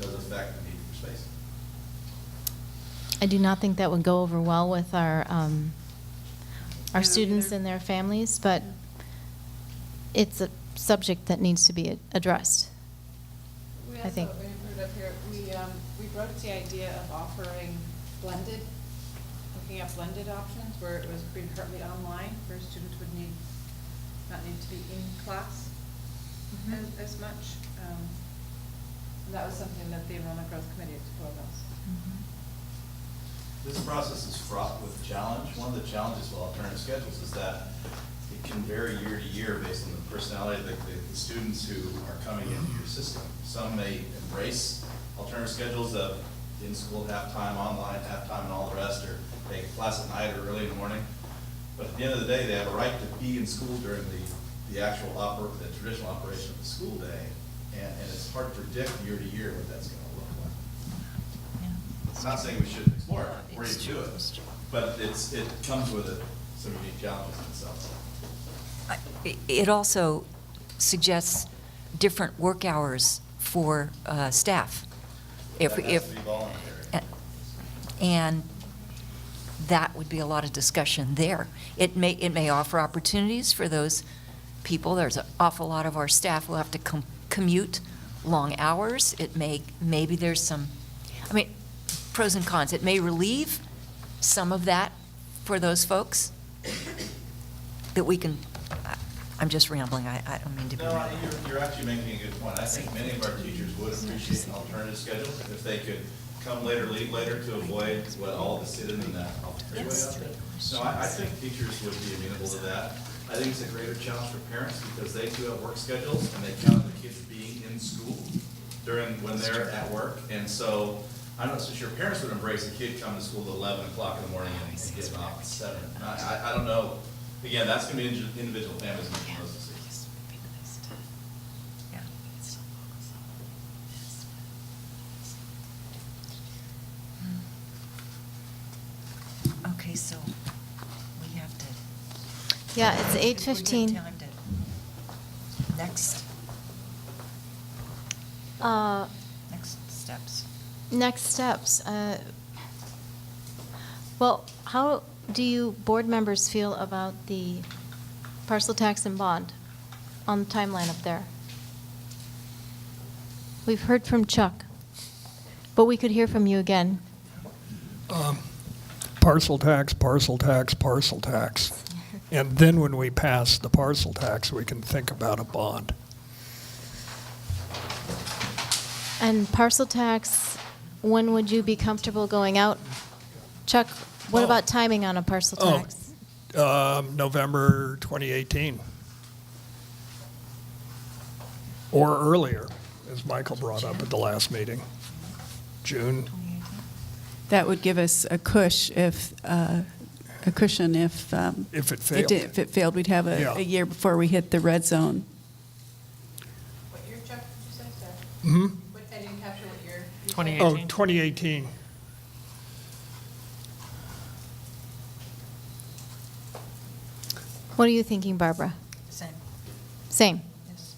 does affect the need for space. I do not think that would go over well with our students and their families, but it's a subject that needs to be addressed. We I think. also, when you put it up here, we brought up the idea of offering looking at blended options where it was being partly online, where students would not need to be in class as much. And that was something that the Enrollment Growth Committee explored also. This process is fraught with challenge. One of the challenges with alternative schedules is that it can vary year to year based on the personality of the students who are coming into your system. Some may embrace alternative schedules of in-school half-time, online half-time, and all the rest, or take class at night or early in the morning. But at the end of the day, they have a right to be in school during the traditional operation of the school day, and it's hard to predict year to year what that's going to look like. It's not saying we shouldn't explore it, we're ready to do it, but it comes with some unique challenges in itself. It also suggests different work hours for staff. That has to be voluntary. And that would be a lot of discussion there. It may offer opportunities for those people. There's an awful lot of our staff who have to commute long hours. Maybe there's some, pros and cons. It may relieve some of that for those folks that we can, I'm just rambling, I don't mean to be No, rambling. you're actually making a good point. I think many of our teachers would appreciate an alternative schedule if they could come later, leave later to avoid all the sit-in and that freeway out there. No, I think teachers would be amenable to that. I think it's a greater challenge for parents because they too have work schedules and they count on the kids being in school when they're at work. And so I'm not so sure parents would embrace a kid coming to school at 11 o'clock in the morning and getting off at 7. I don't know. Again, that's going to be individual families making those decisions. Okay, so we have to. Yeah, it's If we 8:15. get time to- Next steps. Next steps. Well, how do you board members feel about the parcel tax and bond on the timeline up there? We've heard from Chuck, but we could hear from you again. Parcel tax, parcel tax, parcel tax. And then when we pass the parcel tax, we can think about a bond. And parcel tax, when would you be comfortable going out? Chuck, what about timing on a parcel tax? November 2018. Or earlier, as Michael brought up at the last meeting. June. That would give us a cushion if If it failed. If it failed, we'd have Yeah. a year before we hit the red zone. What year, Chuck, did you say, sorry? Hmm? I didn't capture what year. you said. 2018. 2018. What are you thinking, Barbara? Same. Same. Yes.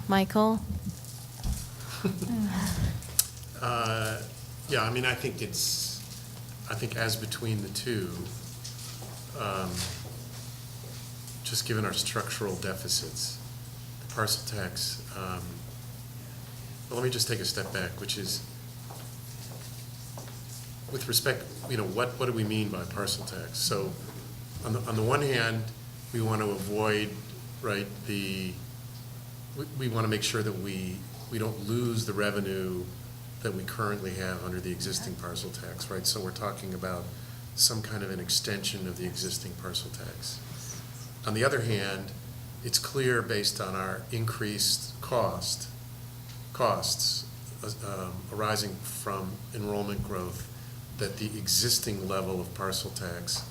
Michael? Yeah, I mean, I think as between the two, just given our structural deficits, the parcel tax, well, let me just take a step back, which is, with respect, what do we mean by parcel tax? So, on the one hand, we want to avoid, right, we want to make sure that we don't lose the revenue that we currently have under the existing parcel tax, right? So we're talking about some kind of an extension of the existing parcel tax. On the other hand, it's clear based on our increased costs arising from enrollment growth that the existing level of parcel tax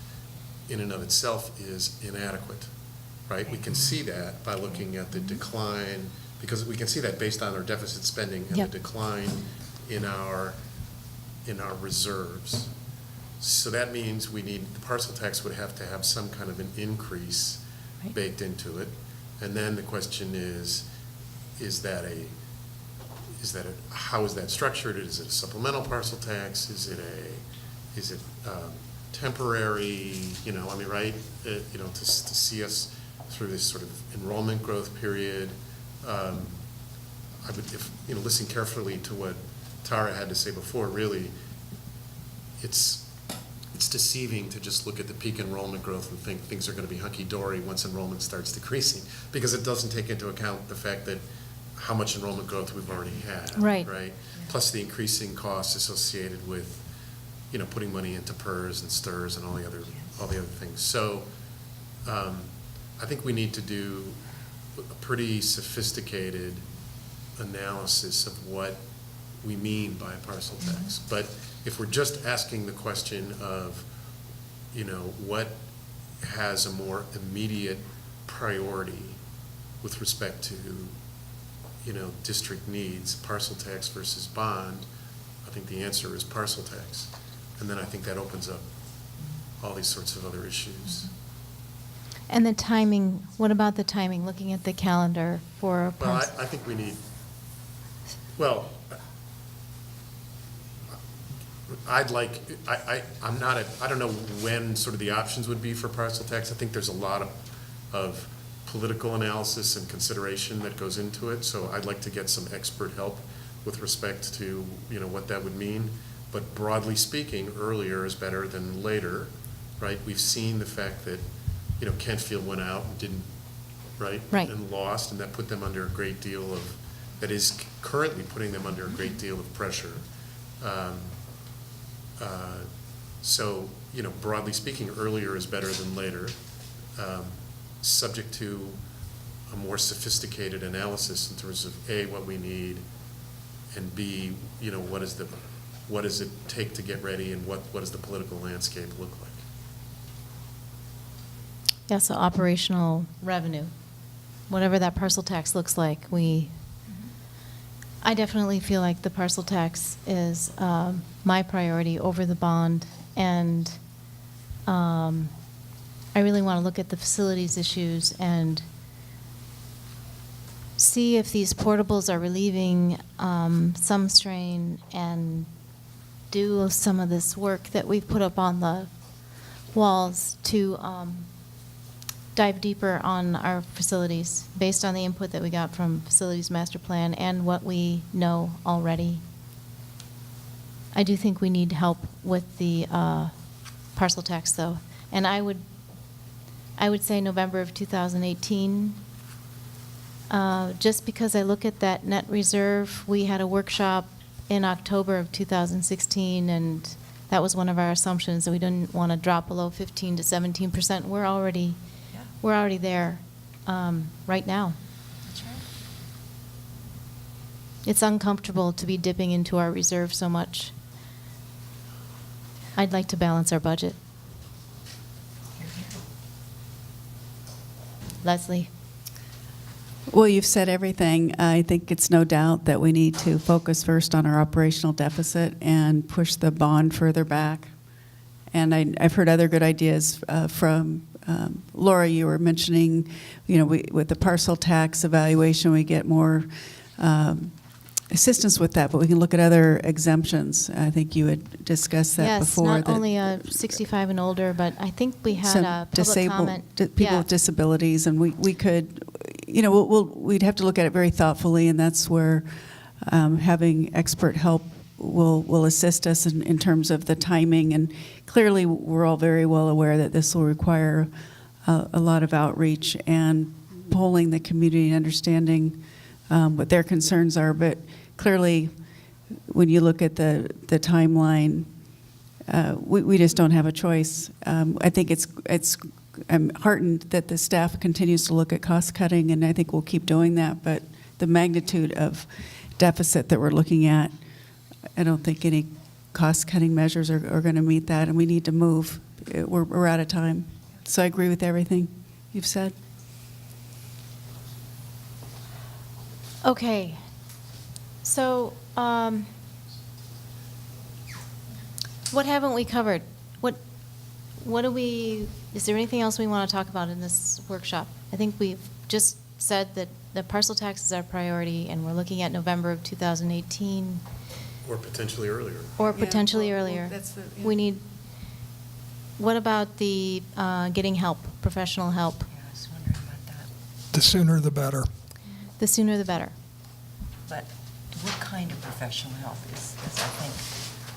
in and of itself is inadequate, right? We can see that by looking at the decline, because we can see that based on our deficit spending and Yep. the decline in our reserves. So that means the parcel tax would have to have some kind of an increase Right. baked into it. And then the question is how is that structured? Is it a supplemental parcel tax? Is it temporary, right? To see us through this sort of enrollment growth period. I would, listen carefully to what Tara had to say before, really, it's deceiving to just look at the peak enrollment growth and think things are going to be hunky-dory once enrollment starts decreasing, because it doesn't take into account the fact that how much enrollment growth we've already had. Right. Right? Plus the increasing costs associated with, putting money into PERS and STIRS and all the other things. So I think we need to do a pretty sophisticated analysis of what we mean by a parcel tax. But if we're just asking the question of, what has a more immediate priority with respect to, district needs, parcel tax versus bond, I think the answer is parcel tax. And then I think that opens up all these sorts of other issues. And the timing, what about the timing, looking at the calendar for Well, parcel? I think we need, I don't know when sort of the options would be for parcel tax. I think there's a lot of political analysis and consideration that goes into it, so I'd like to get some expert help with respect to, what that would mean. But broadly speaking, earlier is better than later. right? We've seen the fact that, Kentfield went out and didn't, right? Right. And lost, and that put them under a great deal of, that is currently putting them under a great deal of pressure. So, broadly speaking, earlier is better than later, subject to a more sophisticated analysis in terms of A, what we need, and B, what does it take to get ready, and what does the political landscape look like? Yeah, so operational revenue, whatever that parcel tax looks like, I definitely feel like the parcel tax is my priority over the bond, and I really want to look at the facilities issues and see if these portables are relieving some strain and do some of this work that we've put up on the walls to dive deeper on our facilities based on the input that we got from Facilities Master Plan and what we know already. I do think we need help with the parcel tax, though, and I would say November of 2018. Just because I look at that net reserve, we had a workshop in October of 2016, and that was one of our assumptions, that we didn't want to drop below 15 to 17%. We're already there right now. That's right. It's uncomfortable to be dipping into our reserve so much. I'd like to balance our budget. Leslie? Well, you've said everything. I think it's no doubt that we need to focus first on our operational deficit and push the bond further back. And I've heard other good ideas from Laura. You were mentioning, with the parcel tax evaluation, we get more assistance with that, but we can look at other exemptions. I think you had discussed that before. Yes, not only 65 and older, but I think we had some a public comment. people with disabilities, and we could, we'd have to look at it very thoughtfully, and that's where having expert help will assist us in terms of the timing. And clearly, we're all very well aware that this will require a lot of outreach and polling the community and understanding what their concerns are. But clearly, when you look at the timeline, we just don't have a choice. I think I'm heartened that the staff continues to look at cost cutting, and I think we'll keep doing that. But the magnitude of deficit that we're looking at, I don't think any cost cutting measures are going to meet that, and we need to move. We're out of time. So I agree with everything you've said. Okay. So, what haven't we covered? Is there anything else we want to talk about in this workshop? I think we've just said that the parcel tax is our priority, and we're looking at November of 2018. Or potentially earlier. Or potentially earlier. That's We need, what about the getting help, professional help? Yeah, I was wondering about that. The sooner the better. The sooner the better. But what kind of professional help is I think,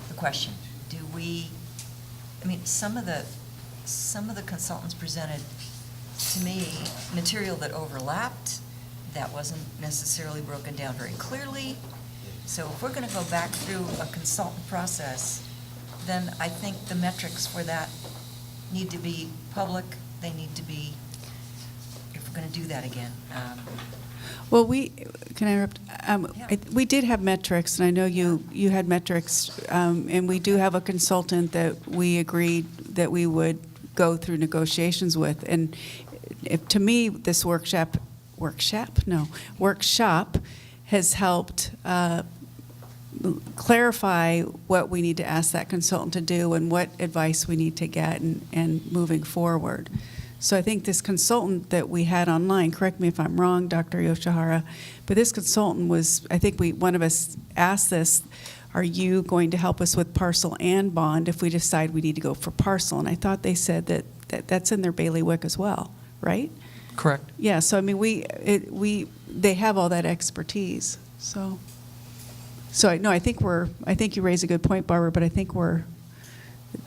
the question. Some of the consultants presented to me material that overlapped, that wasn't necessarily broken down very clearly. So if we're going to go back through a consultant process, then I think the metrics for that need to be public. They need to be, if we're going to do that again. Well, can I interrupt? We did have metrics, and I know you had metrics, and we do have a consultant that we agreed that we would go through negotiations with. And to me, this workshop has helped clarify what we need to ask that consultant to do and what advice we need to get and moving forward. So I think this consultant that we had online, correct me if I'm wrong, Dr. Yoshihara, but this consultant was, I think one of us asked this, are you going to help us with parcel and bond if we decide we need to go for parcel? And I thought they said that's in their bailiwick as well, right? Correct. Yeah, so they have all that expertise. So I think you raise a good point, Barbara, but I think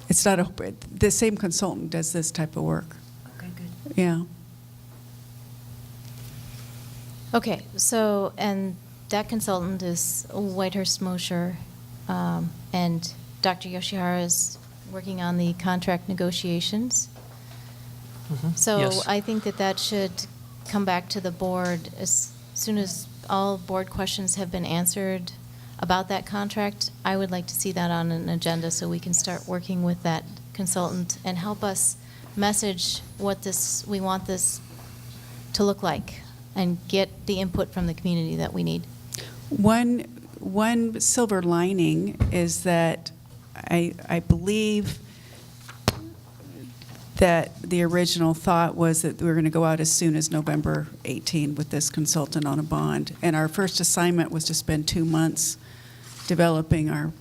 It's not the same consultant does this type of work. Okay, good. Yeah. Okay, so, and that consultant is Whitehurst Mosher, and Dr. Yoshihara is working on the contract negotiations. So Yes. I think that that should come back to the board as soon as all board questions have been answered about that contract. I would like to see that on an agenda so we can start working with that consultant and help us message what we want this to look like and get the input from the community that we need. One silver lining is that I believe that the original thought was that we were going to go out as soon as November 18 with this consultant on a bond. And our first assignment was to spend 2 months developing our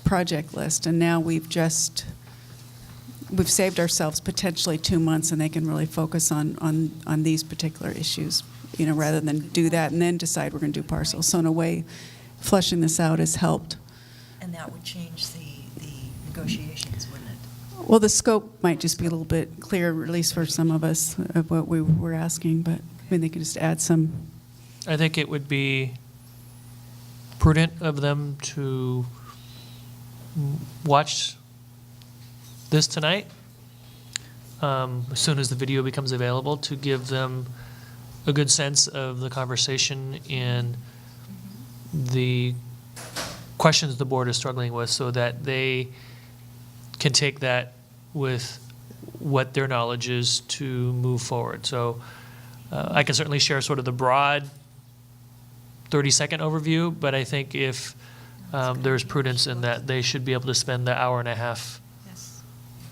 project list. And now we've saved ourselves potentially 2 months, and they can really focus on these particular issues, rather than do that and then decide we're going to do parcels. So in a way, fleshing this out has helped. And that would change the negotiations, wouldn't it? Well, the scope might just be a little bit clearer, at least for some of us, of what we were asking, but they can just add some. I think it would be prudent of them to watch this tonight, as soon as the video becomes available, to give them a good sense of the conversation and the questions the board is struggling with, so that they can take that with what their knowledge is to move forward. So I can certainly share sort of the broad 30-second overview, but I think if there's prudence in that, they should be able to spend the hour and a half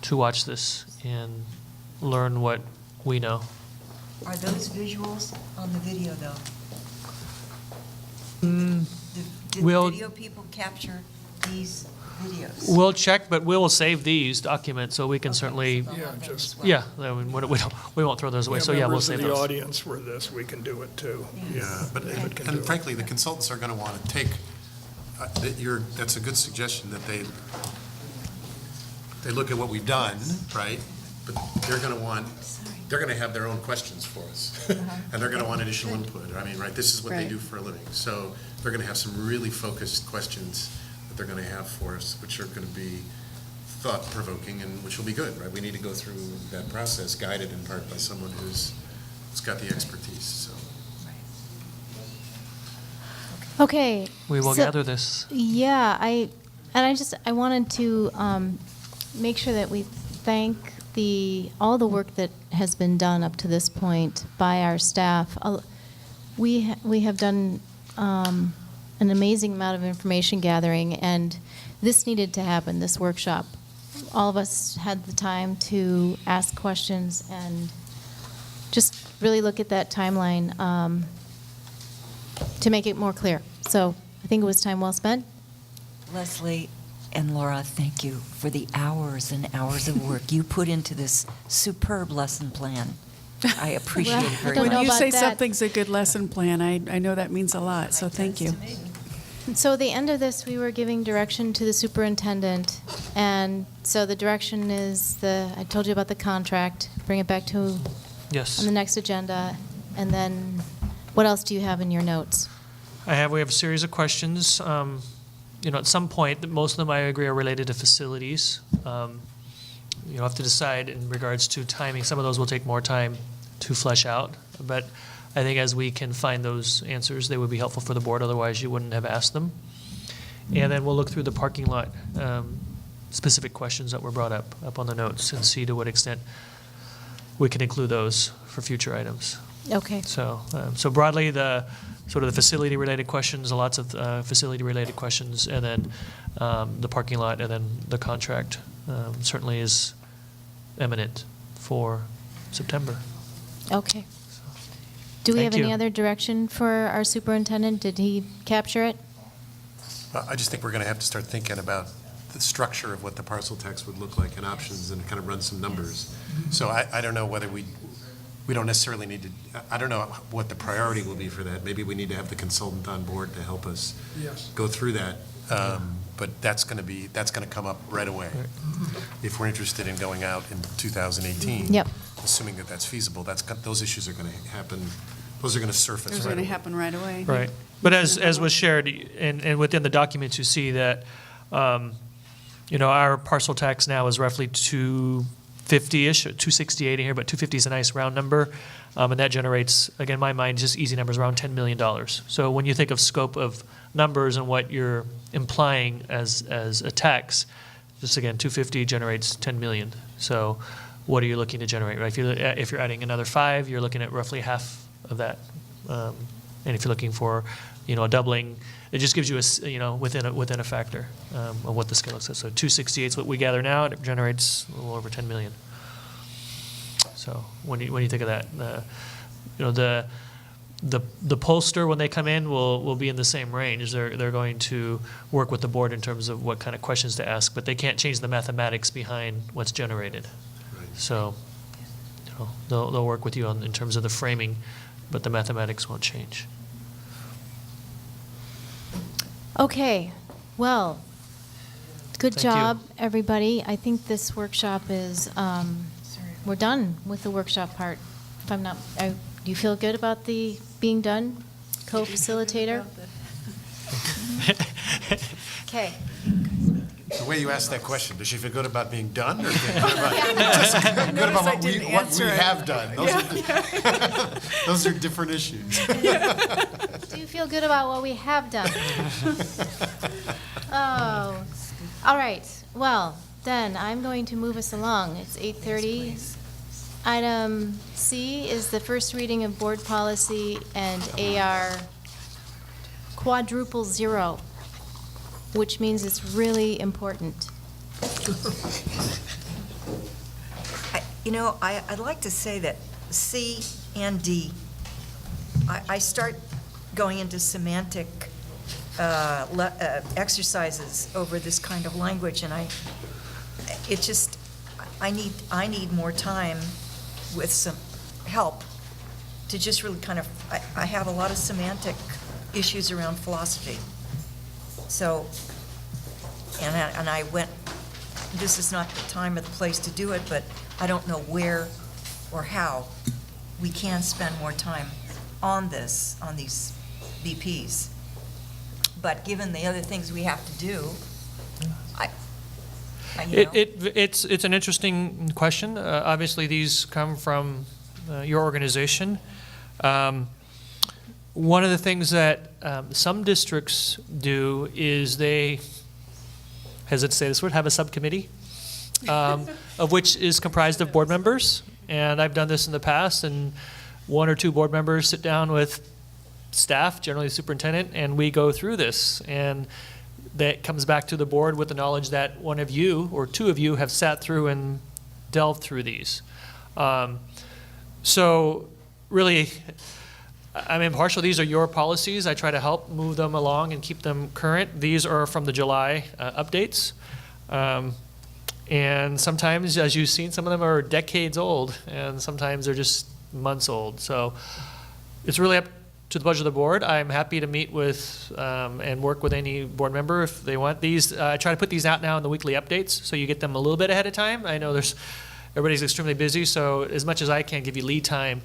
to watch this and learn what we know. Are those visuals on the video, though? Did We'll- the video people capture these videos? We'll check, but we will save these documents, so we can certainly, yeah, I mean, we won't throw those away, so yeah, we'll save Members of those. the audience were this, we can do it too. Yeah, but, David can do and it. frankly, the consultants are going to want to take, that's a good suggestion, that they look at what we've done, right? But they're going to have their own questions for us. And they're going to want additional input. I mean, right, this is what they Right. do for a living. So they're going to have some really focused questions that they're going to have for us, which are going to be thought-provoking and which will be good, right? We need to go through that process, guided in part by someone who's got the expertise, so. Okay. We will so- gather this. Yeah, I wanted to make sure that we thank all the work that has been done up to this point by our staff. We have done an amazing amount of information gathering, and this needed to happen, this workshop. All of us had the time to ask questions and just really look at that timeline to make it more clear. So I think it was time well spent. Leslie and Laura, thank you for the hours and hours of work you put into this superb lesson plan. I appreciate it very don't much. know When you about say that. something's a good lesson plan, I know that means a lot, so thank you. So at the end of this, we were giving direction to the superintendent, and so the direction is I told you about the contract, bring it back to Yes. on the next agenda, and then what else do you have in your notes? We have a series of questions. At some point, most of them I agree are related to facilities. You'll have to decide in regards to timing. Some of those will take more time to flesh out, but I think as we can find those answers, they would be helpful for the board, otherwise you wouldn't have asked them. And then we'll look through the parking lot specific questions that were brought up on the notes and see to what extent we can include those for future items. Okay. So broadly, the sort of the facility-related questions, lots of facility-related questions, and then the parking lot, and then the contract certainly is imminent for September. Okay. Do we Thank have any you. other direction for our superintendent? Did he capture it? I just think we're going to have to start thinking about the structure of what the parcel tax would look like and options and kind of run some numbers. So I don't know whether we don't necessarily need to, I don't know what the priority will be for that. Maybe we need to have the consultant on board to help us Yes. go through that. but that's going to come up right away. If we're interested in going out in 2018. Yep. Assuming that that's feasible, those issues are going to happen, those are going to surface Those right are going away. to happen right away. Right. But as was shared, and within the documents, you see that, our parcel tax now is roughly 250-ish, or 268 in here, but 250 is a nice round number. And that generates, again, in my mind, just easy numbers, around $10 million. So when you think of scope of numbers and what you're implying as a tax, just again, 250 generates 10 million. So what are you looking to generate, right? If you're adding another 5, you're looking at roughly half of that. And if you're looking for, a doubling, it just gives you within a factor of what the scale looks like. So 268 is what we gather now, and it generates a little over 10 million. So when you think of that, the pollster, when they come in, will be in the same range. They're going to work with the board in terms of what kind of questions to ask, but they can't change the mathematics behind what's generated. So they'll work with you in terms of the framing, but the mathematics won't change. Okay, well, good Thank you. job, everybody. I think this workshop is, we're done with the workshop part. If I'm not, do you feel good about the being done, co-facilitator? Okay. The way you asked that question, does she feel good about being done, or feel good about, just good about what we have done? Those are different issues. Do you feel good about what we have done? Oh, all right. Well, then I'm going to move us along. It's 8:30. Item C is the first reading of board policy and AR quadruple zero, which means it's really important. I'd like to say that C and D, I start going into semantic exercises over this kind of language, and I need more time with some help to just really kind of, I have a lot of semantic issues around philosophy. So, and I went, this is not the time or the place to do it, but I don't know where or how we can spend more time on this, on these BPs. But given the other things we have to do, It's an interesting question. Obviously, these come from your organization. One of the things that some districts do is they, hesitate to say this word, have a subcommittee, of which is comprised of board members. And I've done this in the past, and 1 or 2 board members sit down with staff, generally the superintendent, and we go through this. And that comes back to the board with the knowledge that one of you or 2 of you have sat through and delved through these. So really, I'm impartial. These are your policies. I try to help move them along and keep them current. These are from the July updates. And sometimes, as you've seen, some of them are decades old, and sometimes they're just months old. So it's really up to the budget of the board. I'm happy to meet with and work with any board member if they want these. I try to put these out now in the weekly updates, so you get them a little bit ahead of time. I know everybody's extremely busy, so as much as I can give you lead time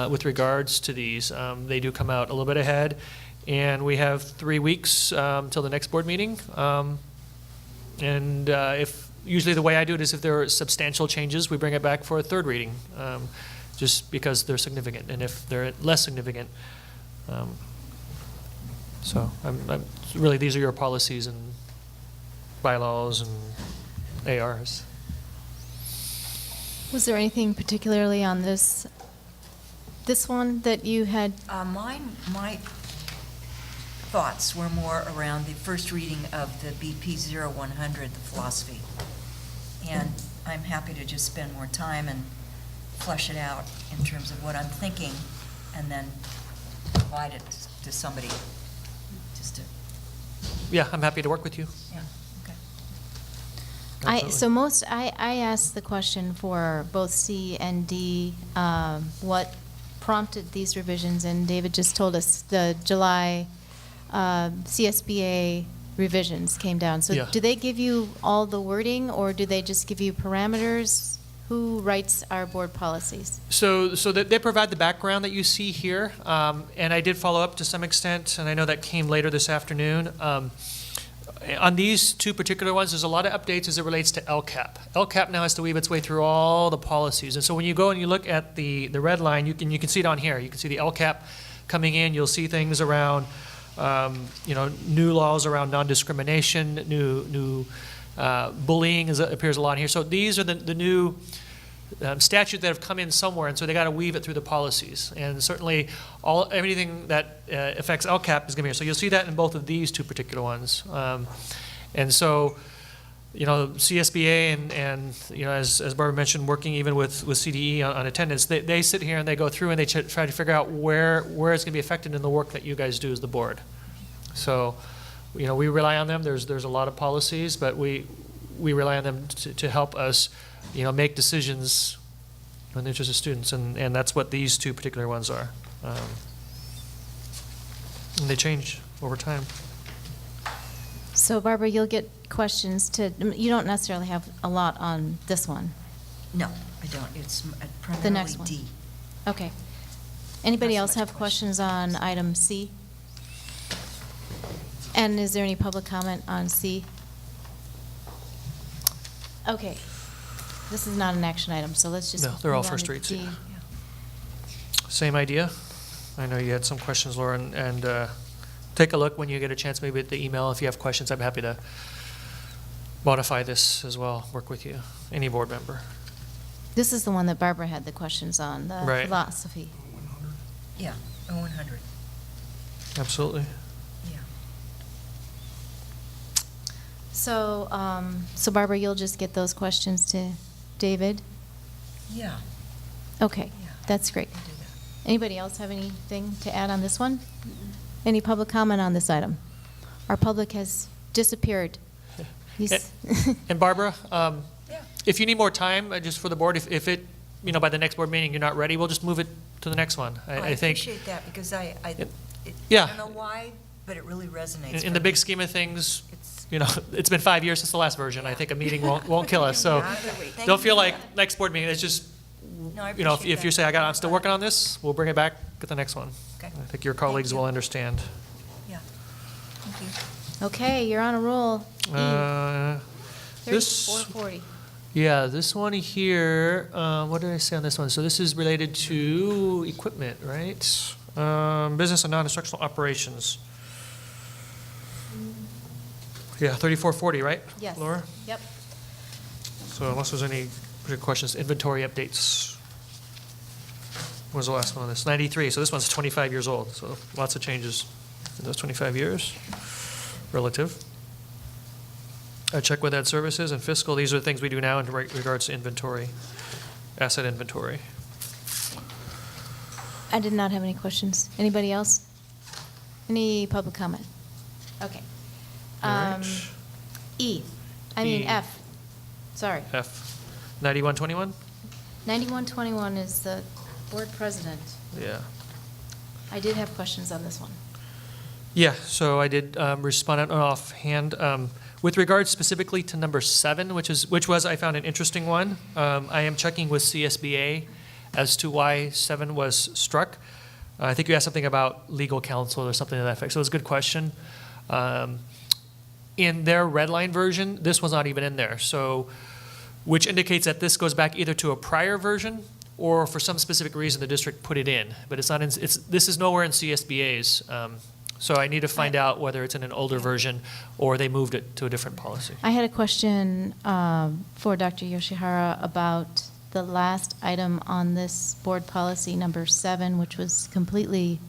with regards to these. They do come out a little bit ahead, and we have 3 weeks till the next board meeting. Usually the way I do it is if there are substantial changes, we bring it back for a 3rd reading, just because they're significant. And if they're less significant, really, these are your policies and bylaws and ARs. Was there anything particularly on this one that you had? My thoughts were more around the first reading of the BP 0100, the philosophy. And I'm happy to just spend more time and flesh it out in terms of what I'm thinking, and then provide it to somebody just to. Yeah, I'm happy to work with you. Yeah, okay. I asked the question for both C and D, what prompted these revisions, and David just told us the July CSBA revisions came down. So Yeah. do they give you all the wording, or do they just give you parameters? Who writes our board policies? So they provide the background that you see here, and I did follow up to some extent, and I know that came later this afternoon. On these two particular ones, there's a lot of updates as it relates to LCAP. LCAP now has to weave its way through all the policies, and so when you go and you look at the red line, you can see it on here. You can see the LCAP coming in. You'll see things around, new laws around non-discrimination, new bullying appears a lot here. So these are the new statutes that have come in somewhere, and so they got to weave it through the policies. And certainly, everything that affects LCAP is going to be here. So you'll see that in both of these two particular ones. And so, CSBA and as Barbara mentioned, working even with CDE on attendance, they sit here and they go through and they try to figure out where it's going to be affected in the work that you guys do as the board. So, we rely on them. There's a lot of policies, but we rely on them to help us, make decisions in the interest of students, and that's what these two particular ones are. And they change over time. So Barbara, you'll get questions you don't necessarily have a lot on this one. No, I don't. It's The primarily next one. D. Okay. Anybody Not so else much have questions on item C? And is there any public comment on C? Okay. This is not an action item, so let's just No, they're all move on first to reads, D. yeah. Same idea. I know you had some questions, Laura, and take a look when you get a chance, maybe at the email. If you have questions, I'm happy to modify this as well, work with you, any board member. This is the one that Barbara had the questions on, the Right. philosophy. Yeah, 100. Absolutely. Yeah. So Barbara, you'll just get those questions to David? Yeah. Okay, Yeah. that's great. I'll do that. Anybody else have anything to add on this one? Any public comment on this item? Our public has disappeared. And Barbara, Yeah. if you need more time, just for the board, if it, by the next board meeting, you're not ready, we'll just move it to the next one. I think. appreciate that because Yeah. I don't know why, but it really resonates. In the for big me. scheme of things, It's- it's been 5 years since the last version. I think a meeting won't kill us. So Yeah, thank don't you feel for like that. next board meeting, it's just, No, I if appreciate you that. say, I'm still working on this, we'll bring it back at the next one. Okay. I think your colleagues you. will understand. Yeah. Thank you. Okay, you're on a roll. This, 3440. yeah, this one here, what did I say on this one? So this is related to equipment, right? Business and non-instructional operations. Yeah, 3440, right? Yes. Laura? Yep. So unless there's any particular questions, inventory updates. When was the last one on this? 93, so this one's 25 years old, so lots of changes in those 25 years, relative. Check with Ed Services and fiscal, these are the things we do now in regards to inventory, asset inventory. I did not have any questions. Anybody else? Any public comment? Okay. All right. E, E. F, sorry. F, 9121? 9121 is the board president. Yeah. I did have questions on this one. Yeah, so I did respond on offhand. With regards specifically to number 7, which was, I found an interesting one. I am checking with CSBA as to why 7 was struck. I think you asked something about legal counsel or something to that effect, so it was a good question. In their red line version, this was not even in there, so, which indicates that this goes back either to a prior version or for some specific reason the district put it in, but it's not in, this is nowhere in CSBA's. So I need to find out whether it's in an older version or they moved it to a different policy. I had a question for Dr. Yoshihara about the last item on this board policy, number 7, which was completely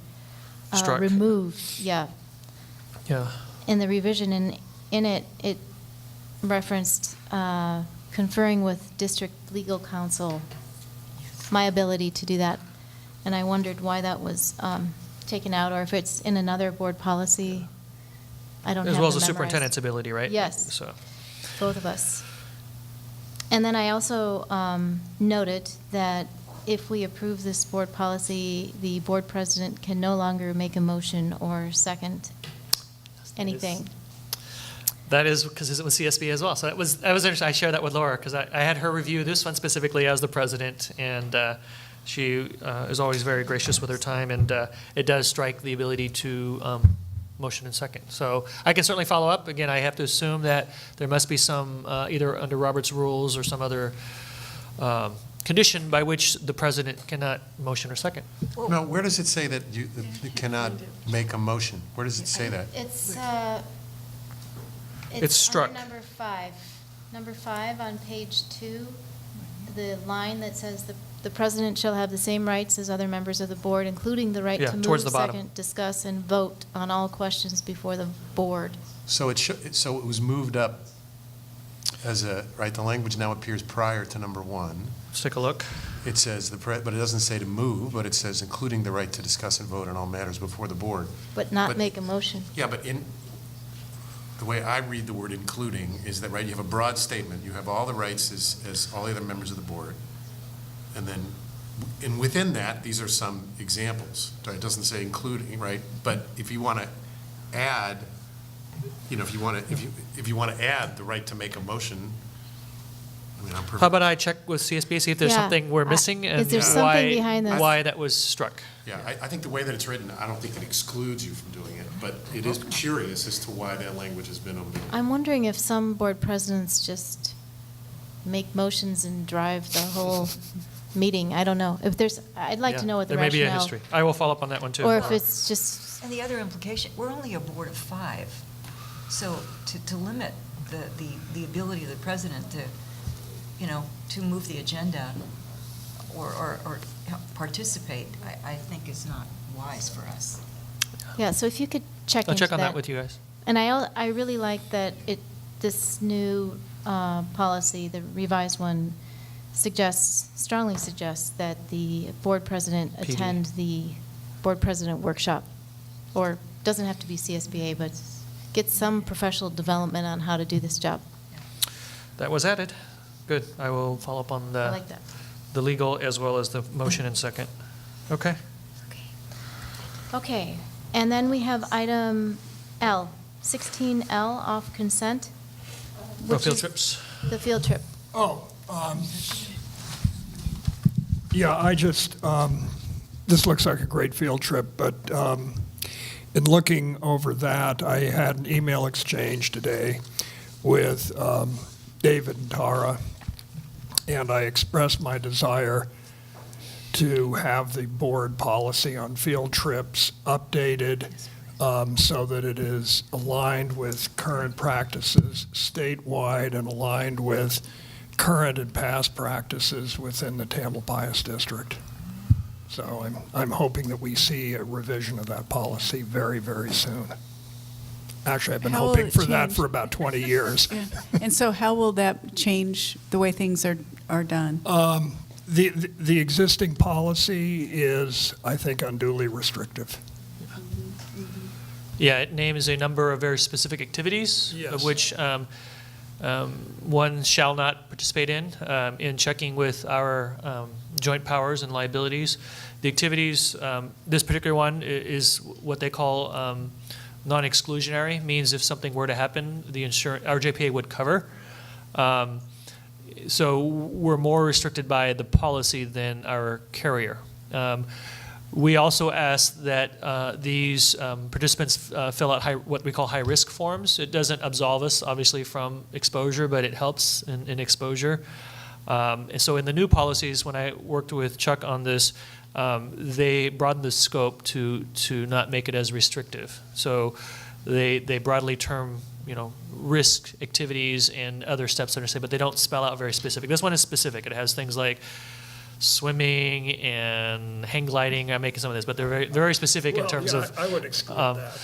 Struck. removed. Yeah. Yeah. In the revision, in it referenced conferring with district legal counsel, my ability to do that. And I wondered why that was taken out, or if it's in another board policy. I don't have As well as them the memorized. superintendent's ability, right? Yes. So, Both of us. And then I also noted that if we approve this board policy, the board president can no longer make a motion or second anything. That is consistent with CSB as well. So that was interesting. I shared that with Laura because I had her review this one specifically as the president, and she is always very gracious with her time, and it does strike the ability to motion and second. So I can certainly follow up. Again, I have to assume that there must be some, either under Robert's rules or some other condition by which the president cannot motion or second. No, where does it say that you cannot make a motion? Where does it say that? It's struck. Under number 5. Number 5 on page 2, the line that says the president shall have the same rights as other members of the board, including the right Yeah, to move, towards the bottom. second, discuss, and vote on all questions before the board. So so it was moved up as right, the language now appears prior to number 1. Let's take a look. It says, but it doesn't say to move, but it says including the right to discuss and vote on all matters before the board. But not make a motion. Yeah, but the way I read the word including is that, right, you have a broad statement, you have all the rights as all the other members of the board, and then, and within that, these are some examples, right? It doesn't say including, right? But if you want to add, if you want to add the right to make a motion, I mean, I'm perfect. How about I check with CSB, see if there's Yeah. something we're missing and Is there something behind this? why that was struck. Yeah, I think the way that it's written, I don't think it excludes you from doing it, but it is curious as to why that language has been omitted. I'm wondering if some board presidents just make motions and drive the whole meeting. I don't know. I'd like to know what the There may rationale. be a history. I will follow up on that one too. Or if it's just, And the other implication, we're only a board of 5. So to limit the ability of the president to, to move the agenda or participate, I think is not wise for us. yeah, so if you could check I'll into check on that with you guys. And I really like that this new policy, the revised one, strongly suggests that the board president PD. attend the board president workshop, or doesn't have to be CSBA, but get some professional development on how to do this job. That was added. Good. I will follow up on I like that. the legal as well as the motion and second. Okay. Okay, and then we have item L, 16L off consent. No which field is trips. The field trip. Yeah, this looks like a great field trip, but in looking over that, I had an email exchange today with David and Tara, and I expressed my desire to have the board policy on field trips updated so that it is aligned with current practices statewide and aligned with current and past practices within the Tamalpais district. So I'm hoping that we see a revision of that policy very, very soon. Actually, I've been How will hoping it for that change? for about 20 years. Yeah. And so how will that change the way things are done? The existing policy is, I think, unduly restrictive. Yeah, it names a number of very specific activities, Yes. of which one shall not participate in checking with our joint powers and liabilities. The activities, this particular one is what they call non-exclusionary, means if something were to happen, our JPA would cover. So we're more restricted by the policy than our carrier. We also ask that these participants fill out what we call high-risk forms. It doesn't absolve us, obviously, from exposure, but it helps in exposure. And so in the new policies, when I worked with Chuck on this, they broadened the scope to not make it as restrictive. So they broadly term, risk activities and other steps that are said, but they don't spell out very specific. This one is specific. It has things like swimming and hang gliding. I'm making some of this, but they're very specific in terms of I would exclude that.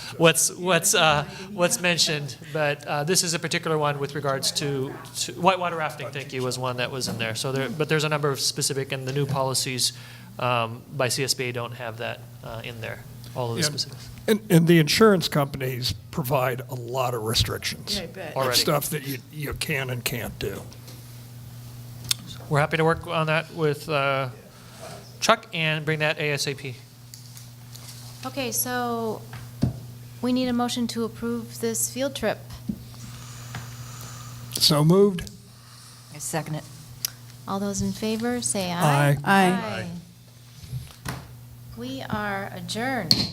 what's mentioned. But this is a particular one with regards to whitewater rafting. Thank you, was one that was in there. So but there's a number of specific, and the new policies by CSBA don't have that in there. All of the specifics. And the insurance companies provide a lot of restrictions. Yeah, I bet. Already. Stuff that you can and can't do. We're happy to work on that with Chuck and bring that ASAP. Okay, so we need a motion to approve this field trip. So moved. I second it. All those in favor, say aye. Aye. Aye. We are adjourned.